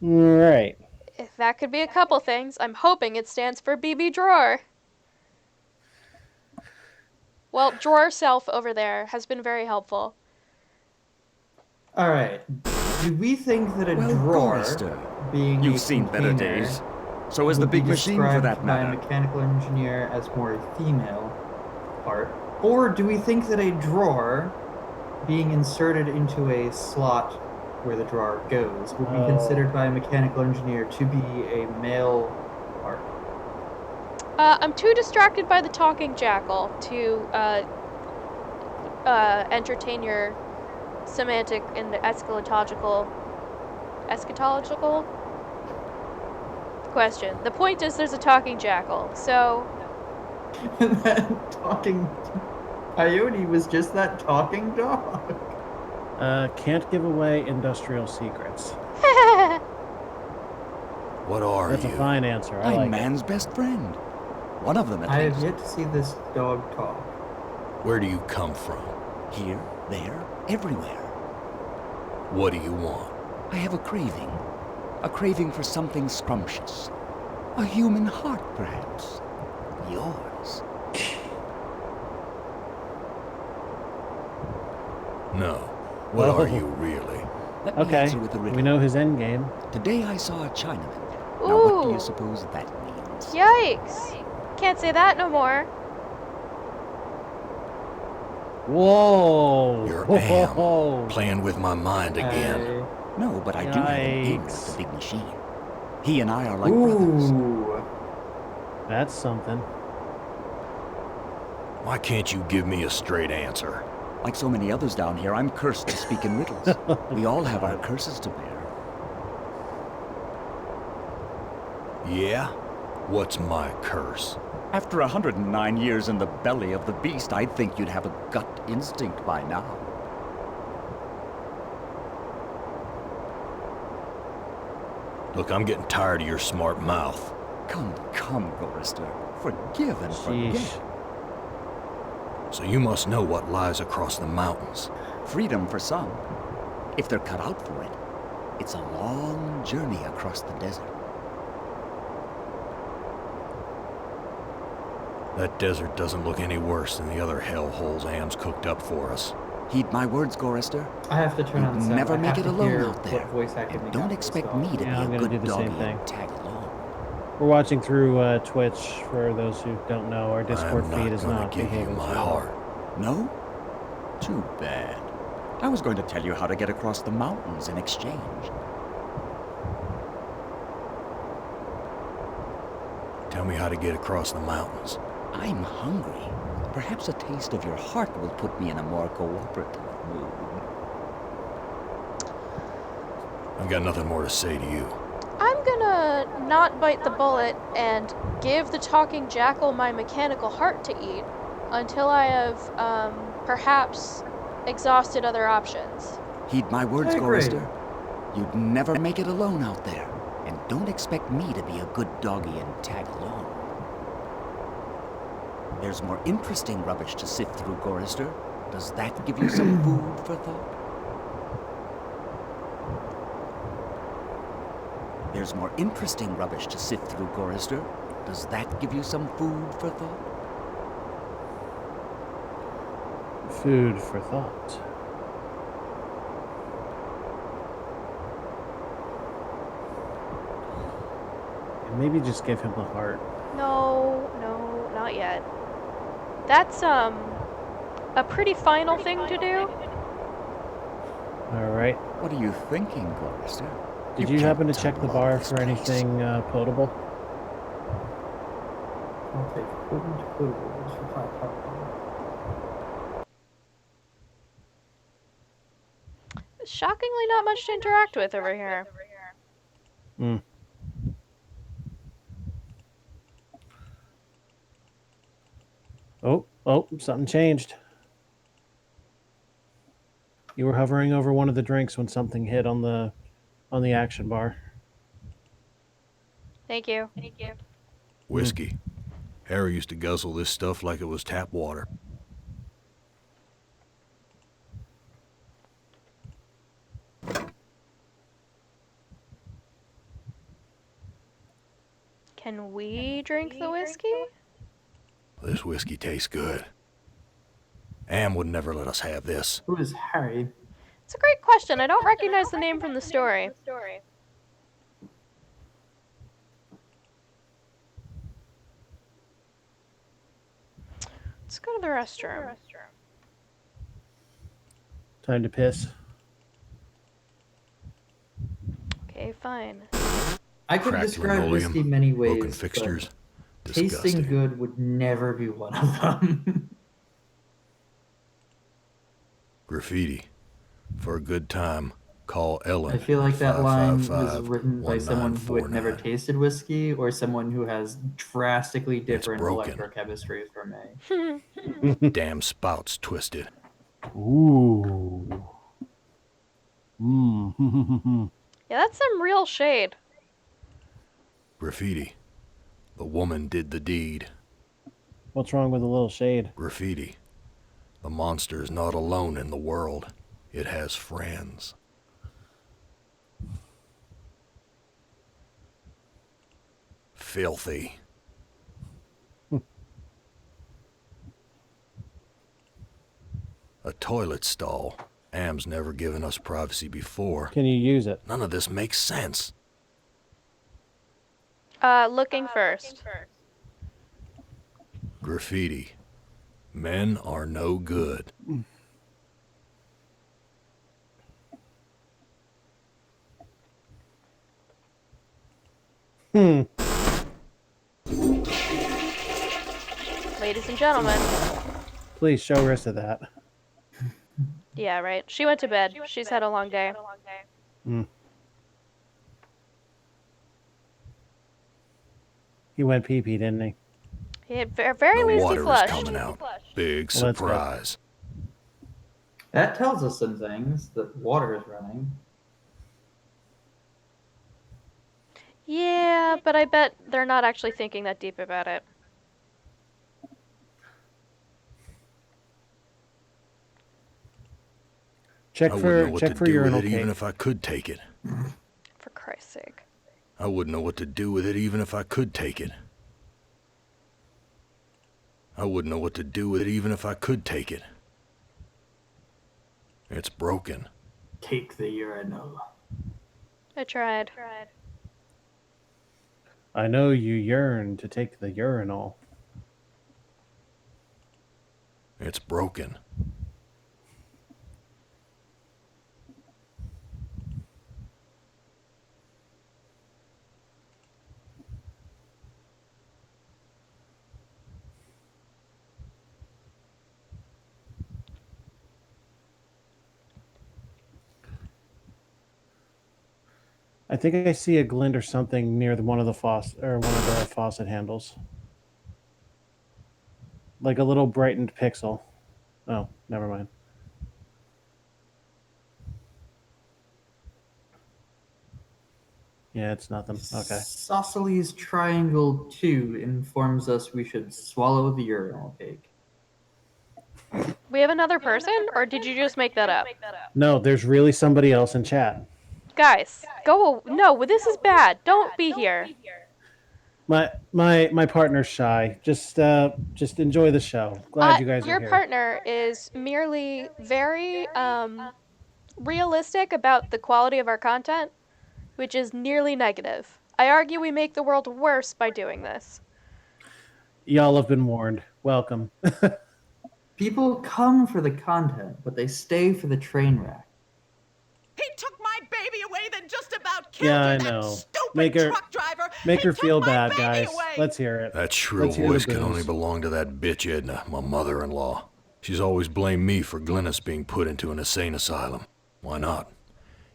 Right. If that could be a couple things, I'm hoping it stands for BB Drawer. Well, Drawer Self over there has been very helpful. Alright. Do we think that a Well, drawer, Gorrister, being you've a seen better container, days. So is the would be big machine, for described that by a matter. mechanical engineer as more a female part? Or do we think that a drawer, being inserted into a slot where the drawer goes, would be considered by a mechanical engineer to be a male part? I'm too distracted by the talking jackal to entertain your semantic and eschatological question. The point is there's a talking jackal, so... And that talking coyote was just that talking dog. Can't give away industrial secrets. What are That's you? a fine answer. I I'm like man's best friend. One of them, at I least. have yet to see this dog talk. Where do you come from? Here, there, everywhere. What do you want? I have a craving. A craving for something scrumptious. A human heart, perhaps. Yours. No. What are Oh. you really? Let me Okay, answer with a riddle. we know his end game. Today I saw a Chinaman. Now what do Ooh. you suppose that means? Yikes! Can't say that no more. Whoa! You're Whoa! Playing with my mind again. No, but I do have an ear Yikes. of the big machine. He and I are like brothers. Ooh. That's something. Why can't you give me a straight answer? Like so many others down here, I'm cursed to speak in riddles. We all have our curses to bear. Yeah? What's my curse? After 109 years in the belly of the beast, I'd think you'd have a gut instinct by now. Look, I'm getting tired of your smart mouth. Come, Gorrister. Forgive and forget. Sheesh. So you must know what lies across the mountains. Freedom for some. If they're cut out for it, it's a long journey across the desert. That desert doesn't look any worse than the other hellholes Am's cooked up for us. Heed my words, Gorrister. I have to turn on the sound. Never I make have it to alone hear out there. what voice acting And they don't got for expect this me dog. to Yeah, I'm be a gonna do good the same doggy thing. and tag along. We're watching through Twitch. For those who don't know, our Discord I'm feed is gonna not give you behaving my so well. heart. No? Too bad. I was going to tell you how to get across the mountains in exchange. Tell me how to get across the mountains. I'm hungry. Perhaps a taste of your heart will put me in a more cooperative mood. I've got nothing more to say to you. I'm gonna not bite the bullet and give the talking jackal my mechanical heart to eat until I have, perhaps exhausted other options. Heed my words, I agree. Gorrister. You'd never make it alone out there. And don't expect me to be a good doggy and tag along. There's more interesting rubbish to sift through, Gorrister. Does that give you some food for thought? There's more interesting rubbish to sift through, Gorrister. Does that give you some food for thought? Food for thought. And maybe just give him the heart. No, not yet. That's, a pretty final thing to do. All right. What are you thinking, Gorrister? Did you can't happen to check the tumble bar out of for this place. anything potable? I'll take potent quotables for 5 popcorn. Shockingly not much to interact with over here. Hmm. Oh, something changed. You were hovering over one of the drinks when something hit on the action bar. Thank you. Whiskey. Harry used to guzzle this stuff like it was tap water. Can we drink the whiskey? This whiskey tastes good. Am would never let us have this. Who is Harry? It's a great question. I don't recognize the name from the story. Let's go to the restroom. Time to piss. Okay, fine. I could Cracked describe linoleum, whiskey many ways, broken fixtures. but Disgusting. tasting good would never be one of them. Graffiti. For a good time, call Ellen. I feel like that line was 555 written by someone who had never 1949. tasted whiskey or someone who has drastically different broken. electrochemistry from me. Damn spout's twisted. Ooh. Mmm. Yeah, that's some real shade. Graffiti. The woman did the deed. What's wrong with a little shade? Graffiti. The monster is not alone in the world. It has friends. Filthy. A toilet stall. Am's never given us privacy before. Can you use it? None of this makes sense. Looking first. Graffiti. Men are no good. Ladies and gentlemen. Please show Rissa that. Yeah, right. She went to bed. She's had a long day. He went pee-pee, didn't he? He had very The loosely water is flushed. coming out. Big Well, that's good. surprise. That tells us some things, that water is running. Yeah, but I bet they're not actually thinking that deep about it. Check I wouldn't know what to for do with urinal it even cake. if I could take it. For Christ's sake. I wouldn't know what to do with it even if I could take it. I wouldn't know what to do with it even if I could take it. It's broken. Take the urinal. I tried. I know you yearn to take the urinal. It's broken. I think I see a glint or something near one of the faucet handles. Like a little brightened pixel. Oh, never mind. Yeah, it's nothing. Okay. Isosceles Triangle 2 informs us we should swallow the urinal cake. We have another person, or did you just make that up? No, there's really somebody else in chat. Guys, go. No, this is bad. Don't be here. My partner's shy. Just enjoy the show. Glad you guys are Your here. partner is merely very realistic about the quality of our content, which is nearly negative. I argue we make the world worse by doing this. Y'all have been warned. Welcome. People come for the content, but they stay for the train wreck. He took my baby away, then just about killed Yeah, I her, know. that stupid Make her truck driver. make He her took feel my bad, baby guys. away. Let's hear it. That shrill Let's hear the voice can booze. only belong to that bitch Edna, my mother-in-law. She's always blamed me for Glynis being put into an insane asylum. Why not?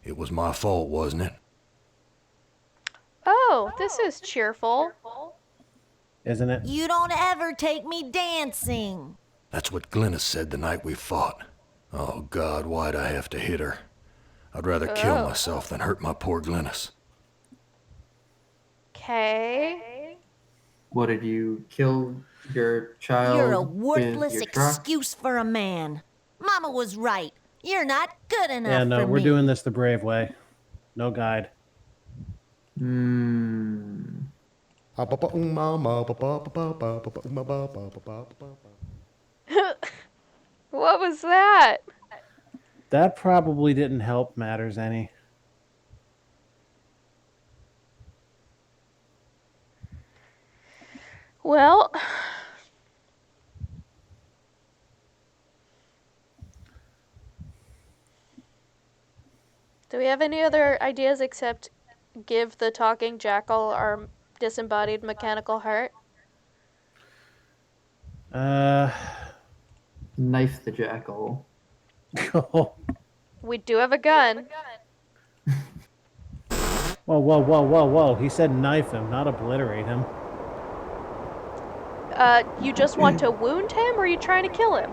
It was my fault, wasn't it? Oh, this is cheerful. Isn't it? You don't ever take me dancing. That's what Glynis said the night we fought. Oh, God, why'd I have to hit her? I'd rather kill Oh. myself than hurt my poor Glynis. Okay. What, did you kill your child? You're a with worthless your truck? excuse for a man. Mama was right. You're not good enough Yeah, no, for we're me. doing this the brave way. No guide. What was that? That probably didn't help matters any. Well, do we have any other ideas except give the talking jackal our disembodied mechanical heart? Knife the jackal. We do have a gun. Whoa. He said knife him, not obliterate him. You just want to wound him, or are you trying to kill him?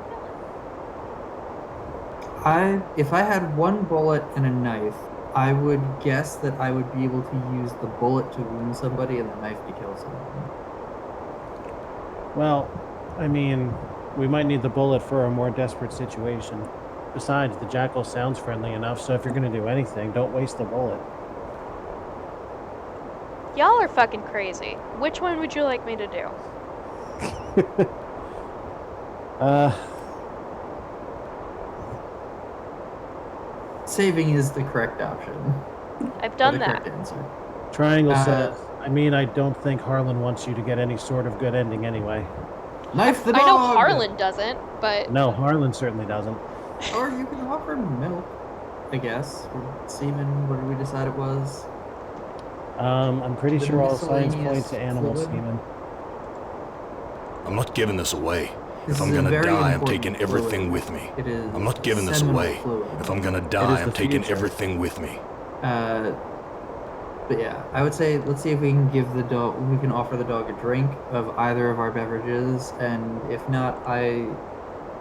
If I had one bullet and a knife, I would guess that I would be able to use the bullet to wound somebody and the knife to kill someone. Well, I mean, we might need the bullet for a more desperate situation. Besides, the jackal sounds friendly enough, so if you're gonna do anything, don't waste the bullet. Y'all are fucking crazy. Which one would you like me to do? Saving is the correct option. I've Or done the that. correct answer. Triangle says, I mean, I don't think Harlan wants you to get any sort of good ending anyway. Knife the dog! I know Harlan doesn't, but No, Harlan certainly doesn't. Or you can offer milk, I guess. Or semen, what did we decide it was? I'm pretty The sure all signs point miscellaneous to animal fluid? semen. I'm not giving this away. This If I'm is a gonna very die, I'm important taking everything fluid. with me. It is I'm not giving this seminal away. fluid. If I'm gonna die, I'm the taking future. everything with me. But yeah, I would say let's see if we can give the dog. We can offer the dog a drink of either of our beverages, and if not, I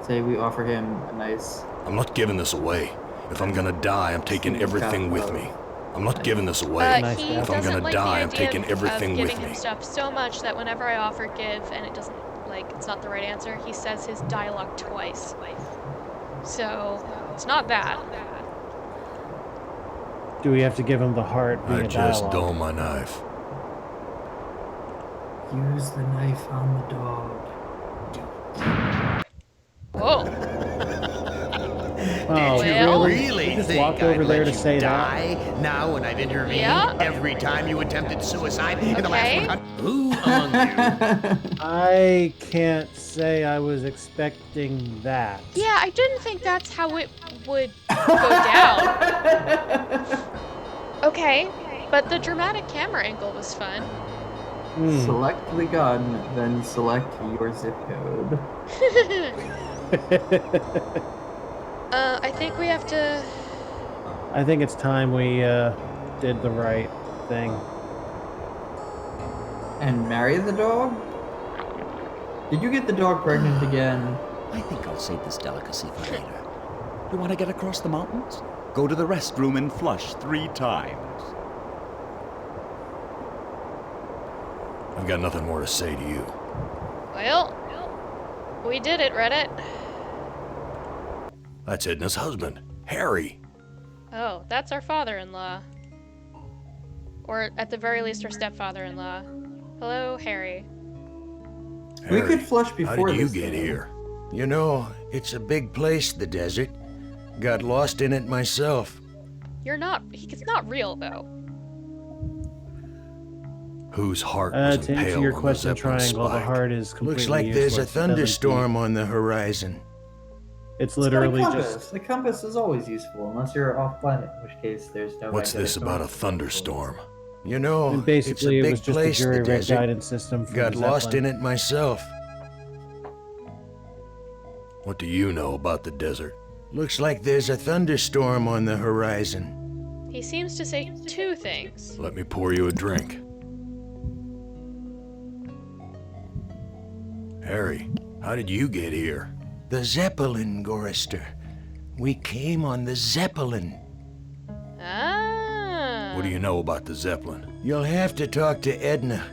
say we offer him a nice. I'm not giving this away. If I'm gonna die, I'm taking Sweet everything cup with of me. I'm not giving this away. Nice He guy. If I'm doesn't gonna like die, the I'm idea taking of everything giving with him me. stuff so much that whenever I offer give and it doesn't, like, it's not the right answer, he says his dialogue twice. So, it's not that. Do we have to give him the heart I via just dialogue? dull my knife. Use the knife on the dog. Whoa. Oh, Did you Well- really You just think walked I'd over there let to you say that? die now when I've intervened Yeah. every time you attempted suicide in the last Okay. 100? Who among you? I can't say I was expecting that. Yeah, I didn't think that's how it would go down. Okay, but the dramatic camera angle was fun. Hmm. Select the gun, then select your zip code. I think we have to... I think it's time we did the right thing. And marry the dog? Did you get the dog pregnant again? I think I'll save this delicacy for later. You want to get across the mountains? Go to the restroom and flush 3 times. I've got nothing more to say to you. Well, we did it, Reddit. That's Edna's husband, Harry. Oh, that's our father-in-law. Or, at the very least, our stepfather-in-law. Hello, Harry. We Harry, could flush how before did you this get thing. here? You know, it's a big place, the desert. Got lost in it myself. You're not... It's not real, though. Whose heart was To answer impaled your on question, the Zeppelin Triangle, the spike? heart is completely Looks like there's a useless. It doesn't thunderstorm on the horizon. keep- It's It's got a literally compass. just... The compass is always useful, unless you're off planet, in which case there's no. What's magnetic this about a north. thunderstorm? You know, And basically, it's it a big was just a place, the jury-rig desert. guidance system for Got the lost in Zeppelin. it myself. What do you know about the desert? Looks like there's a thunderstorm on the horizon. He seems to say 2 things. Let me pour you a drink. Harry, how did you get here? The Zeppelin, Gorister. We came on the Zeppelin. Ah. What do you know about the Zeppelin? You'll have to talk to Edna.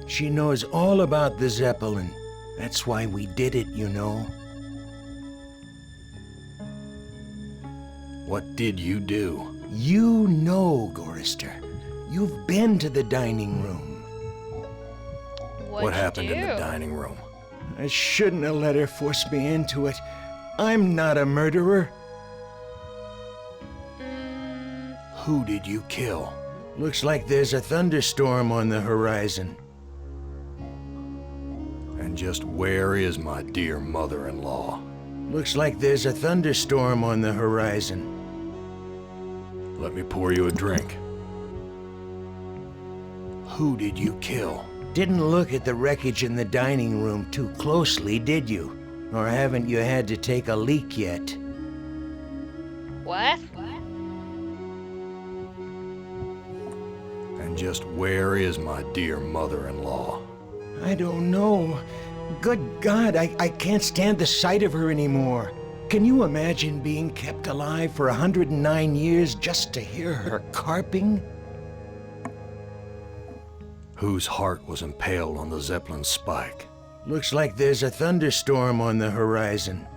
She knows all about the Zeppelin. That's why we did it, you know. What did you do? You know, Gorister. You've been to the dining room. What happened in the dining room? I shouldn't have let her force me into it. I'm not a murderer. Who did you kill? Looks like there's a thunderstorm on the horizon. And just where is my dear mother-in-law? Looks like there's a thunderstorm on the horizon. Let me pour you a drink. Who did you kill? Didn't look at the wreckage in the dining room too closely, did you? Or haven't you had to take a leak yet? What? And just where is my dear mother-in-law? I don't know. Good God, I can't stand the sight of her anymore. Can you imagine being kept alive for 109 years just to hear her carping? Whose heart was impaled on the Zeppelin spike? Looks like there's a thunderstorm on the horizon.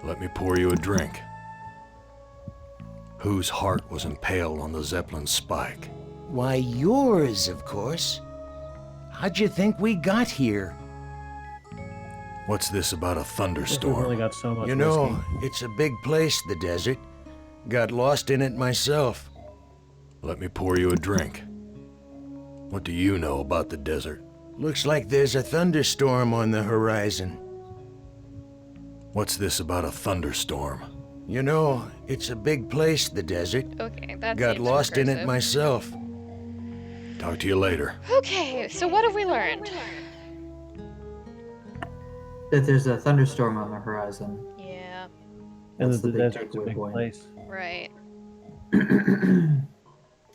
Let me pour you a drink. Whose heart was impaled on the Zeppelin spike? Why, yours, of course. How'd you think we got here? What's this about a We've thunderstorm? only got so much You know, whiskey. it's a big place, the desert. Got lost in it myself. Let me pour you a drink. What do you know about the desert? Looks like there's a thunderstorm on the horizon. What's this about a thunderstorm? You know, it's a big place, the desert. Okay, that Got seems lost in it recursive. myself. Talk to you later. Okay, so what have we learned? That there's a thunderstorm on the horizon. Yeah, And That's that the the big desert's a takeaway big point. place. right.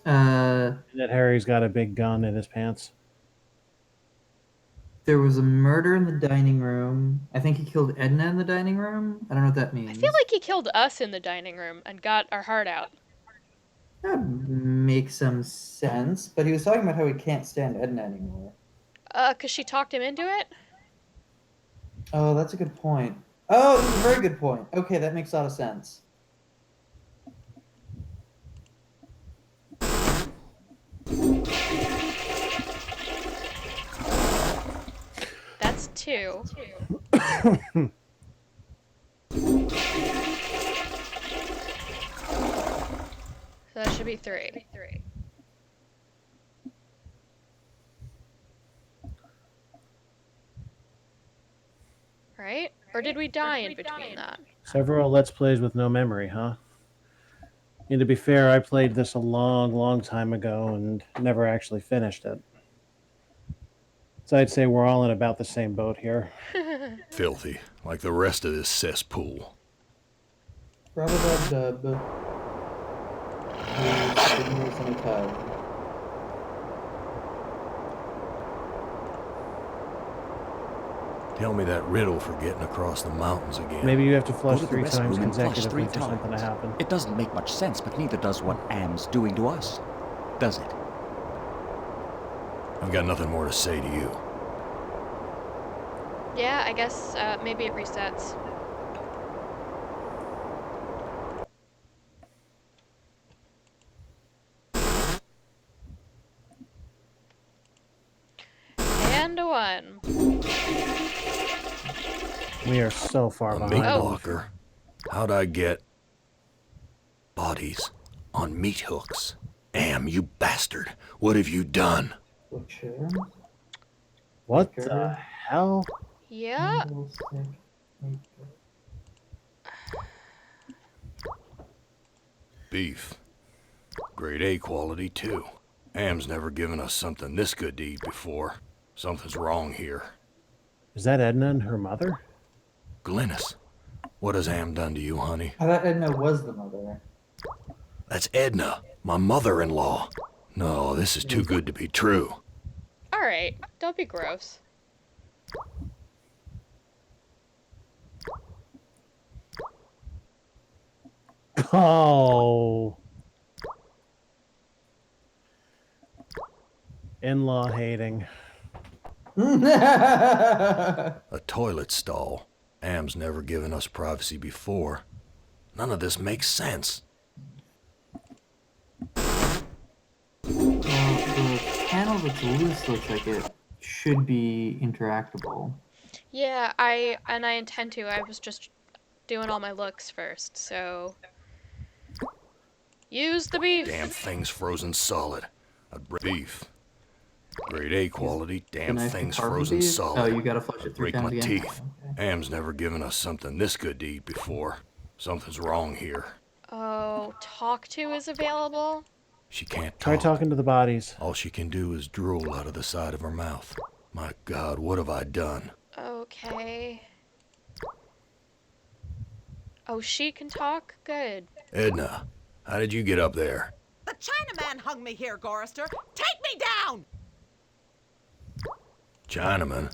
And that Harry's got a big gun in his pants. There was a murder in the dining room. I think he killed Edna in the dining room. I don't know what that means. I feel like he killed us in the dining room and got our heart out. That would make some sense, but he was talking about how he can't stand Edna anymore. 'Cause she talked him into it? Oh, that's a good point. Oh, that's a very good point. Okay, that makes a lot of sense. That's 2. So that should be 3. Right? Or did we die in between that? Several Let's Plays with no memory, huh? And to be fair, I played this a long, long time ago and never actually finished it. So I'd say we're all in about the same boat here. Filthy, like the rest of this cesspool. Rub-a-dub-dub. Fingers in a tub. Tell me that riddle for getting across the mountains again. Maybe you have to Go flush to the 3 restroom times and flush consecutively 3 for something to times. happen. It doesn't make much sense, but neither does what Am's doing to us. Does it? I've got nothing more to say to you. Yeah, I guess maybe it resets. And a 1. We are so far A meat behind. locker. How'd I get bodies on meat hooks? Am, you bastard. What have you done? Butcher. What the hell? Yeah. Candlestick, maker. Beef. Grade A quality, too. Am's never given us something this good to eat before. Something's wrong here. Is that Edna and her mother? Glynis, what has Am done to you, honey? I thought Edna was the mother. That's Edna, my mother-in-law. No, this is too good to be true. Alright, don't be gross. Oh. In-law hating. A toilet stall. Am's never given us privacy before. None of this makes sense. Well, the panel that's loose looks like it should be interactable. Yeah, I intend to. I was just doing all my looks first, so use the beef. Damn thing's frozen solid. Beef. Grade A quality, damn Can I thing's carve frozen these? solid. Oh, you gotta flush it 3 Break my times again. teeth. Okay. Am's never given us something this good to eat before. Something's wrong here. Oh, talk to is available? She can't Try talk. talking to the bodies. All she can do is drool out of the side of her mouth. My God, what have I done? Okay. Oh, she can talk? Good. Edna, how did you get up there? The Chinaman hung me here, Gorrister. Take me down! Chinaman?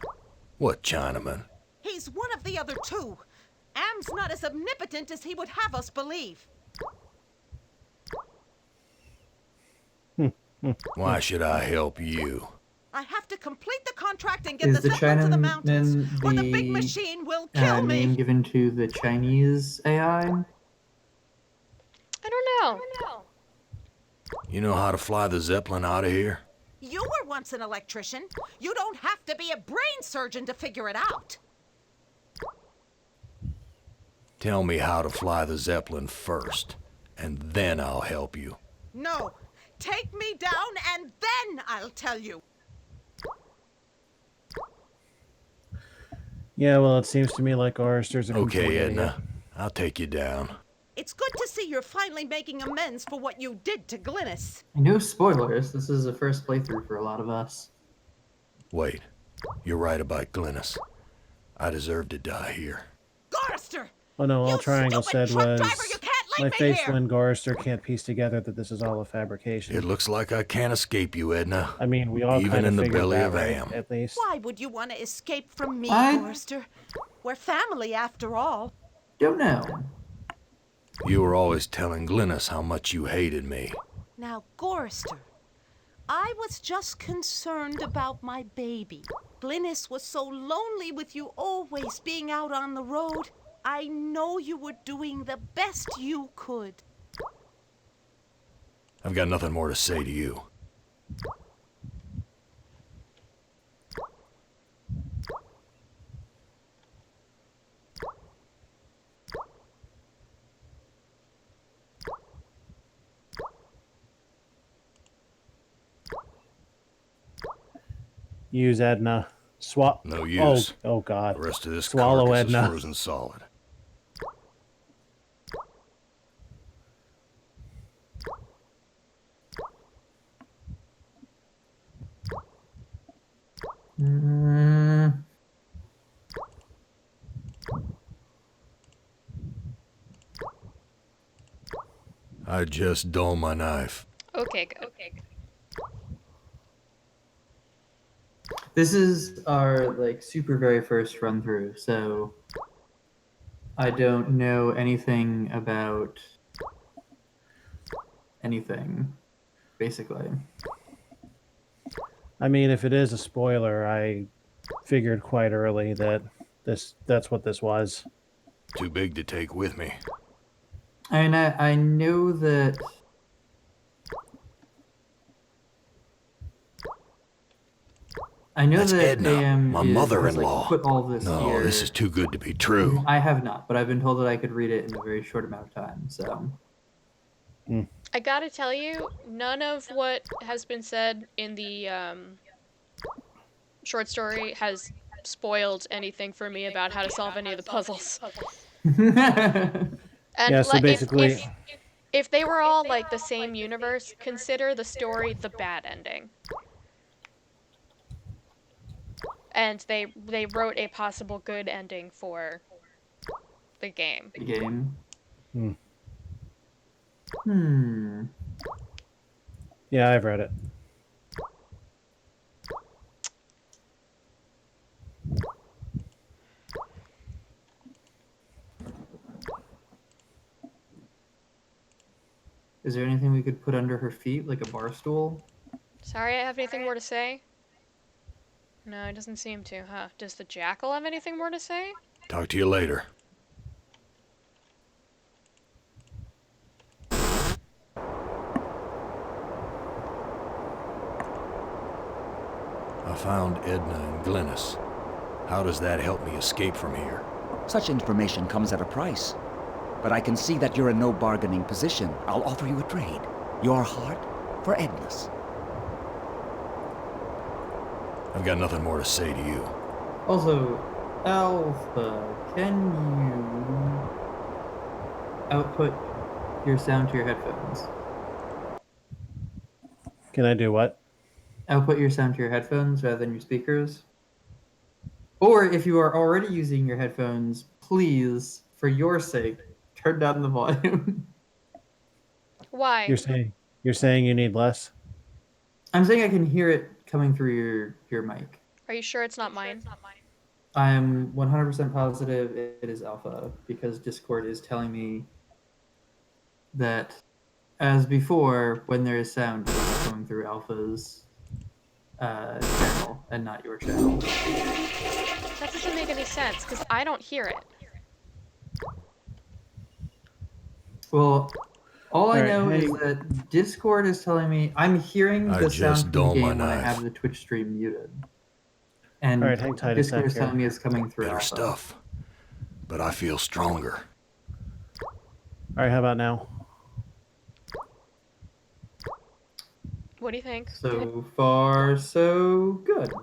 What Chinaman? He's one of the other 2. Am's not as omnipotent as he would have us believe. Why should I help you? I have to complete the contract and get Is the the Zeppelin to the Chinaman mountains, or the big the, machine will kill name me. given to the Chinese AI? I don't know. You know how to fly the Zeppelin out of here? You were once an electrician. You don't have to be a brain surgeon to figure it out. Tell me how to fly the Zeppelin first, and then I'll help you. No. Take me down and then I'll tell you. Yeah, well, it seems to me like Orrester's a complete Okay, idiot. Edna. I'll take you down. It's good to see you're finally making amends for what you did to Glynis. No spoilers, this is a first playthrough for a lot of us. Wait. You're right about Glynis. I deserve to die here. Gorrister! Oh no, all You Triangle stupid said truck was, driver, you can't leave my me face here! when Gorrister can't piece together that this is all a fabrication. It looks like I can't escape you, Edna. I mean, we all Even kind of in the figured belly that, of right, Am. at least. Why would you want to escape from me, I- Gorrister? We're family after all. Don't know. You were always telling Glynis how much you hated me. Now, Gorrister, I was just concerned about my baby. Glynis was so lonely with you always being out on the road. I know you were doing the best you could. I've got nothing more to say to you. Use Edna. No use. Oh God. The rest of this Swallow carcass Edna. is frozen solid. I just dull my knife. Okay, good. This is our like super very first run through, so I don't know anything about anything, basically. I mean, if it is a spoiler, I figured quite early that that's what this was. Too big to take with me. I mean, I know that. I know That's that Edna, AM my has, mother-in-law. like, put all this No, here. this is too good to be true. I have not, but I've been told that I could read it in a very short amount of time. So I gotta tell you, none of what has been said in the short story has spoiled anything for me about how to solve any of the puzzles. And Yeah, so like, basically- if they were all like the same universe, consider the story the bad ending. And they wrote a possible good ending for the game. the game. Yeah, I've read it. Is there anything we could put under her feet, like a bar stool? Sorry, I have anything more to say? No, it doesn't seem to, huh? Does the jackal have anything more to say? Talk to you later. I found Edna and Glynis. How does that help me escape from here? Such information comes at a price. But I can see that you're in no bargaining position. I'll offer you a trade. Your heart for Edna's. I've got nothing more to say to you. Also, Alpha, can you output your sound to your headphones? Can I do what? Output your sound to your headphones rather than your speakers? Or if you are already using your headphones, please, for your sake, turn down the volume. Why? You're saying you need less? I'm saying I can hear it coming through your mic. Are you sure it's not mine? I'm 100% positive it is Alpha, because Discord is telling me that, as before, when there is sound, it's coming through Alpha's channel and not your channel. That doesn't make any sense, because I don't hear it. Well, all I Alright, know hey. is that Discord is telling me I'm hearing I the just sound from the dull my game when I knife. have the Twitch stream muted. And Alright, hang tight a Discord sec is here. telling me it's coming through Better Alpha. stuff. But I feel stronger. All right, how about now? What do you think? So far, so good.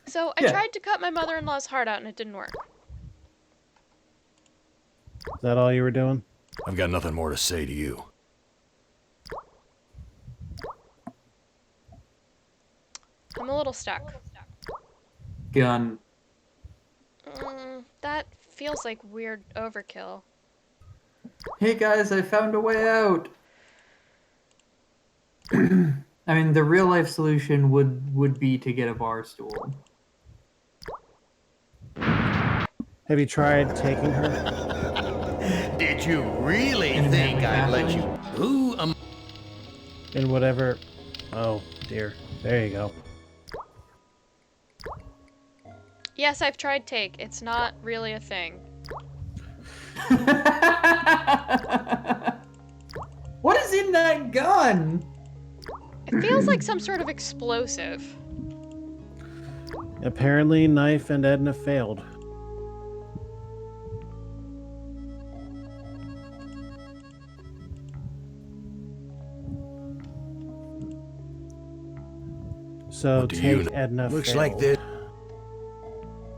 So, I Yeah. tried to cut my mother-in-law's heart out and it didn't work. Is that all you were doing? I've got nothing more to say to you. I'm a little stuck. Gun. That feels like weird overkill. Hey guys, I found a way out. I mean, the real life solution would be to get a bar stool. Have you tried taking her? Did you really And think then I'd let happen? you? Who am In whatever... Oh, dear. There you go. Yes, I've tried take. It's not really a thing. What is in that gun? It feels like some sort of explosive. Apparently, Knife and Edna failed. So What do you take know? Edna Looks failed. like this.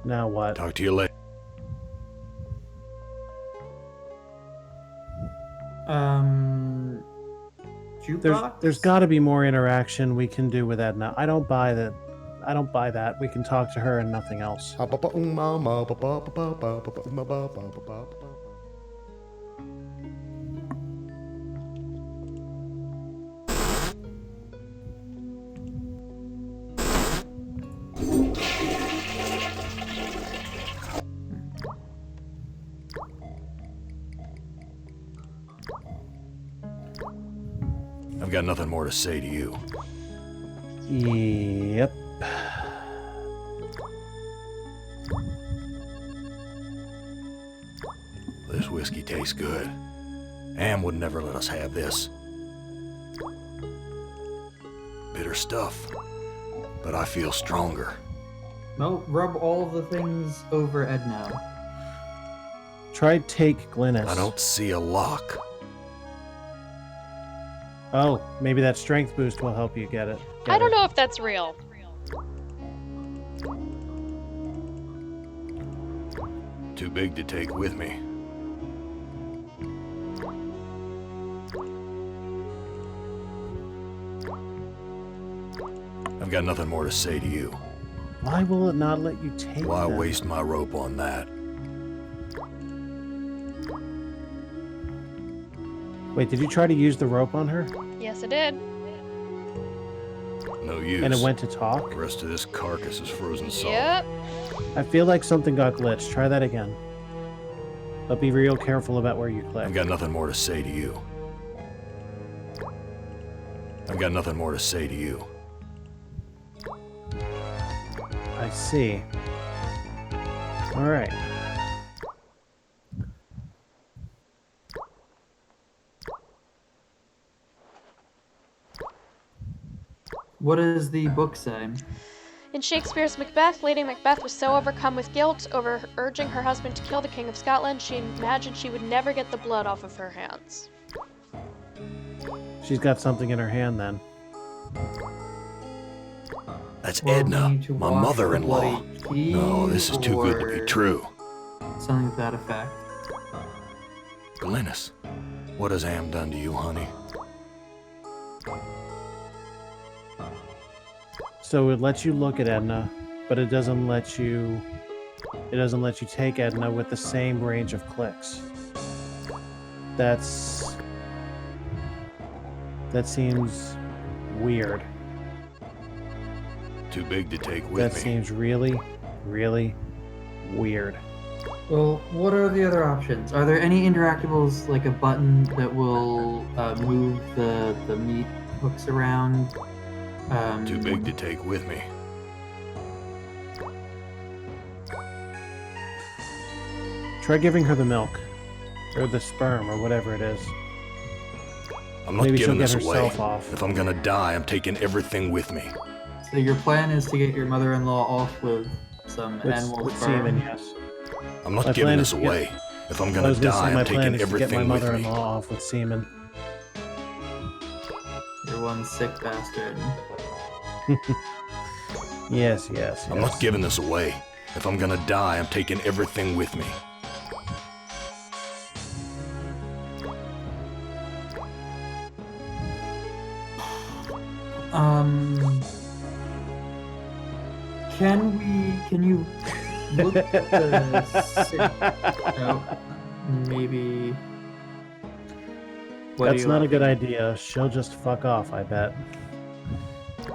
Now what? Talk to you later. Jukebox? There's got to be more interaction we can do with Edna. I don't buy that. I don't buy that. We can talk to her and nothing else. I've got nothing more to say to you. Yep. This whiskey tastes good. Am would never let us have this. Bitter stuff. But I feel stronger. No, rub all of the things over Edna. Try take Glynis. I don't see a lock. Oh, maybe that strength boost will help you get it. I don't know if that's real. Too big to take with me. I've got nothing more to say to you. Why will it not let you take Why them? waste my rope on that? Wait, did you try to use the rope on her? Yes, it did. No use. And it went to talk? The rest of this carcass is frozen solid. Yep. I feel like something got glitched. Try that again. But be real careful about where you click. I've got nothing more to say to you. I've got nothing more to say to you. I see. Alright. What does the book say? In Shakespeare's Macbeth, Lady Macbeth was so overcome with guilt over urging her husband to kill the King of Scotland, she imagined she would never get the blood off of her hands. She's got something in her hand then. That's Well, we Edna, need to my wash the mother-in-law. bloody key No, this is too good to be or true. Something to that effect. Glynis, what has Am done to you, honey? So it lets you look at Edna, but it doesn't let you take Edna with the same range of clicks. That seems weird. Too big to take with That me. seems really, really weird. Well, what are the other options? Are there any interactables like a button that will move the meat hooks around? Too big to take with me. Try giving her the milk. Or the sperm, or whatever it is. I'm not Maybe she'll giving get this away. herself off. If I'm gonna die, I'm taking everything with me. So your plan is to get your mother-in-law off with some animal With sperm? semen, yes. I'm not My giving plan this is to get- away. If I'm I gonna was gonna say die, my I'm plan taking is to get my everything with me. mother-in-law off with semen. You're one sick bastard. Yes, yes, I'm not giving this away. If I'm gonna die, I'm taking everything with me. Can you look at the maybe. What do That's you not a want? good idea. She'll just fuck off, I bet.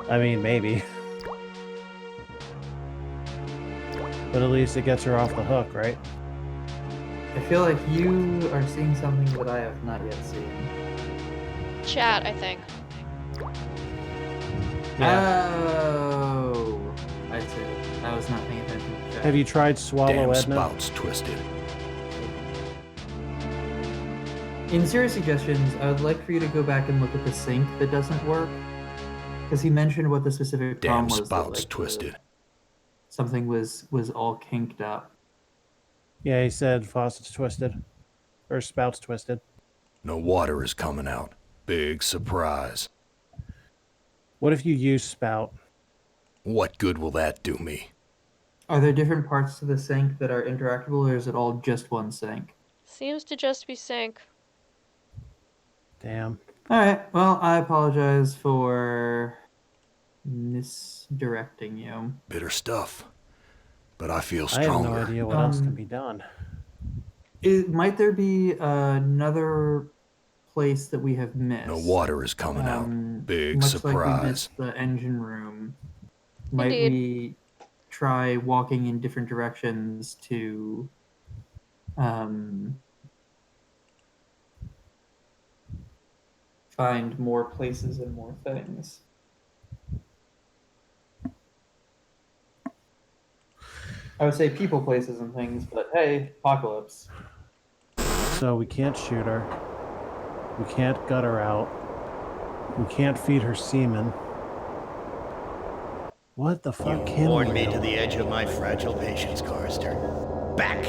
I mean, maybe. But at least it gets her off the hook, right? I feel like you are seeing something that I have not yet seen. Chat, I think. Oh, I see. I was not paying attention to that. Have you tried Swallow Damn Edna? spout's twisted. In serious suggestions, I would like for you to go back and look at the sink that doesn't work. Because he mentioned what the specific Damn problem was. spout's twisted. Something was all kinked up. Yeah, he said faucet's twisted. Or spout's twisted. No water is coming out. Big surprise. What if you use spout? What good will that do me? Are there different parts to the sink that are interactable, or is it all just one sink? Seems to just be sink. Damn. Alright, well, I apologize for misdirecting you. Bitter stuff. But I feel I have stronger. no idea what else can be done. Might there be another place that we have missed? No water is coming out. Big much surprise. like we missed the engine room. Might Indeed. we try walking in different directions to find more places and more things? I would say people, places, and things, but hey, apocalypse. So we can't shoot her. We can't gut her out. We can't feed her semen. What the fuck You can worn we me do? to the edge of my fragile patience, Chorister. Back!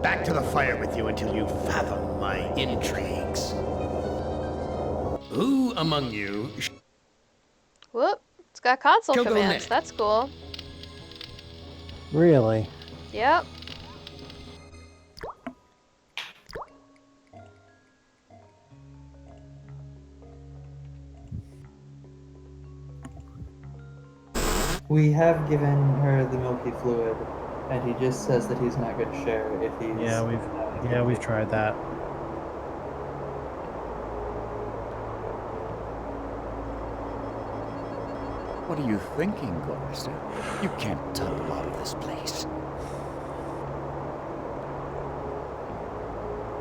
Back to the fire with you until you fathom my intrigues. Who among you... Whoop. It's got console Go, go, commands. Nick. That's cool. Really? Yep. We have given her the milky fluid, and he just says that he's not going to share if he's... Yeah, we've tried that. What are you thinking, Gloucester? You can't tumble out of this place.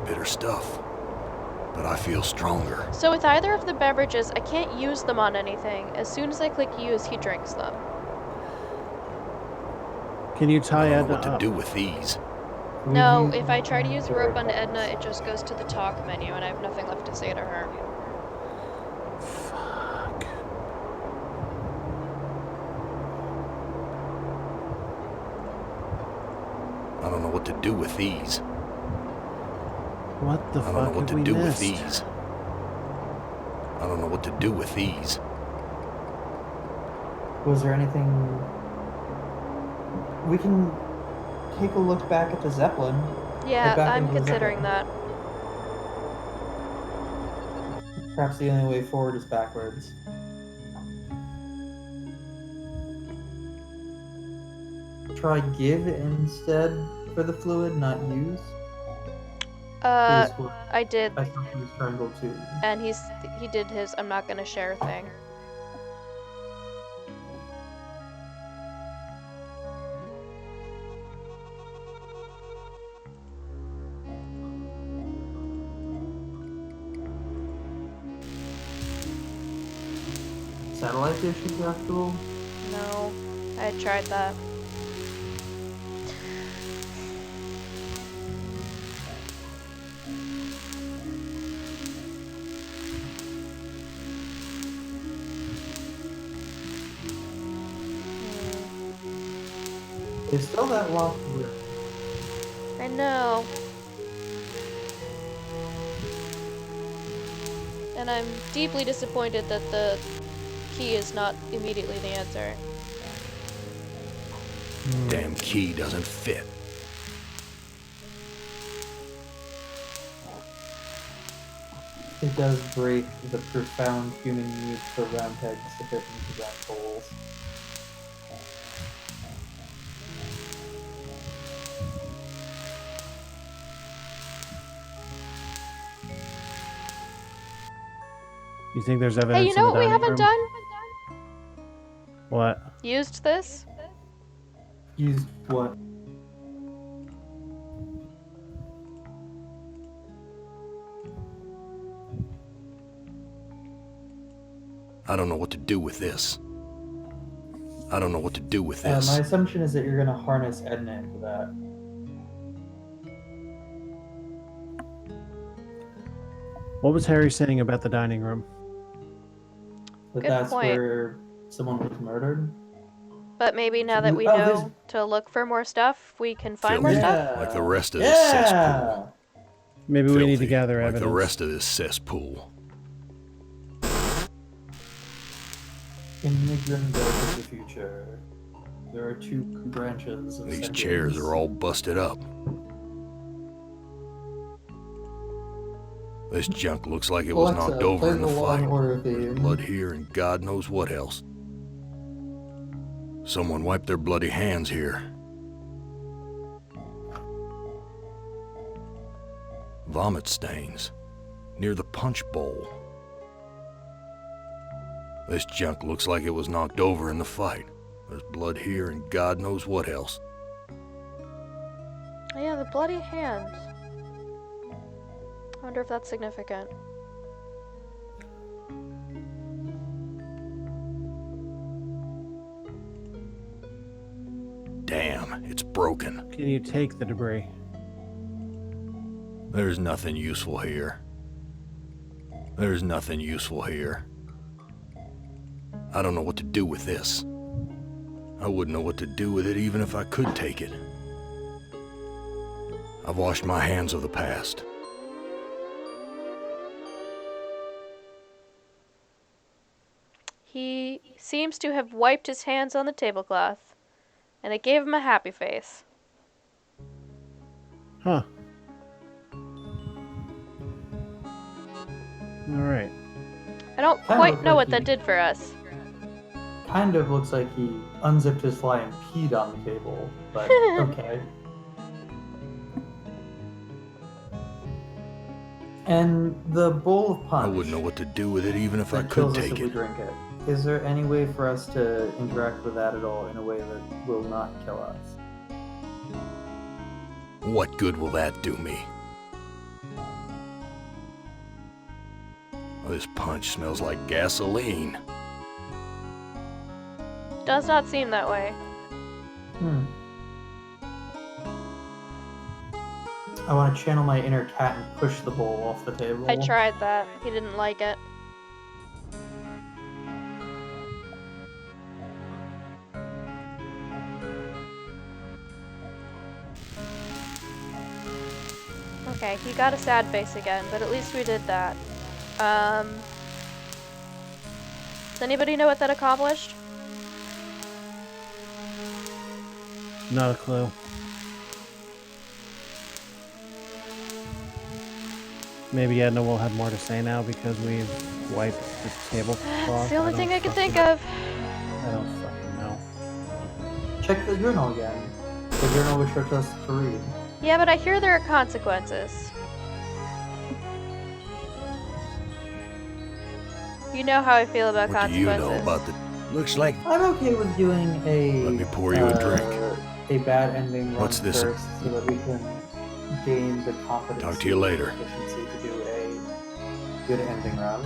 Bitter stuff. But I feel stronger. So with either of the beverages, I can't use them on anything. As soon as I click use, he drinks them. Can you I tie don't know Edna what to up? do with these. No, if I try to use rope on Edna, it just goes to the talk menu and I have nothing left to say to her. Fuck. I don't know what to do with these. What the I don't know fuck what have to we do with missed? these. I don't know what to do with these. Was there anything... We can take a look back at the Zeppelin. Yeah, Get back I'm into the considering Zeppelin. that. Perhaps the only way forward is backwards. Try give instead for the fluid, not use. Is what I did, I thought he was trying to go to. and he did his I'm not gonna share thing. Satellite dish is actual. No, I had tried that. There's still that locked room. I know. And I'm deeply disappointed that the key is not immediately the answer. Damn key doesn't fit. It does break the profound human need for round pegs to fit into round holes. You think there's evidence Hey, you know in what the we dining haven't room? done? What? Used this? Used what? I don't know what to do with this. I don't know what to do with My this. assumption is that you're gonna harness Edna into that. What was Harry saying about the dining room? But Good that's point. where someone was murdered. But maybe now that we Oh, know there's- to look for more stuff, we can find more Filthy. stuff? Like the rest of this cesspool. Maybe we need to Filthy, gather like evidence. the rest of this cesspool. In the grim dark of the future, there are two branches of These sentience. chairs are all busted up. This junk looks like it was Alexa, knocked over play in the the Law and fight. Order There's theme. blood here and God knows what else. Someone wiped their bloody hands here. Vomit stains near the punch bowl. This junk looks like it was knocked over in the fight. There's blood here and God knows what else. Yeah, the bloody hands. I wonder if that's significant. Damn, it's broken. Can you take the debris? There's nothing useful here. There's nothing useful here. I don't know what to do with this. I wouldn't know what to do with it even if I could take it. I've washed my hands of the past. He seems to have wiped his hands on the tablecloth, and it gave him a happy face. Huh. Alright. I don't Kinda quite looked know like what that he- did for us. Kind of looks like he unzipped his fly and peed on the table, but okay. And the bowl of punch. I wouldn't know what to do with it even if I that could kills us take if we it. drink it. Is there any way for us to interact with that at all in a way that will not kill us? What good will that do me? This punch smells like gasoline. Does not seem that way. I want to channel my inner cat and push the bowl off the table. I tried that. He didn't like it. Okay, he got a sad face again, but at least we did that. Does anybody know what that accomplished? Not a clue. Maybe Edna will have more to say now because we've wiped the tablecloth. It's the only don't thing I can fucking- think of. I don't fucking know. Check the journal again. The journal which took us to read. Yeah, but I hear there are consequences. You know how I feel about What do you consequences. know about the... Looks like I'm okay with doing a. Let me pour you a drink. A bad ending run What's this? first, so that we can gain the confidence. Talk to you later. and efficiency to do a good ending run.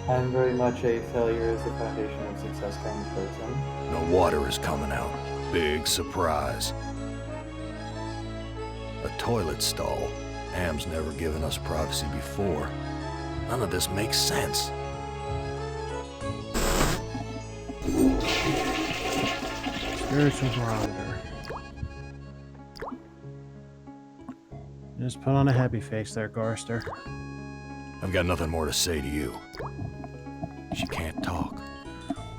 I'm very much a failure is the foundation of success kind of person. No water is coming out. Big surprise. A toilet stall. Am's never given us privacy before. None of this makes sense. Spiritual barometer. Just put on a happy face there, Garster. I've got nothing more to say to you. She can't talk.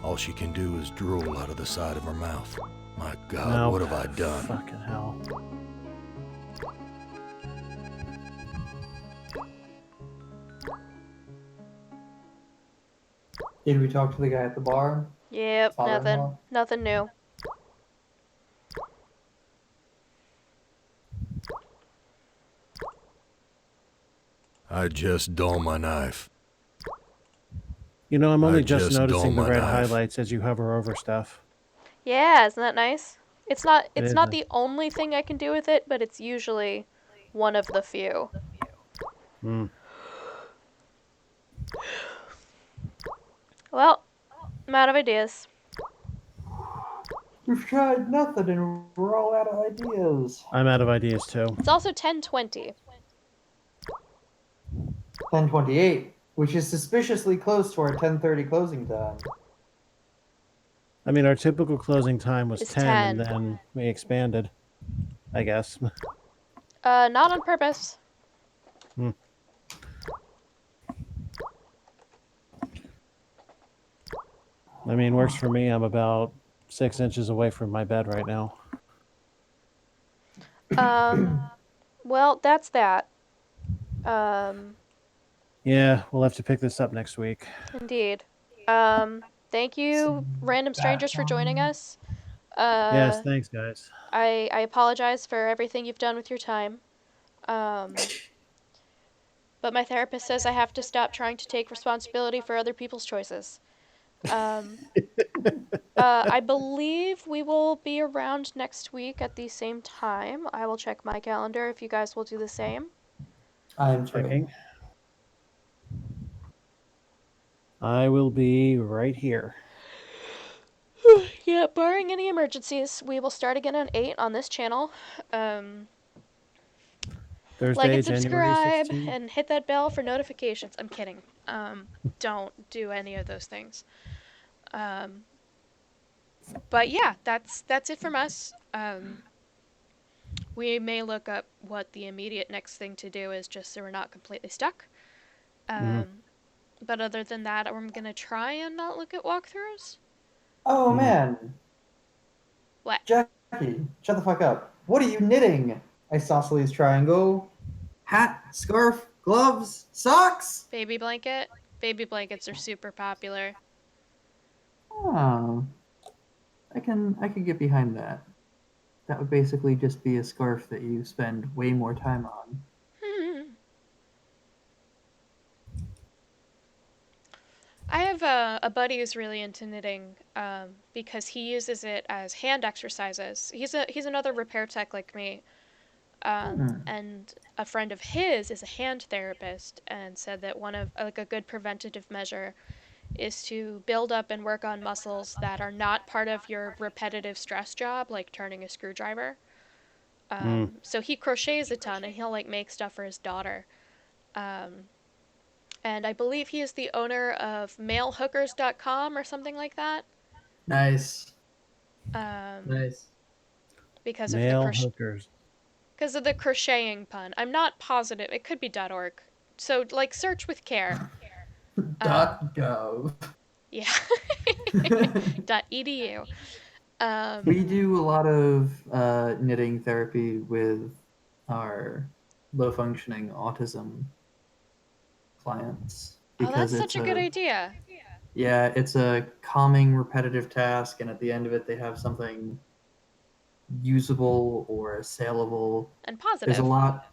All she can do is drool out of the side of her mouth. My God, No. what have I done? Fucking hell. Did we talk to the guy at the bar? Yep, nothing. Father-in-law? Nothing new. I just dull my knife. You know, I'm only I just just dull noticing the my red knife. highlights as you hover over stuff. Yeah, isn't that nice? It's not It it's is not nice. the only thing I can do with it, but it's usually one of the few. Hmm. Well, I'm out of ideas. We've tried nothing and we're all out of ideas. I'm out of ideas too. It's also 10:20. 10:28, which is suspiciously close to our 10:30 closing time. I mean, our typical closing time was It's 10, 10. and then we expanded, I guess. Not on purpose. I mean, works for me. I'm about 6 inches away from my bed right now. Well, that's that. Yeah, we'll have to pick this up next week. Indeed. Thank you, random strangers, for joining us. Yes, thanks, guys. I apologize for everything you've done with your time. But my therapist says I have to stop trying to take responsibility for other people's choices. I believe we will be around next week at the same time. I will check my calendar if you guys will do the same. I'm Checking. I will be right here. Yeah, barring any emergencies, we will start again at 8 on this channel. Thursday, Like and January subscribe 16th. and hit that bell for notifications. I'm kidding. Don't do any of those things. But yeah, that's it from us. We may look up what the immediate next thing to do is, just so we're not completely stuck. But other than that, I'm gonna try and not look at walkthroughs. Oh man. What? Jackie, shut the fuck up. What are you knitting? Isosceles triangle. Hat, scarf, gloves, socks? Baby blanket? Baby blankets are super popular. Oh. I could get behind that. That would basically just be a scarf that you spend way more time on. I have a buddy who's really into knitting because he uses it as hand exercises. He's another repair tech like me, and a friend of his is a hand therapist and said that one of a good preventative measure is to build up and work on muscles that are not part of your repetitive stress job, like turning a screwdriver. So he crochets a ton and he'll make stuff for his daughter. And I believe he is the owner of malehookers.com or something like that. Nice. Nice. Because of the crocheting pun. I'm not positive. It could be .org. So search with care. .gov. Yeah. .edu. We do a lot of knitting therapy with our low-functioning autism clients. Oh, that's such a good idea. Yeah, it's a calming, repetitive task, and at the end of it, they have something usable or saleable. And positive. There's a lot.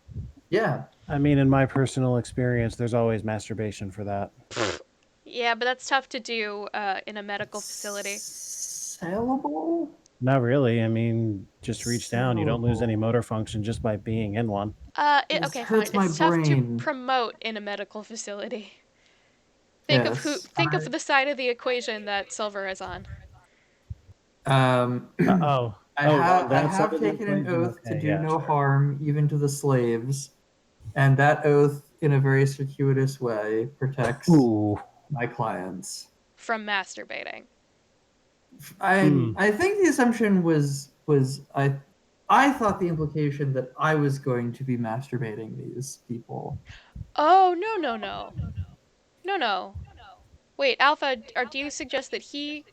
Yeah. I mean, in my personal experience, there's always masturbation for that. Yeah, but that's tough to do in a medical facility. Saleable? Not really. I mean, just reach down. You don't lose any motor function just by being in one. Okay, fine. hurts my It's tough to brain. promote in a medical facility. Think of the side of the equation that Silver is on. I have the taken an equation? oath to Okay, do yeah, no sure. harm, even to the slaves, and that oath, in a very circuitous way, protects my clients. From masturbating. I think the assumption was I thought the implication that I was going to be masturbating these people. Oh, no. Wait, Alpha, do you suggest that he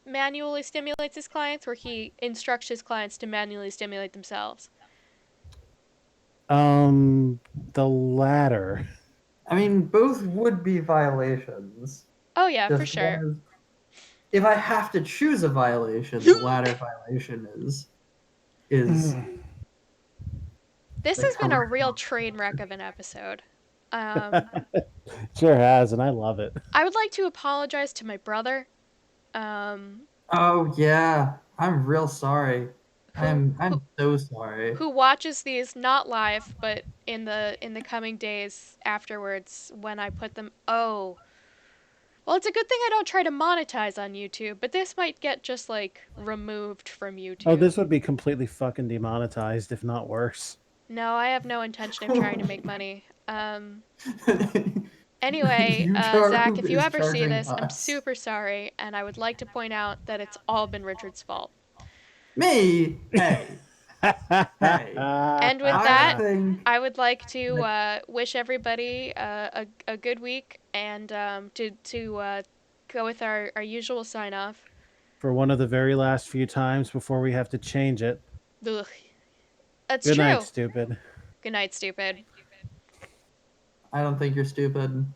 manually stimulates his clients, or he instructs his clients to manually stimulate themselves? The latter. I mean, both would be violations. Oh yeah, for Just sure. one is- if I have to choose a violation, the latter violation is. This the has been a correct real train wreck of an episode. Sure has, and I love it. I would like to apologize to my brother. Oh yeah, I'm real sorry. I'm so sorry. Who watches these not live, but in the coming days afterwards when I put them. Oh, Well, it's a good thing I don't try to monetize on YouTube, but this might get just, like, removed from YouTube. Oh, this would be completely fucking demonetized, if not worse. No, I have no intention of trying to make money. Anyway, Zach, if you is ever see charging this, I'm us. super sorry, and I would like to point out that it's all been Richard's fault. Me? Hey. Hey. And with I that, think- I would like to wish everybody a good week and to go with our usual sign off. For one of the very last few times before we have to change it. Ugh. That's Good true. night, stupid. Good night, stupid. I don't think you're stupid.